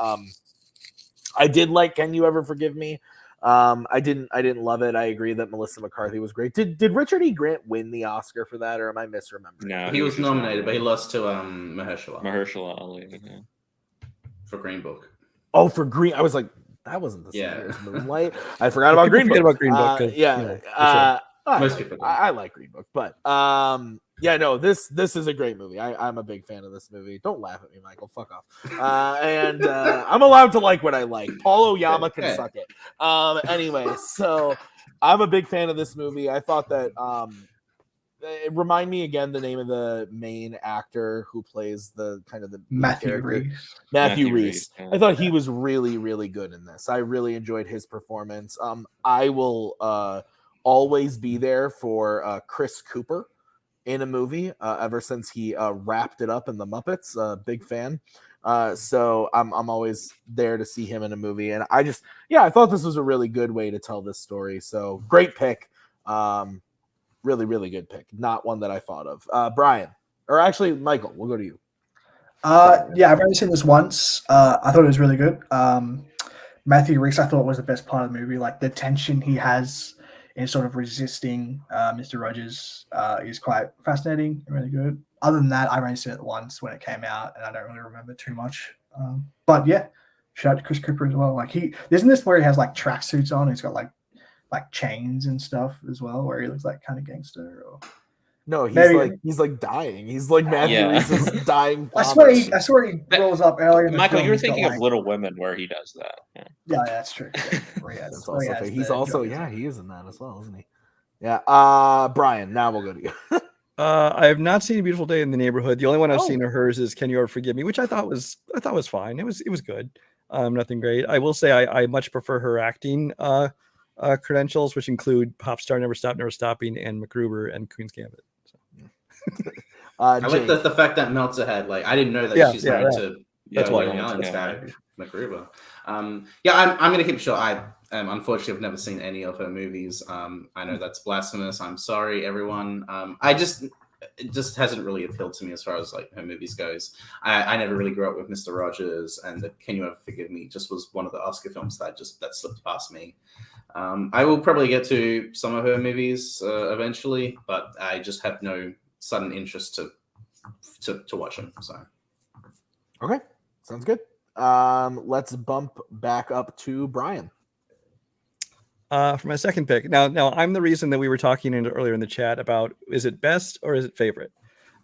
I did like Can You Ever Forgive Me? I didn't love it. I agree that Melissa McCarthy was great. Did Richard E. Grant win the Oscar for that, or am I misremembering? No, he was nominated, but he lost to Mahershala Ali for Green Book. Oh, for Green, I was like, that wasn't the same as Moonlight. I forgot about Green Book. Most people. I like Green Book, but Yeah, no, this is a great movie. I'm a big fan of this movie. Don't laugh at me, Michael. Fuck off. And I'm allowed to like what I like. Paul Oyama can suck it. Anyway, so I'm a big fan of this movie. I thought that remind me again the name of the main actor who plays the kind of the Matthew Rhys. Matthew Rhys. Yeah. I thought he was really, really good in this. I really enjoyed his performance. I will always be there for Chris Cooper in a movie ever since he wrapped it up in the Muppets. Big fan. So I'm always there to see him in a movie. And I thought this was a really good way to tell this story. So great pick. Really, really good pick. Not one that I thought of. Brian, or actually Michael, we'll go to you. Yeah, I've only seen this once. I thought it was really good. Matthew Rhys, I thought was the best part of the movie. Like the tension he has in sort of resisting Mr. Rogers is quite fascinating and really good. Other than that, I've only seen it once when it came out, and I don't really remember too much. But yeah, shout out to Chris Cooper as well. Like isn't this where he has like tracksuits on? He's got like chains and stuff as well, where he looks like kind of gangster. Or... No, he's like dying. He's like Matthew Rhys' dying. I swear he rolls up earlier. Michael, you're thinking of Little Women, where he does that. Yeah, that's true. That's also okay. He's also he is in that as well, isn't he? Yeah. Brian, now we'll go to you. I have not seen A Beautiful Day in the Neighborhood. The only one I've seen of hers is Can You Ever Forgive Me, which I thought was fine. It was good. Nothing great. I will say I much prefer her acting credentials, which include Pop Star, Never Stop, Never Stopping, and MacGruber and Queen's Gambit. I like the fact that melts ahead. Like I didn't know that she's married to Woody Allen's dad, MacGruber. I'm gonna keep it short. I unfortunately have never seen any of her movies. I know that's blasphemous. I'm sorry, everyone. It just hasn't really appealed to me as far as like her movies goes. I never really grew up with Mr. Rogers, and the Can You Ever Forgive Me just was one of the Oscar films that slipped past me. I will probably get to some of her movies eventually, but I just have no sudden interest to watch them. So, okay, sounds good. Let's bump back up to Brian. For my second pick. Now I'm the reason that we were talking earlier in the chat about is it best or is it favorite?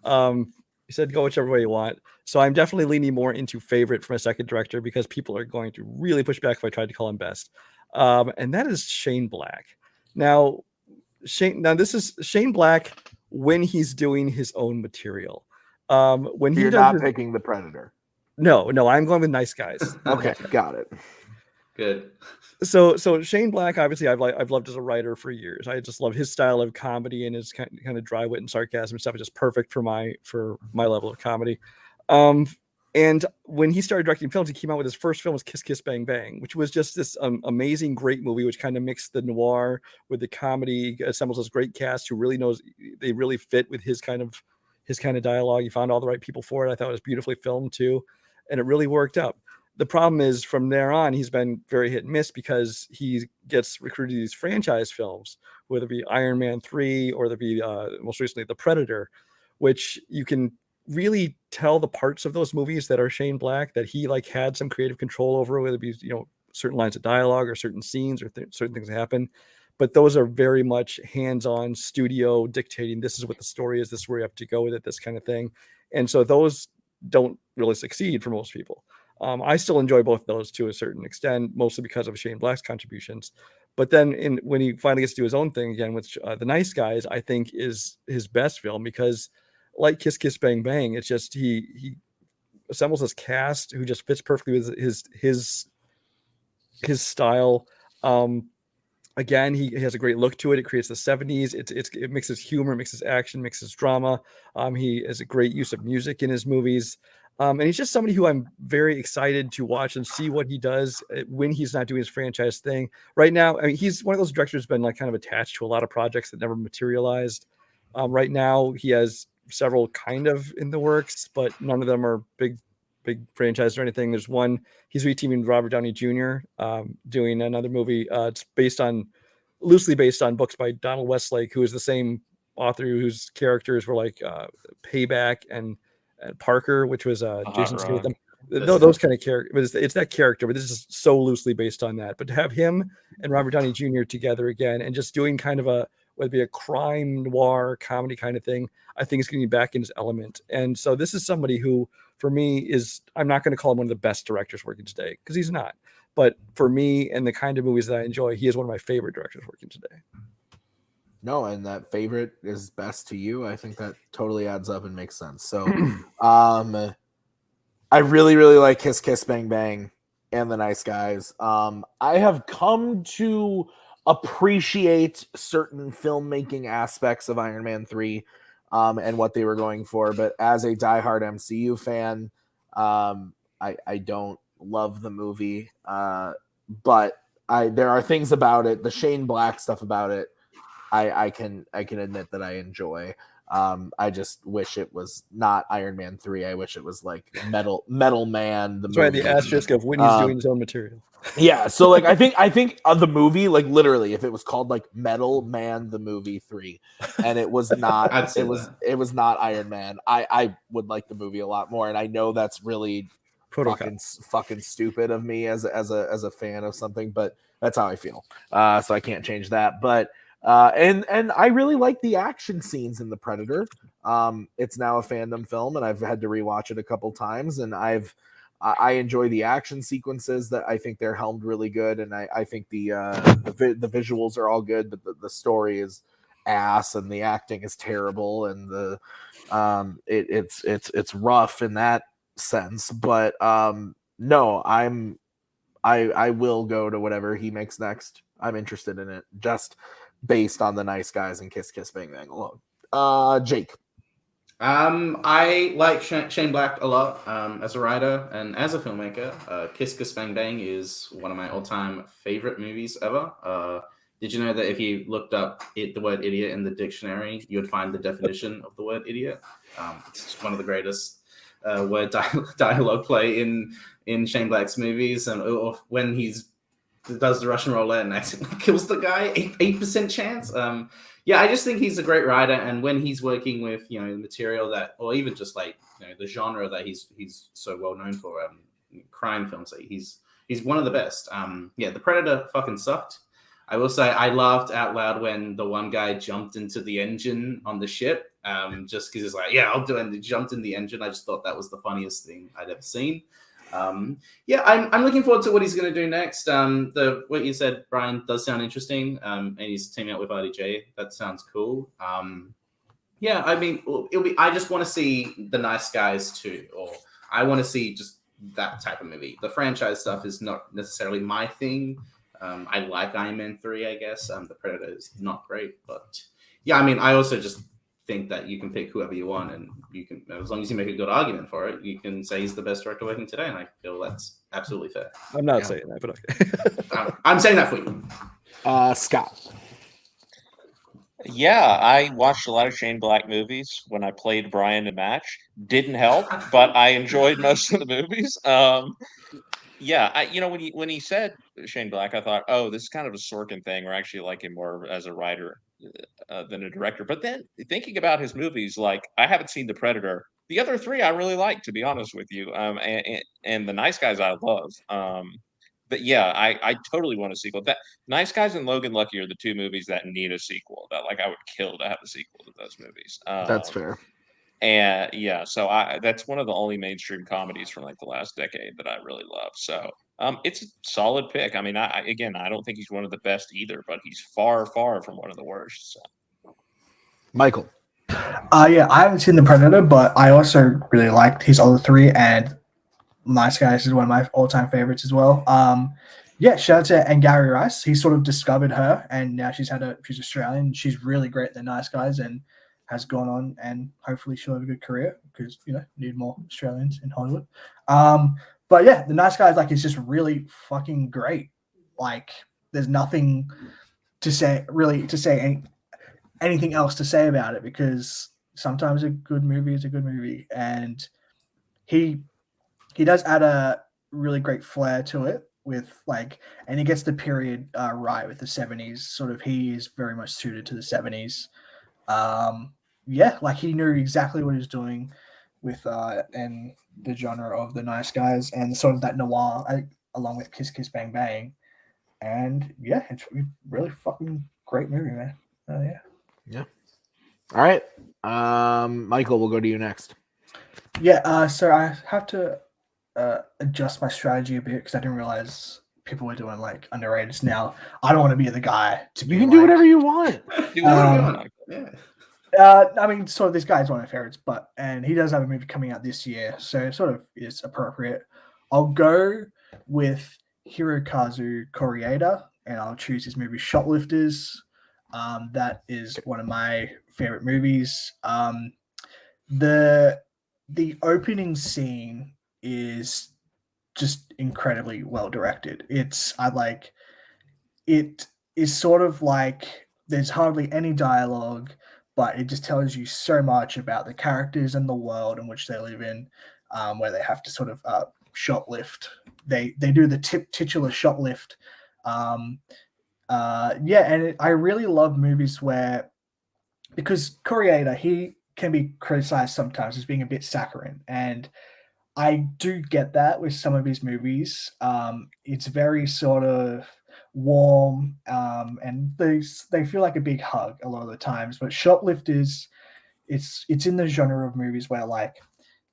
You said go whichever way you want. So I'm definitely leaning more into favorite for my second director because people are going to really push back if I tried to call him best. And that is Shane Black. Now this is Shane Black when he's doing his own material. When you're not picking The Predator. No, I'm going with Nice Guys. Okay, got it. Good. So Shane Black, obviously, I've loved as a writer for years. I just love his style of comedy and his kind of dry wit and sarcasm and stuff. Is just perfect for my level of comedy. And when he started directing films, he came out with his first film was Kiss Kiss Bang Bang, which was just this amazing, great movie, which kind of mixed the noir with the comedy, assembles this great cast who really knows they really fit with his kind of dialogue. He found all the right people for it. I thought it was beautifully filmed too, and it really worked out. The problem is from there on, he's been very hit and miss because he gets recruited to these franchise films, whether it be Iron Man 3 or there be most recently The Predator, which you can really tell the parts of those movies that are Shane Black that he like had some creative control over, whether it be certain lines of dialogue or certain scenes or certain things that happen. But those are very much hands-on studio dictating. This is what the story is. This is where you have to go with it. This kind of thing. And so those don't really succeed for most people. I still enjoy both of those to a certain extent, mostly because of Shane Black's contributions. But then when he finally gets to do his own thing again, which The Nice Guys, I think is his best film because like Kiss Kiss Bang Bang, it's just he assembles this cast who just fits perfectly with his style. Again, he has a great look to it. It creates the 70s. It mixes humor, mixes action, mixes drama. He has a great use of music in his movies. And he's just somebody who I'm very excited to watch and see what he does when he's not doing his franchise thing. Right now, I mean, he's one of those directors who's been like kind of attached to a lot of projects that never materialized. Right now, he has several kind of in the works, but none of them are big franchise or anything. There's one, he's reteaming with Robert Downey Jr., doing another movie. It's loosely based on books by Donald Westlake, who is the same author whose characters were like Payback and Parker, which was Jason Statham. No, those kind of characters. It's that character, but this is so loosely based on that. But to have him and Robert Downey Jr. together again and just doing kind of whether it be a crime noir comedy kind of thing, I think it's getting back in his element. And so this is somebody who, for me, I'm not going to call him one of the best directors working today, because he's not. But for me and the kind of movies that I enjoy, he is one of my favorite directors working today. No, and that favorite is best to you. I think that totally adds up and makes sense. So, I really, really like Kiss Kiss Bang Bang and The Nice Guys. I have come to appreciate certain filmmaking aspects of Iron Man 3 and what they were going for. But as a diehard MCU fan, I don't love the movie. But there are things about it, the Shane Black stuff about it, I can admit that I enjoy. I just wish it was not Iron Man 3. I wish it was like Metal Man. That's right, the asterisk of when he's doing his own material. Yeah, so like I think of the movie, like literally, if it was called like Metal Man the Movie 3, and it was not, it was not Iron Man, I would like the movie a lot more. And I know that's really fucking stupid of me as a fan of something, but that's how I feel. So I can't change that. But and I really like the action scenes in The Predator. It's now a fandom film, and I've had to rewatch it a couple times, and I enjoy the action sequences. That I think they're helmed really good, and I think the visuals are all good, but the story is ass, and the acting is terrible, and it's rough in that sense. But no, I will go to whatever he makes next. I'm interested in it, just based on The Nice Guys and Kiss Kiss Bang Bang alone. Jake. I like Shane Black a lot as a writer and as a filmmaker. Kiss Kiss Bang Bang is one of my all-time favorite movies ever. Did you know that if you looked up the word idiot in the dictionary, you would find the definition of the word idiot? It's just one of the greatest word dialogue play in Shane Black's movies, and when he's does the Russian roulette and accidentally kills the guy, 8% chance. Yeah, I just think he's a great writer, and when he's working with the material that, or even just like the genre that he's so well known for, crime films, like he's one of the best. Yeah, The Predator fucking sucked. I will say I laughed out loud when the one guy jumped into the engine on the ship, just because he's like, yeah, I'll do it, and he jumped in the engine. I just thought that was the funniest thing I'd ever seen. Yeah, I'm looking forward to what he's going to do next. What you said, Brian, does sound interesting. And he's teaming up with RDJ. That sounds cool. Yeah, I mean, I just want to see The Nice Guys too, or I want to see just that type of movie. The franchise stuff is not necessarily my thing. I like Iron Man 3, I guess. The Predator is not great, but yeah, I mean, I also just think that you can pick whoever you want, and you can, as long as you make a good argument for it, you can say he's the best director working today, and I feel that's absolutely fair. I'm not saying that, but okay. I'm saying that for you. Scott. Yeah, I watched a lot of Shane Black movies when I played Brian to match. Didn't help, but I enjoyed most of the movies. Yeah, when he said Shane Black, I thought, oh, this is kind of a Sorkin thing, or actually like him more as a writer than a director. But then thinking about his movies, like I haven't seen The Predator. The other three I really like, to be honest with you. And The Nice Guys I love. But yeah, I totally want a sequel. That Nice Guys and Logan Lucky are the two movies that need a sequel. That like I would kill to have a sequel to those movies. That's fair. And yeah, so that's one of the only mainstream comedies from like the last decade that I really love. So it's a solid pick. I mean, I don't think he's one of the best either, but he's far, far from one of the worst. So. Michael. Yeah, I haven't seen The Predator, but I also really liked his other three, and Nice Guys is one of my all-time favorites as well. Yeah, shout out to Gary Rice. He sort of discovered her, and now she's Australian. She's really great at The Nice Guys, and has gone on, and hopefully she'll have a good career, because need more Australians in Hollywood. But yeah, The Nice Guys is just really fucking great. Like, there's nothing to say anything else to say about it, because sometimes a good movie is a good movie, and he does add a really great flair to it with and he gets the period right with the 70s. Sort of, he is very much suited to the 70s. Yeah, he knew exactly what he was doing with and the genre of The Nice Guys, and sort of that noir along with Kiss Kiss Bang Bang. And yeah, it's a really fucking great movie, man. Yeah. Yeah. All right. Michael, we'll go to you next. Yeah, so I have to adjust my strategy a bit because I didn't realize people were doing like underrated. Now I don't want to be the guy to be You can like, do whatever you want. Do whatever you want. Yeah. I mean, sort of this guy's one of my favorites, and he does have a movie coming out this year, so it sort of is appropriate. I'll go with Hirokazu Koreeda, and I'll choose his movie Shoplifters. That is one of my favorite movies. The opening scene is just incredibly well directed. It is sort of like there's hardly any dialogue, but it just tells you so much about the characters and the world in which they live in, where they have to sort of shoplift. They do the titular shoplift. I really love movies where, because Koreeda, he can be criticized sometimes as being a bit saccharine, and I do get that with some of his movies. It's very sort of warm, and they feel like a big hug a lot of the times. But Shoplifters, it's in the genre of movies where like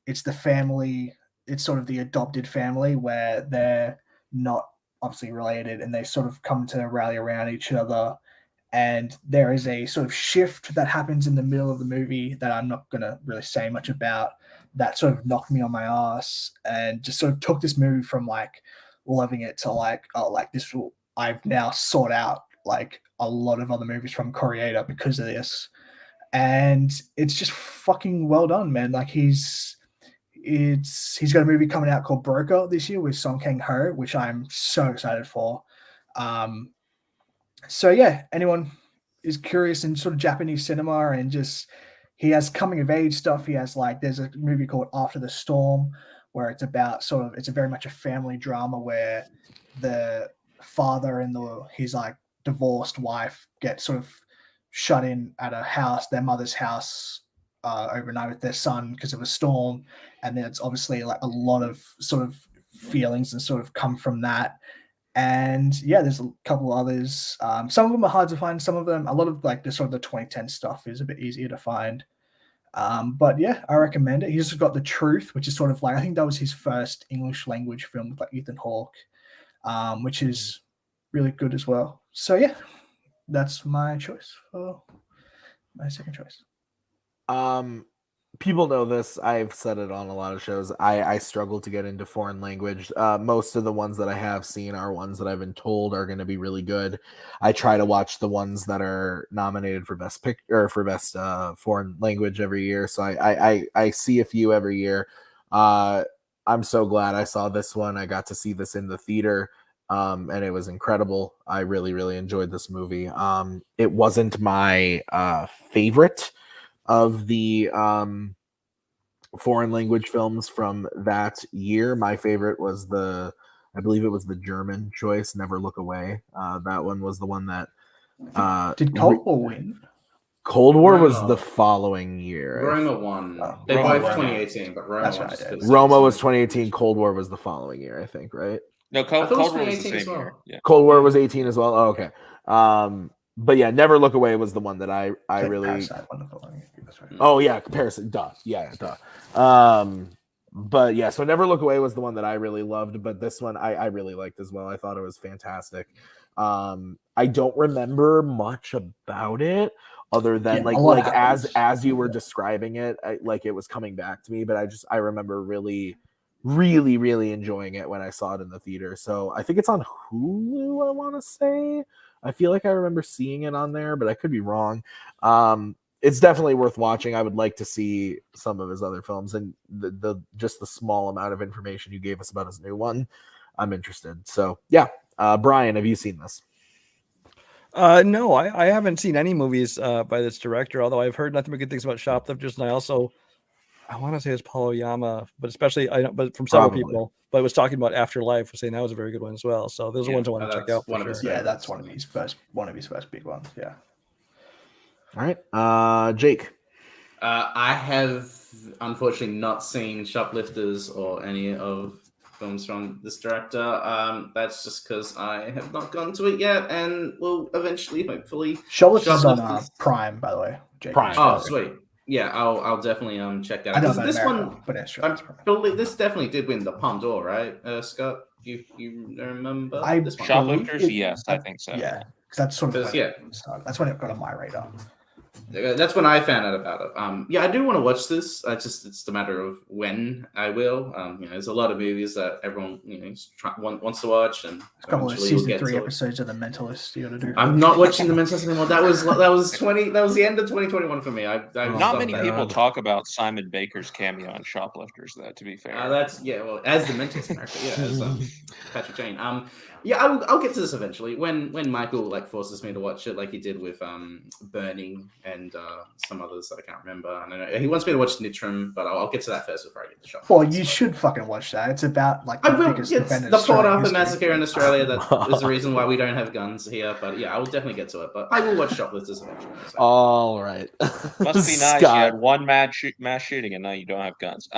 it's the family, it's sort of the adopted family where they're not obviously related, and they sort of come to rally around each other. And there is a sort of shift that happens in the middle of the movie that I'm not going to really say much about, that sort of knocked me on my ass and just sort of took this movie from like loving it to like, oh, like this will, I've now sought out like a lot of other movies from Koreeda because of this. And it's just fucking well done, man. Like he's got a movie coming out called Broker this year with Song Kang-ho, which I'm so excited for. So yeah, anyone is curious in sort of Japanese cinema, and just he has coming of age stuff. He has like there's a movie called After the Storm where it's about sort of it's a very much a family drama where the father and his like divorced wife get sort of shut in at a house, their mother's house, overnight with their son because of a storm, and then it's obviously like a lot of sort of feelings and sort of come from that. And yeah, there's a couple others. Some of them are hard to find. Some of them, a lot of like the sort of the 2010 stuff is a bit easier to find. But yeah, I recommend it. He's got The Truth, which is sort of like, I think that was his first English language film with like Ethan Hawke, which is really good as well. So yeah, that's my choice for my second choice. People know this. I've said it on a lot of shows. I struggle to get into foreign language. Most of the ones that I have seen are ones that I've been told are going to be really good. I try to watch the ones that are nominated for best pick or for best foreign language every year. So I see a few every year. I'm so glad I saw this one. I got to see this in the theater, and it was incredible. I really, really enjoyed this movie. It wasn't my favorite of the foreign language films from that year. My favorite was I believe it was the German choice, Never Look Away. That one was the one that did Cold War win? Cold War was the following year. Roma won. They Roma both won. 2018, but Roma That's won. right, just yeah. Roma was 2018. Cold War was the following year, I think, right? No, Cold thought it was War was the 2018 as same well. year. Yeah. Cold War was 18 as well. Oh, okay. But yeah, Never Look Away was the one that I really. Parasite won the following year. That's right. Oh yeah, Parasite. Duh. Yeah, duh. But yeah, so Never Look Away was the one that I really loved, but this one I really liked as well. I thought it was fantastic. I don't remember much about it other than as you were describing it, like it was coming back to me, but I remember really, really, really enjoying it when I saw it in the theater. So I think it's on Hulu, I want to say. I feel like I remember seeing it on there, but I could be wrong. It's definitely worth watching. I would like to see some of his other films, and the just the small amount of information you gave us about his new one, I'm interested. So yeah, Brian, have you seen this? No, I haven't seen any movies by this director, although I've heard nothing but good things about Shoplifters, and I want to say it's Paul Oyama, but especially but from several people, but was talking about Afterlife, was saying that was a very good one as well. So those are ones I want to check out. One of his Yeah, that's one of his first big ones. Yeah. All right, Jake. I have unfortunately not seen Shoplifters or any of films from this director. That's just because I have not gone to it yet, and will eventually, hopefully. Shoplifters is on Shoplifters- Prime, by the way. Jake. Prime. Oh, sweet. Yeah, I'll definitely check that I out. know 'Cause about this America, one, but Australia's Prime. believe this definitely did win the Palme d'Or, right, Scott? You remember I this one? Shoplifters, yes, I think so. Yeah, because that's sort of Because, when yeah. it started. That's when it got on my radar. That's when I found out about it. Yeah, I do want to watch this. It's a matter of when I will. There's a lot of movies that everyone wants to watch, and A couple of eventually we'll season get 3 to it. episodes of The Mentalist you got to do. I'm not watching The Mentalist anymore. That was the end of 2021 for me. I Not stopped many that. people talk about Simon Baker's cameo on Shoplifters, though, to be fair. That's well, as the Mentalist character, as Patrick Jane. I'll get to this eventually when Michael forces me to watch it, like he did with Burning and some others that I can't remember. I don't know. He wants me to watch Nitram, but I'll get to that first before I get to Shop. Well, you should fucking watch that. It's about the biggest event in the Port Australian Arthur history. massacre in Australia. That is the reason why we don't have guns here. But yeah, I will definitely get to it. But I will watch Shoplifters eventually. So. All right. Must be nice. You Scott. had one mass shooting, and now you don't have guns.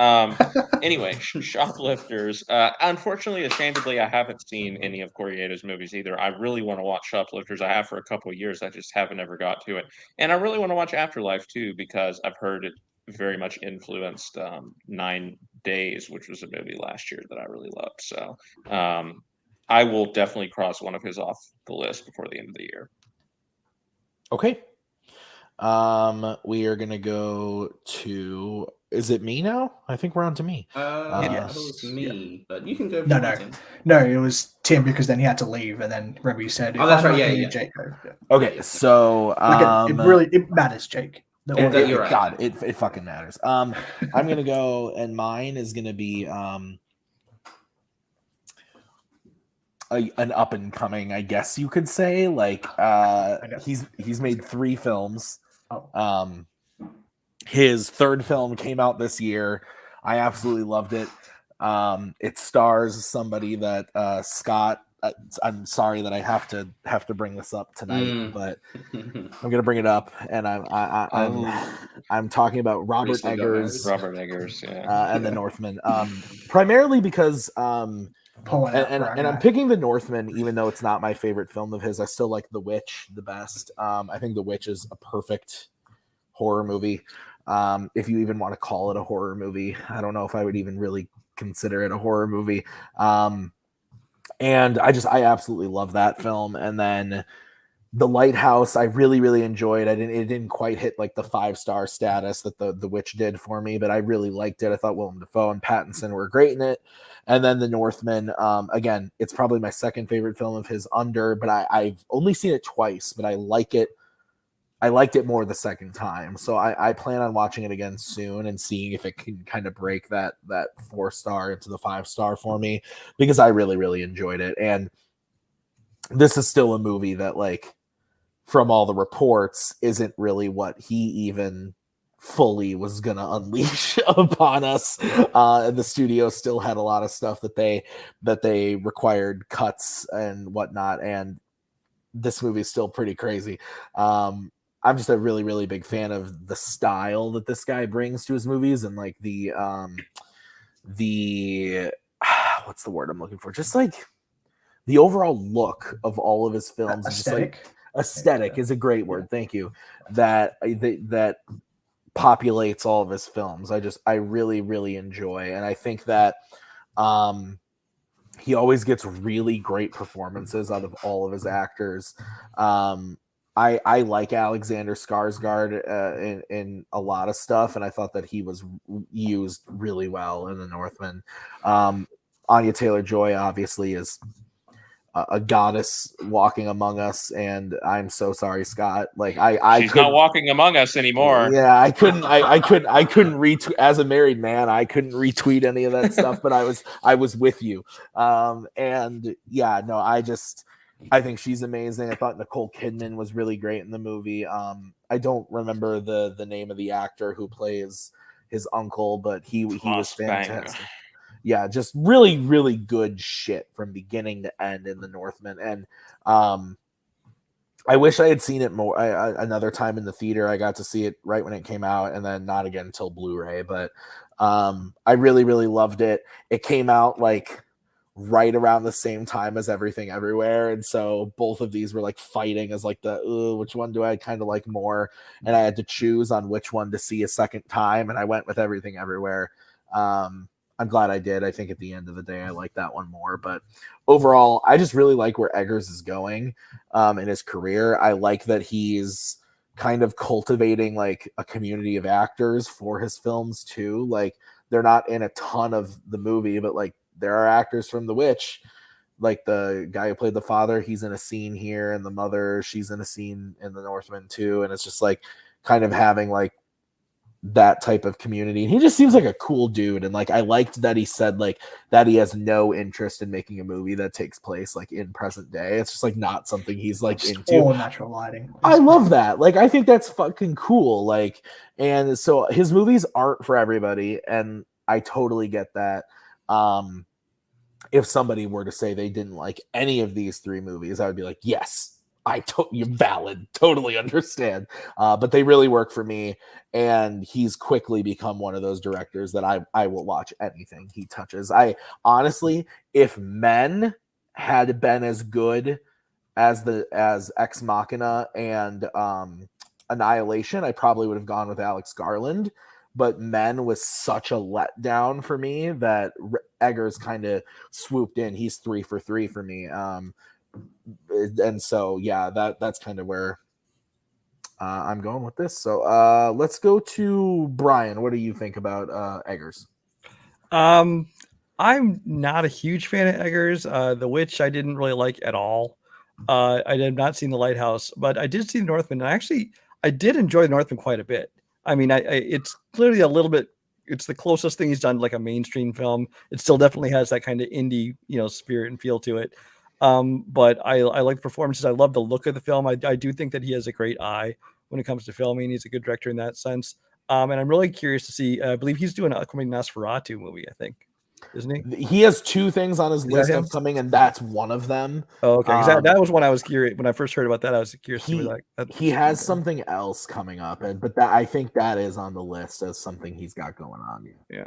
Anyway, Shoplifters. Unfortunately, ashamedly, I haven't seen any of Corrieto's movies either. I really want to watch Shoplifters. I have for a couple of years. I just haven't ever got to it. And I really want to watch Afterlife too, because I've heard it very much influenced 9 Days, which was a movie last year that I really loved. So I will definitely cross one of his off the list before the end of the year. Okay. We are gonna go to. Is it me now? I think we're on to me. I thought it was me, but you can go. No, it was Tim because then he had to leave, and then remember you said, "Oh, that's right, yeah, Jake." Okay, so it matters, Jake. You're right. God, it fucking matters. I'm gonna go, and mine is gonna be an up and coming, I guess you could say. He's made 3 films. Oh. His 3rd film came out this year. I absolutely loved it. It stars somebody that Scott. I'm sorry that I have to bring this up tonight, but I'm gonna bring it up, and I'm talking about Robert Eggers. Robert Eggers, yeah, and The Northman. Primarily because and I'm picking The Northman, even though it's not my favorite film of his. I still like The Witch the best. I think The Witch is a perfect horror movie. If you even want to call it a horror movie, I don't know if I would even really consider it a horror movie. And I absolutely love that film. And then The Lighthouse, I really, really enjoyed. It didn't quite hit the 5-star status that the Witch did for me, but I really liked it. I thought Willem Dafoe and Pattinson were great in it. And then The Northman, again, it's probably my 2nd favorite film of his but I've only seen it twice, but I like it. I liked it more the 2nd time. So I plan on watching it again soon and seeing if it can kind of break that 4-star into the 5-star for me, because I really, really enjoyed it. And this is still a movie that, from all the reports, isn't really what he even fully was going to unleash upon us. The studio still had a lot of stuff that they required cuts and whatnot. And this movie is still pretty crazy. I'm just a really, really big fan of the style that this guy brings to his movies, and the what's the word I'm looking for? Just the overall look of all of his films. Aesthetic is a great word. Thank you. That populates all of his films. I really, really enjoy, and I think that he always gets really great performances out of all of his actors. I like Alexander Skarsgård in a lot of stuff, and I thought that he was used really well in The Northman. Anya Taylor-Joy obviously is a goddess walking among us, and I'm so sorry, Scott. She's not walking among us anymore. Yeah, I couldn't retweet as a married man. I couldn't retweet any of that stuff, but I was with you. And yeah, no, I think she's amazing. I thought Nicole Kidman was really great in the movie. I don't remember the name of the actor who plays his uncle, but he was fantastic. Yeah, just really, really good shit from beginning to end in The Northman. And I wish I had seen it more another time in the theater. I got to see it right when it came out, and then not again until Blu-ray. But I really, really loved it. It came out right around the same time as Everything Everywhere, and so both of these were like fighting as like which one do I kind of like more, and I had to choose on which one to see a second time, and I went with Everything Everywhere. I'm glad I did. I think at the end of the day I like that one more, but overall I just really like where Eggers is going in his career. I like that he's kind of cultivating like a community of actors for his films too. Like they're not in a ton of the movie, but like there are actors from The Witch, like the guy who played the father, he's in a scene here, and the mother, she's in a scene in The Northman too. And it's just like kind of having like that type of community. And he just seems like a cool dude. And like I liked that he said like that he has no interest in making a movie that takes place like in present day. It's just like not something he's like Just into. all natural lighting. I love that. Like I think that's fucking cool. Like, and so his movies aren't for everybody, and I totally get that. If somebody were to say they didn't like any of these three movies, I would be like, yes, you're valid, totally understand. But they really work for me, and he's quickly become one of those directors that I will watch anything he touches. I honestly, if Men had been as good as Ex Machina and Annihilation, I probably would have gone with Alex Garland. But Men was such a letdown for me that Eggers kind of swooped in. He's 3 for 3 for me. And so, yeah, that's kind of where I'm going with this. So let's go to Brian. What do you think about Eggers? I'm not a huge fan of Eggers. The Witch I didn't really like at all. I did not see The Lighthouse, but I did see The Northman. And I did enjoy The Northman quite a bit. I mean, it's clearly a little bit. It's the closest thing he's done to like a mainstream film. It still definitely has that kind of indie, spirit and feel to it. But I like performances. I love the look of the film. I do think that he has a great eye when it comes to filming. He's a good director in that sense. And I'm really curious to see. I believe he's doing a upcoming Nosferatu movie. I think, isn't he? He has 2 things on his list upcoming, and that's one of them. Oh, okay. That was one I was curious when I first heard about that. I was curious. He has something else coming up, but I think that is on the list as something he's got going on. Yeah.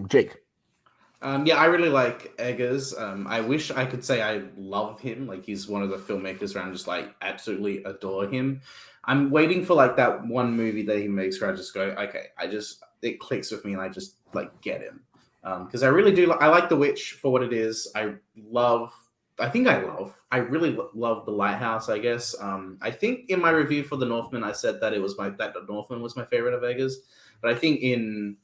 Jake. Yeah, I really like Eggers. I wish I could say I love him. Like he's one of the filmmakers where I'm just like absolutely adore him. I'm waiting for like that one movie that he makes where I just go, okay, it clicks with me and I just like get him. Because I really do. I like The Witch for what it is. I really love The Lighthouse, I guess. I think in my review for The Northman, I said that The Northman was my favorite of Eggers. But I think in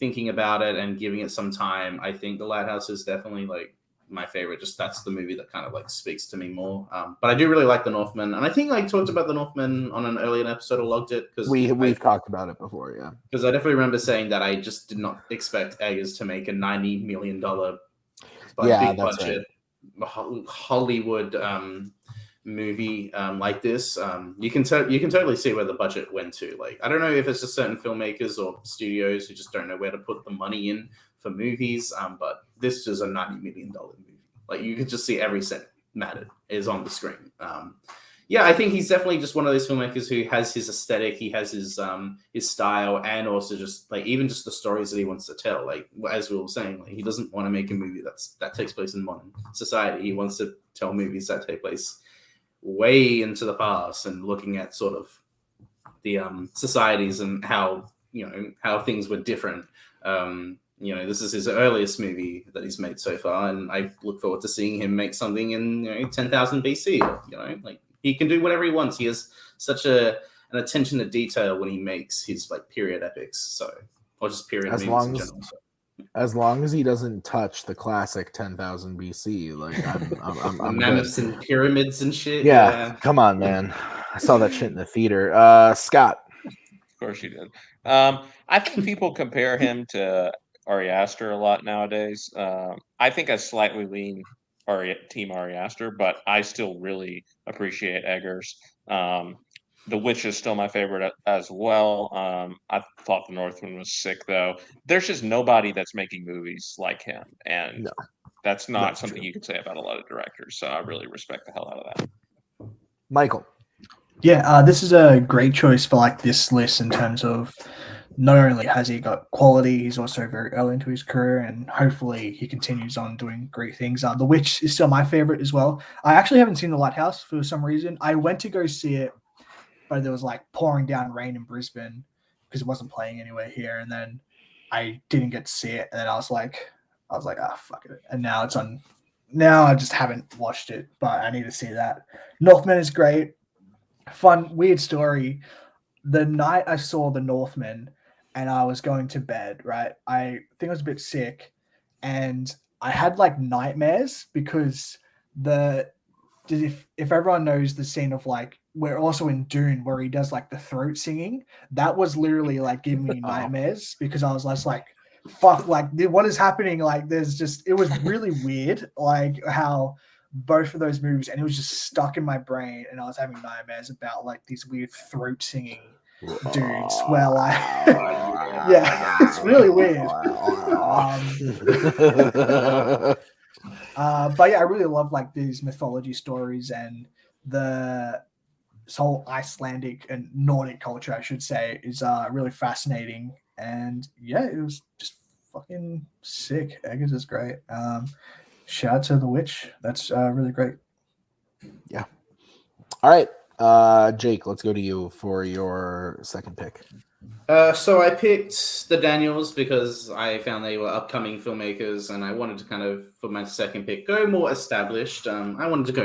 thinking about it and giving it some time, I think The Lighthouse is definitely like my favorite. Just that's the movie that kind of like speaks to me more. But I do really like The Northman, and I think I talked about The Northman on an earlier episode of Logged It because we've talked about it before, yeah. Because I definitely remember saying that I just did not expect Eggers to make a $90 million big budget Hollywood movie like this. You can totally see where the budget went to. Like I don't know if it's just certain filmmakers or studios who just don't know where to put the money in for movies. But this is a $90 million movie. Like you could just see every cent mattered is on the screen. Yeah, I think he's definitely just one of those filmmakers who has his aesthetic, he has his style, and also just like even just the stories that he wants to tell. Like as we were saying, like he doesn't want to make a movie that takes place in modern society. He wants to tell movies that take place way into the past and looking at sort of the societies and how things were different. This is his earliest movie that he's made so far, and I look forward to seeing him make something in 10,000 BC. Like he can do whatever he wants. He has such an attention to detail when he makes his like period epics, or just period movies in general. As long as he doesn't touch the classic 10,000 BC, like I'm mammoths and pyramids and shit. Yeah, come on, man. I saw that shit in the theater. Scott. Of course you did. I think people compare him to Ari Aster a lot nowadays. I think I slightly lean Team Ari Aster, but I still really appreciate Eggers. The Witch is still my favorite as well. I thought The Northman was sick, though. There's just nobody that's making movies like him, and that's not something you can say about a lot of directors. So I really respect the hell out of that. Michael. Yeah, this is a great choice for like this list in terms of not only has he got quality, he's also very early into his career, and hopefully he continues on doing great things. The Witch is still my favorite as well. I actually haven't seen The Lighthouse for some reason. I went to go see it, but there was like pouring down rain in Brisbane because it wasn't playing anywhere here, and then I didn't get to see it, and then I was like, ah, fuck it. And now it's on. Now I just haven't watched it, but I need to see that. Northman is great. Fun, weird story. The night I saw The Northman and I was going to bed, right? I think I was a bit sick and I had like nightmares because if everyone knows the scene of like, we're also in Dune where he does like the throat singing, that was literally like giving me nightmares because I was just like, fuck, like what is happening? Like it was really weird, like how both of those movies, and it was just stuck in my brain, and I was having nightmares about like these weird throat singing dudes where like yeah, it's really weird. But yeah, I really love like these mythology stories and this whole Icelandic and Nordic culture, I should say, is really fascinating. And yeah, it was just fucking sick. Eggers is great. Shout out to The Witch. That's really great. Yeah. All right. Jake, let's go to you for your second pick. So I picked the Daniels because I found they were upcoming filmmakers, and I wanted to kind of, for my second pick, go more established. I wanted to go,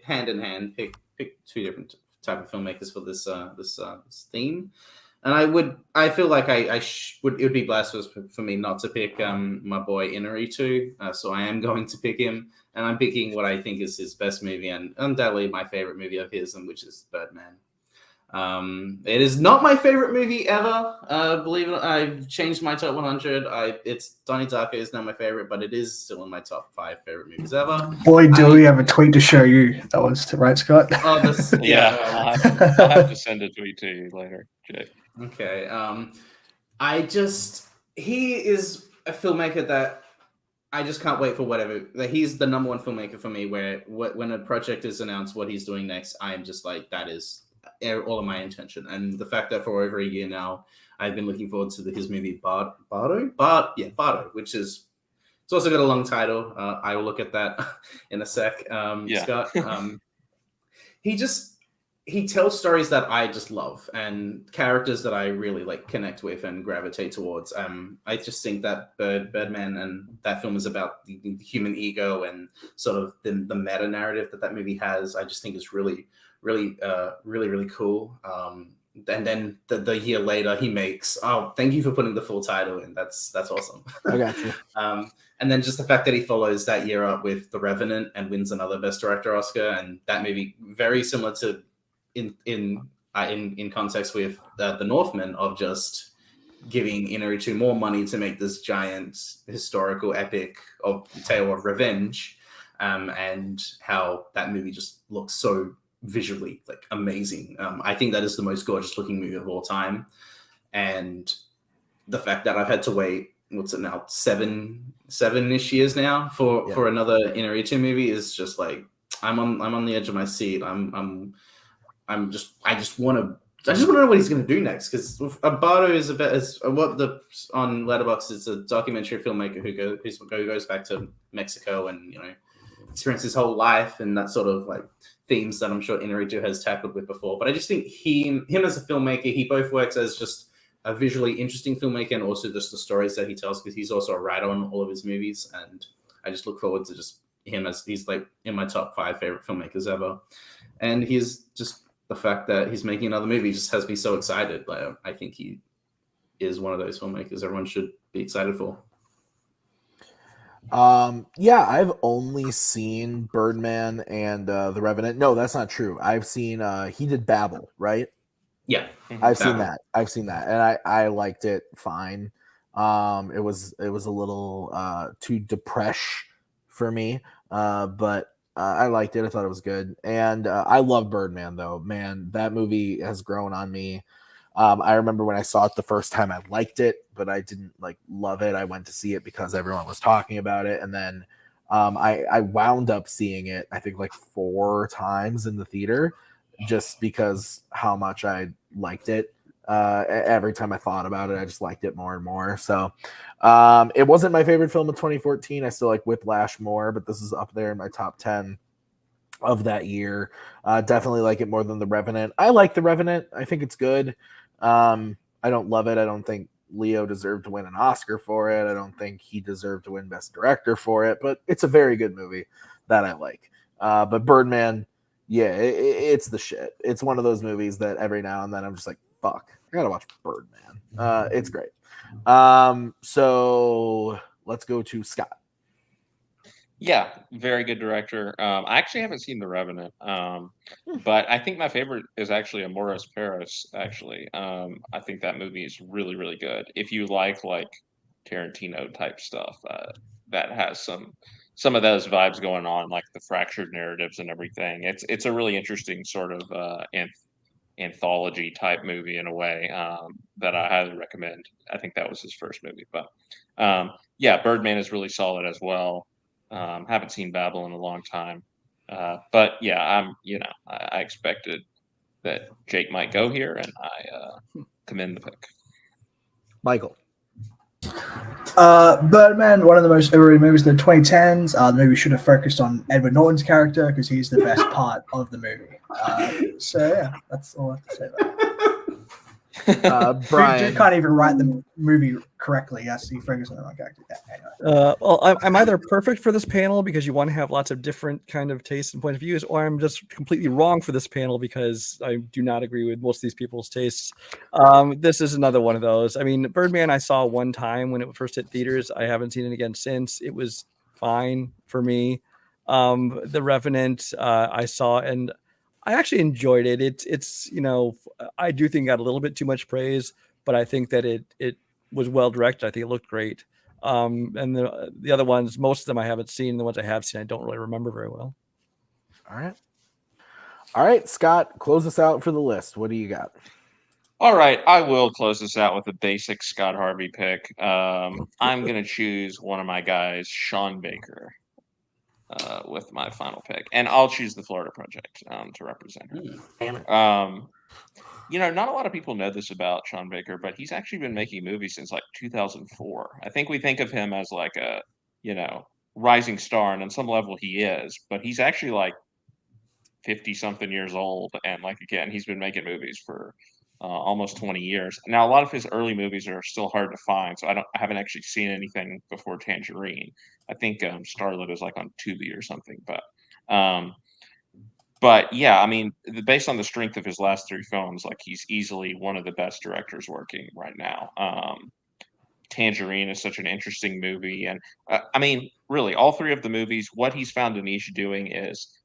hand in hand, pick two different type of filmmakers for this theme. And I feel like it would be blasphemous for me not to pick my boy Inarritu. So I am going to pick him, and I'm picking what I think is his best movie and undoubtedly my favorite movie of his, and which is Birdman. It is not my favorite movie ever. Believe it, I've changed my top 100. It's Donnie Darko is now my favorite, but it is still in my top 5 favorite movies ever. Boy, do we have a tweet to show you. That was right, Scott. I'll have to send a tweet to you later, Jay. Okay. He is a filmmaker that I just can't wait for whatever. He's the number one filmmaker for me. When a project is announced, what he's doing next, I am just like, that is all of my intention. And the fact that for over a year now, I've been looking forward to his movie Bardo, which is, it's also got a long title. I will look at that in a sec. Scott, he tells stories that I just love and characters that I really like connect with and gravitate towards. I just think that Birdman and that film is about the human ego and sort of the meta narrative that movie has. I just think is really cool. And then the year later he makes, thank you for putting the full title in. That's awesome. I got you. And then just the fact that he follows that year up with The Revenant and wins another Best Director Oscar, and that movie very similar to in context with the Northman, of just giving Inarritu more money to make this giant historical epic of tale of revenge, and how that movie just looks so visually like amazing. I think that is the most gorgeous looking movie of all time, and the fact that I've had to wait, what's it now, seven-ish years now for another Inarritu movie is just like, I'm on the edge of my seat. I just want to know what he's going to do next, because Bardo is on Letterboxd. It's a documentary filmmaker who goes back to Mexico and experiences his whole life and that sort of like themes that I'm sure Inarritu has tackled with before. But I just think him as a filmmaker, he both works as just a visually interesting filmmaker and also just the stories that he tells, because he's also a writer on all of his movies, and I just look forward to just him as he's like in my top 5 favorite filmmakers ever. And he's just, the fact that he's making another movie just has me so excited. Like, I think he is one of those filmmakers everyone should be excited for. I've only seen Birdman and The Revenant. No, that's not true. I've seen he did Babel, right? Yeah. I've seen that, and I liked it fine. It was a little too depresh for me, but I liked it. I thought it was good. And I love Birdman, though. Man, that movie has grown on me. I remember when I saw it the first time, I liked it, but I didn't love it. I went to see it because everyone was talking about it. And then I wound up seeing it, I think 4 times in the theater, just because how much I liked it. Every time I thought about it, I just liked it more and more. So it wasn't my favorite film of 2014. I still like Whiplash more, but this is up there in my top 10 of that year. Definitely like it more than The Revenant. I like The Revenant. I think it's good. I don't love it. I don't think Leo deserved to win an Oscar for it. I don't think he deserved to win Best Director for it, but it's a very good movie that I like. But Birdman, yeah, it's the shit. It's one of those movies that every now and then I'm just like, fuck, I gotta watch Birdman. It's great. So let's go to Scott. Yeah, very good director. I actually haven't seen The Revenant, but I think my favorite is actually Amores Paris. Actually, I think that movie is really, really good. If you like Tarantino type stuff, that has some of those vibes going on, like the fractured narratives and everything. It's a really interesting sort of anthology type movie in a way that I highly recommend. I think that was his first movie, but yeah, Birdman is really solid as well. Haven't seen Babel in a long time, but yeah, I expected that Jake might go here, and I commend the pick. Michael. Birdman, one of the most overrated movies of the 2010s. The movie should have focused on Edward Norton's character because he's the best part of the movie. So yeah, that's all I have to say about it. Brian. Dude can't even write the movie correctly. Yes, he focused on the wrong character. Yeah, anyway. Well, I'm either perfect for this panel because you want to have lots of different kind of tastes and point of views, or I'm just completely wrong for this panel because I do not agree with most of these people's tastes. This is another one of those. I mean, Birdman I saw one time when it first hit theaters. I haven't seen it again since. It was fine for me. The Revenant I saw, and I actually enjoyed it. It's I do think it got a little bit too much praise, but I think that it was well directed. I think it looked great. And the other ones, most of them I haven't seen. The ones I have seen, I don't really remember very well. All right, Scott, close us out for the list. What do you got? All right, I will close this out with a basic Scott Harvey pick. I'm going to choose one of my guys, Sean Baker, with my final pick. And I'll choose the Florida Project to represent her. Not a lot of people know this about Sean Baker, but he's actually been making movies since 2004. I think we think of him as a rising star, and on some level he is, but he's actually 50-something years old. And again, he's been making movies for almost 20 years. Now, a lot of his early movies are still hard to find, so I haven't actually seen anything before Tangerine. I think Starlet is on Tubi or something, but yeah, I mean, based on the strength of his last three films, he's easily one of the best directors working right now. Tangerine is such an interesting movie, and I mean, really, all three of the movies, what he's found a niche doing is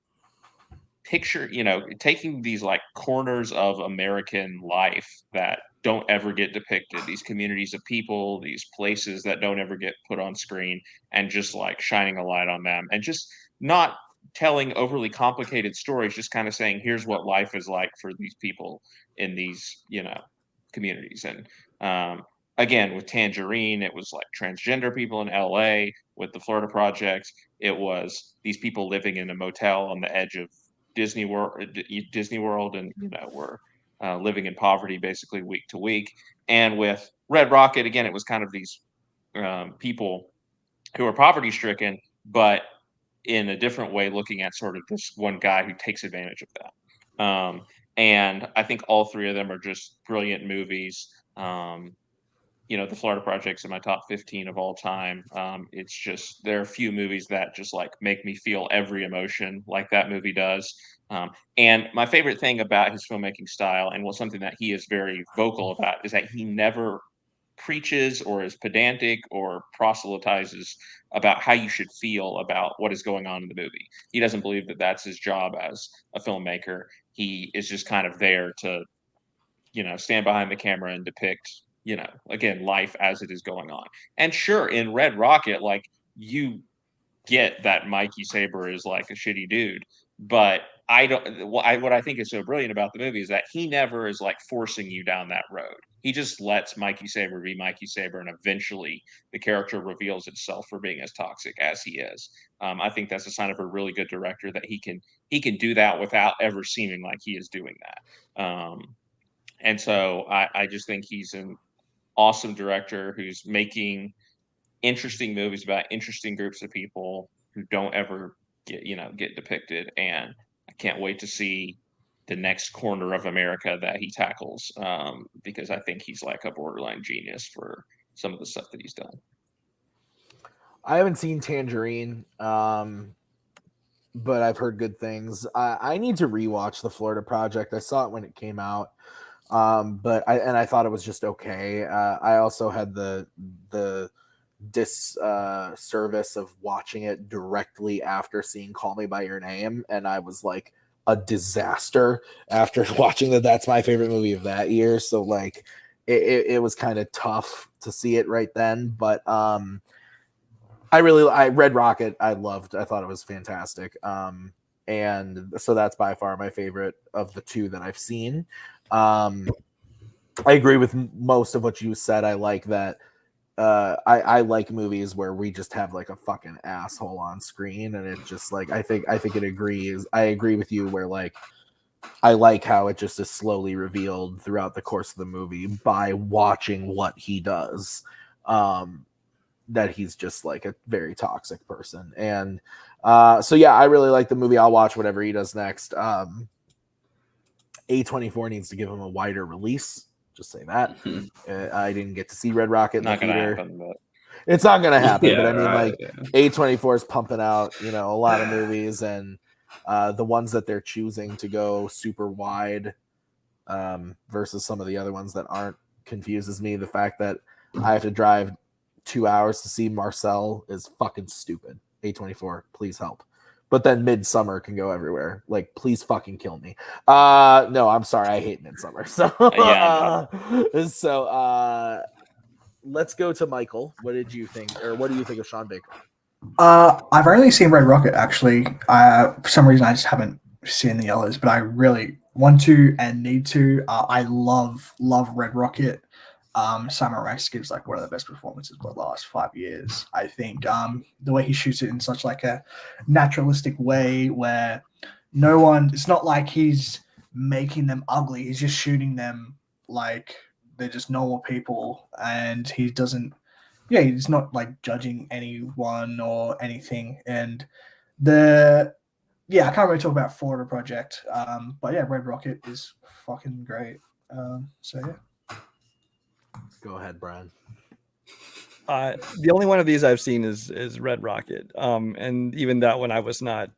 taking these corners of American life that don't ever get depicted, these communities of people, these places that don't ever get put on screen, and just shining a light on them, and just not telling overly complicated stories, just kind of saying, here's what life is like for these people in these, communities. And again, with Tangerine, it was transgender people in LA. With the Florida Project, it was these people living in a motel on the edge of Disney World, and were living in poverty basically week to week. And with Red Rocket, again, it was kind of these people who are poverty stricken, but in a different way, looking at sort of this one guy who takes advantage of that. And I think all three of them are just brilliant movies. The Florida Project's in my top 15 of all time. It's just, there are a few movies that just make me feel every emotion like that movie does. And my favorite thing about his filmmaking style, and something that he is very vocal about, is that he never preaches or is pedantic or proselytizes about how you should feel about what is going on in the movie. He doesn't believe that that's his job as a filmmaker. He is just kind of there to, stand behind the camera and depict, again, life as it is going on. And sure, in Red Rocket, you get that Mikey Saber is a shitty dude, but what I think is so brilliant about the movie is that he never is forcing you down that road. He just lets Mikey Saber be Mikey Saber, and eventually the character reveals itself for being as toxic as he is. I think that's a sign of a really good director, that he can do that without ever seeming like he is doing that. And so I just think he's an awesome director who's making interesting movies about interesting groups of people who don't ever get depicted. And I can't wait to see the next corner of America that he tackles, because I think he's like a borderline genius for some of the stuff that he's done. I haven't seen Tangerine, but I've heard good things. I need to rewatch The Florida Project. I saw it when it came out, but I thought it was just okay. I also had the disservice of watching it directly after seeing Call Me by Your Name, and I was like a disaster after watching that. That's my favorite movie of that year, so like it was kind of tough to see it right then. But I Red Rocket I loved. I thought it was fantastic, and so that's by far my favorite of the two that I've seen. I agree with most of what you said. I like that. I like movies where we just have like a fucking asshole on screen, and it just like I think it agrees. I agree with you where like I like how it just is slowly revealed throughout the course of the movie by watching what he does. That he's just like a very toxic person, and so yeah, I really like the movie. I'll watch whatever he does next. A24 needs to give him a wider release. Just say that. I didn't get to see Red Rocket in the theater. It's not gonna happen, but I mean, like A24 is pumping out, a lot of movies, and the ones that they're choosing to go super wide versus some of the other ones that aren't confuses me. The fact that I have to drive 2 hours to see Marcel is fucking stupid. A24, please help. But then Midsummer can go everywhere. Like, please fucking kill me. No, I'm sorry. I hate Midsummer. So, let's go to Michael. What did you think, or what do you think of Sean Baker? I've only seen Red Rocket, actually. For some reason, I just haven't seen the others, but I really want to and need to. I love Red Rocket. Simon Rex gives like one of the best performances for the last 5 years. I think the way he shoots it in such like a naturalistic way where it's not like he's making them ugly. He's just shooting them like they're just normal people, and he's not like judging anyone or anything. And I can't really talk about Florida Project, but yeah, Red Rocket is fucking great. So yeah. Go ahead, Brian. The only one of these I've seen is Red Rocket, and even that one I was not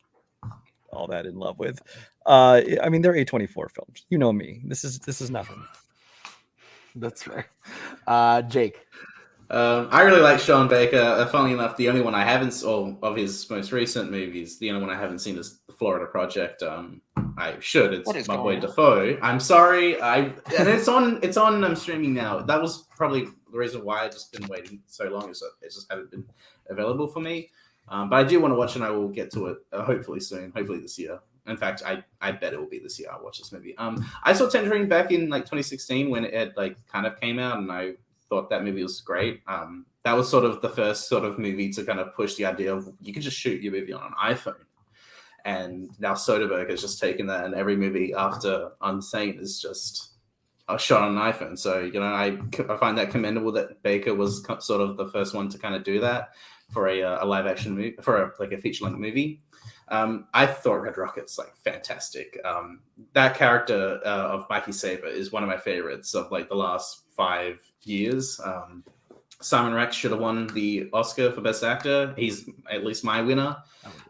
all that in love with. I mean, they're A24 films. You know me. This is nothing. That's fair. Jake. I really like Sean Baker. Funnily enough, the only one I haven't, of his most recent movies, the only one I haven't seen is The Florida Project. I should. It's my boy Defoe. I'm sorry. And it's on streaming now. That was probably the reason why I've just been waiting so long. Is it just haven't been available for me. But I do want to watch, and I will get to it hopefully soon. Hopefully this year. In fact, I bet it will be this year. I'll watch this movie. I saw Tangerine back in like 2016 when it had like kind of came out, and I thought that movie was great. That was sort of the first sort of movie to kind of push the idea of you can just shoot your movie on an iPhone. And now Soderbergh has just taken that, and every movie after Unsane is just shot on an iPhone. So, I find that commendable that Baker was sort of the first one to kind of do that for a live action movie, for a feature-length movie. I thought Red Rocket's like fantastic. That character of Mikey Saber is one of my favorites of like the last 5 years. Simon Rex should have won the Oscar for Best Actor. He's at least my winner.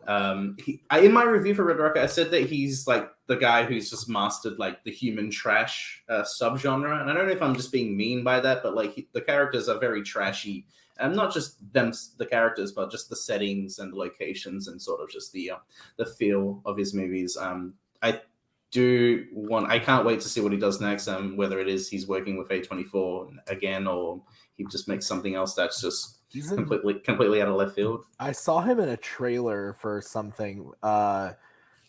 In my review for Red Rocket, I said that he's like the guy who's just mastered like the human trash subgenre. And I don't know if I'm just being mean by that, but like the characters are very trashy. And not just the characters, but just the settings and the locations and sort of just the feel of his movies. I can't wait to see what he does next. Whether it is he's working with A24 again, or he just makes something else that's just completely out of left field. I saw him in a trailer for something.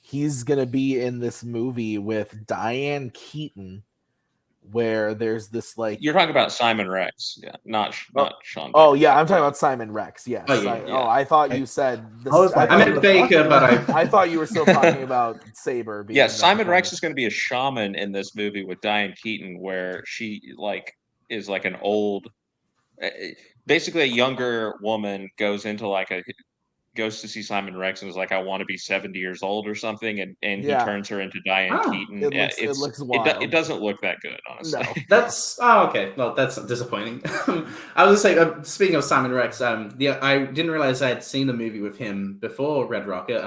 He's gonna be in this movie with Diane Keaton where there's this like. You're talking about Simon Rex, yeah, not Sean. Oh Baker. yeah, I'm talking about Simon Rex. Yes. Oh, yeah. Oh, I thought you said. This, I was like, I meant Baker, but I thought you were still talking about Saber. Being Yeah, Simon Rex is going to be a shaman in this movie with Diane Keaton, where she is like an old, basically a younger woman goes to see Simon Rex and is like, I want to be 70 years old or something, and he turns her into Diane Keaton. It looks wild. It doesn't look that good, honestly. No. That's okay. Well, that's disappointing. I was gonna say, speaking of Simon Rex, I didn't realize I had seen a movie with him before Red Rocket.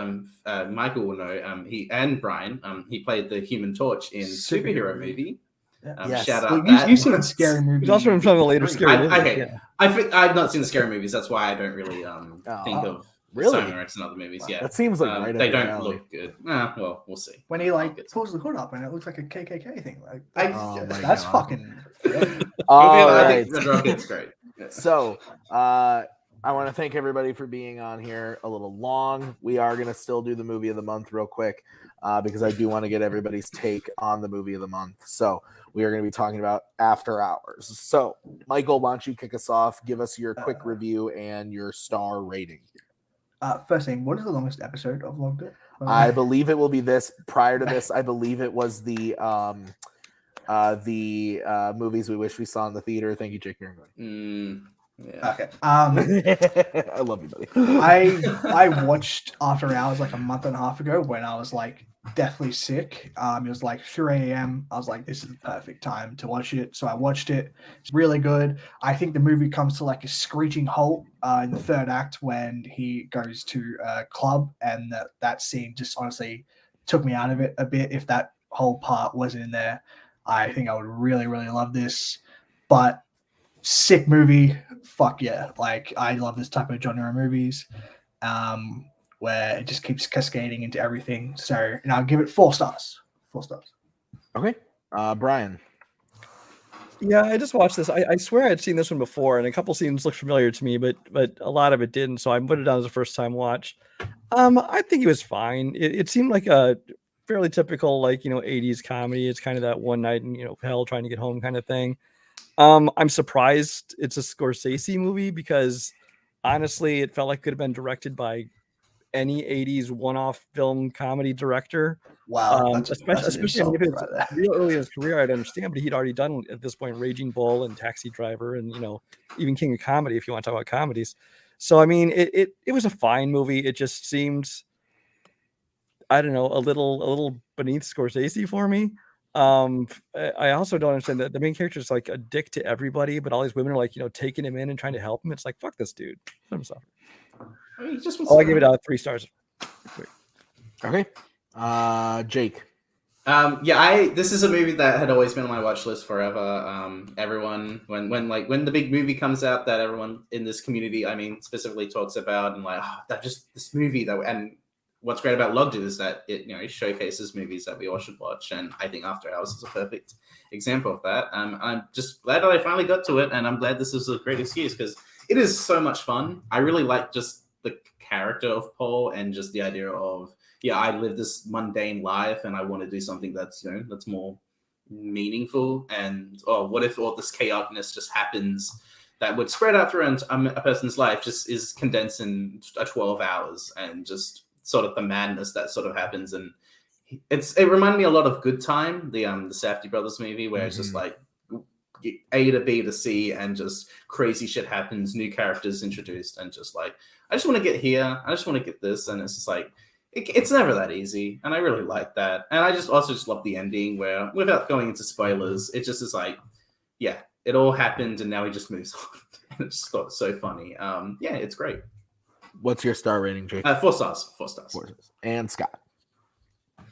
Michael will know. He and Brian. He played the Human Torch in superhero movie. Yes. Shout out. You've seen scary movies. He's also in some of the later scary movies. Okay. Yeah. I've not seen the scary movies. That's why I don't really think of Simon Rex and other movies. Yeah, that seems like right. They don't look good. Well, we'll see. When he pulls the hood up and it looks like a KKK thing. Like that's fucking. All I right. think Red Rocket's great. Yeah. So, I want to thank everybody for being on here a little long. We are going to still do the movie of the month real quick because I do want to get everybody's take on the movie of the month. So we are going to be talking about After Hours. So, Michael, why don't you kick us off? Give us your quick review and your star rating. First thing, what is the longest episode of Logged It? I believe it will be this. Prior to this, I believe it was the movies we wish we saw in the theater. Thank you, Jake. Yeah. Okay. I love you, buddy. I watched After Hours like a month and a half ago when I was like deathly sick. It was like 3 a.m. I was like, this is the perfect time to watch it. So I watched it. It's really good. I think the movie comes to like a screeching halt in the third act when he goes to a club, and that scene just honestly took me out of it a bit. If that whole part wasn't in there, I think I would really, really love this. But sick movie. Fuck yeah. Like, I love this type of genre of movies where it just keeps cascading into everything. So, and I'll give it 4 stars. 4 stars. Okay. Brian. Yeah, I just watched this. I swear I'd seen this one before, and a couple scenes looked familiar to me, but a lot of it didn't. So I put it down as a first time watch. I think it was fine. It seemed like a fairly typical 80s comedy. It's kind of that one night in hell trying to get home kind of thing. I'm surprised it's a Scorsese movie because honestly, it felt like it could have been directed by any 80s one-off film comedy director. Wow. Especially if it's real early in his career, I'd understand, but he'd already done at this point Raging Bull and Taxi Driver and, even King of Comedy, if you want to talk about comedies. So, I mean, it was a fine movie. It just seemed, I don't know, a little beneath Scorsese for me. I also don't understand that the main character is like a dick to everybody, but all these women are like, taking him in and trying to help him. It's like, fuck this dude. Let him suffer. I give it 3 stars. Okay. Jake. This is a movie that had always been on my watch list forever. Everyone, when the big movie comes out that everyone in this community, specifically talks about, and this movie and what's great about Logged It is that it showcases movies that we all should watch, and I think After Hours is a perfect example of that. I'm just glad that I finally got to it, and I'm glad this is a great excuse because it is so much fun. I really like just the character of Paul and just the idea of I live this mundane life and I want to do something that's that's more meaningful. And what if all this chaoticness just happens that would spread out through a person's life just is condensed in 12 hours and just sort of the madness that sort of happens. And it reminded me a lot of Good Time, the Safdie brothers movie, where it's just like A to B to C and just crazy shit happens, new characters introduced, and just like, I just want to get here, I just want to get this, and it's just like, it's never that easy, and I really like that. And I just love the ending where, without going into spoilers, it just is like, it all happened and now he just moves on. And it's just so funny. It's great. What's your star rating, Jake? 4 stars. 4 stars. 4 stars. And Scott.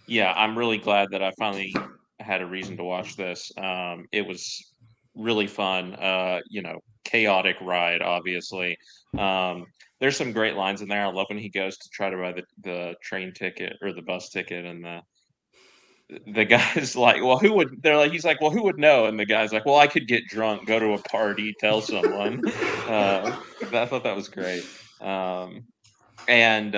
Yeah, I'm really glad that I finally had a reason to watch this. It was really fun. Chaotic ride, obviously. There's some great lines in there. I love when he goes to try to buy the train ticket or the bus ticket, and the guy's like, well, who would? They're like, he's like, well, who would know? And the guy's like, well, I could get drunk, go to a party, tell someone. I thought that was great. And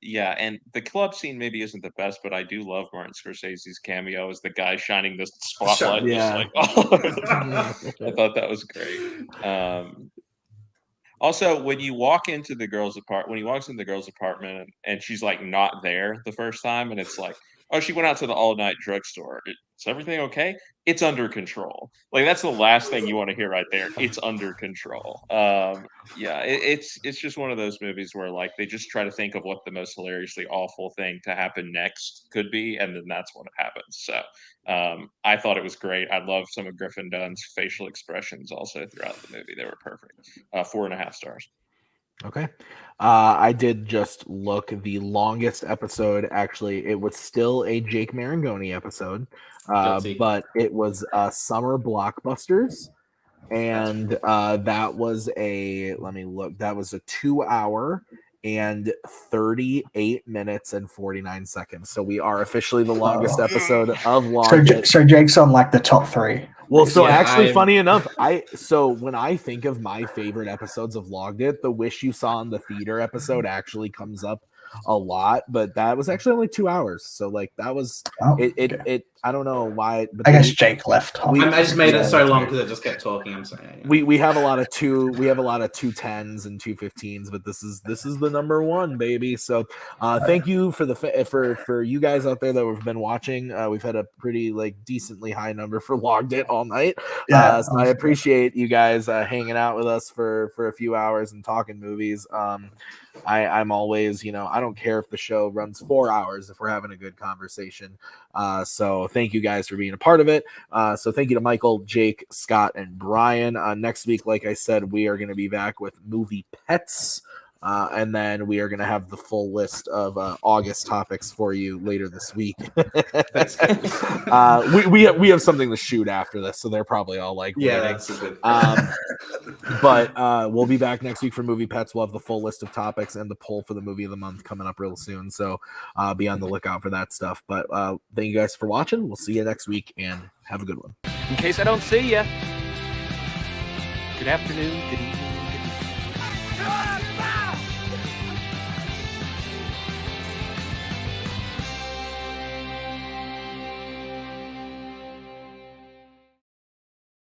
yeah, and the club scene maybe isn't the best, but I do love Martin Scorsese's cameo as the guy shining the spotlight. Yeah. Just like, I thought that was great. Also, when you walk into the girl's apartment, when he walks into the girl's apartment and she's like not there the first time, and it's like, oh, she went out to the all-night drugstore. Is everything okay? It's under control. Like that's the last thing you want to hear right there. It's under control. Yeah, it's just one of those movies where like they just try to think of what the most hilariously awful thing to happen next could be, and then that's what happens. So I thought it was great. I love some of Griffin Dunn's facial expressions also throughout the movie. They were perfect. 4.5 stars. Okay. I did just look. The longest episode, actually, it was still a Jake Marangoni episode, but it was Summer Blockbusters. And that was let me look, that was a 2 hour and 38 minutes and 49 seconds. So we are officially the longest episode of Logged. So Jake's on like the top 3. Well, so actually, funny enough, when I think of my favorite episodes of Logged It, the Wish You Saw in the Theater episode actually comes up a lot, but that was actually only 2 hours. So like that was it. I don't know why, but I guess Jake left. I just made it so long because I just kept talking. I'm saying we have a lot of 210s and 215s, but this is the number one, baby. So thank you for you guys out there that have been watching. We've had a pretty like decently high number for Logged It all night. So I appreciate you guys hanging out with us for a few hours and talking movies. I'm always, I don't care if the show runs 4 hours if we're having a good conversation. So thank you guys for being a part of it. So thank you to Michael, Jake, Scott, and Brian. Next week, like I said, we are going to be back with Movie Pets. And then we are going to have the full list of August topics for you later this week. we have something to shoot after this, so they're probably all like, yeah, waiting. that's a good. But we'll be back next week for Movie Pets. We'll have the full list of topics and the poll for the movie of the month coming up real soon. So be on the lookout for that stuff. But thank you guys for watching. We'll see you next week, and have a good one. In case I don't see you. Good afternoon, good evening.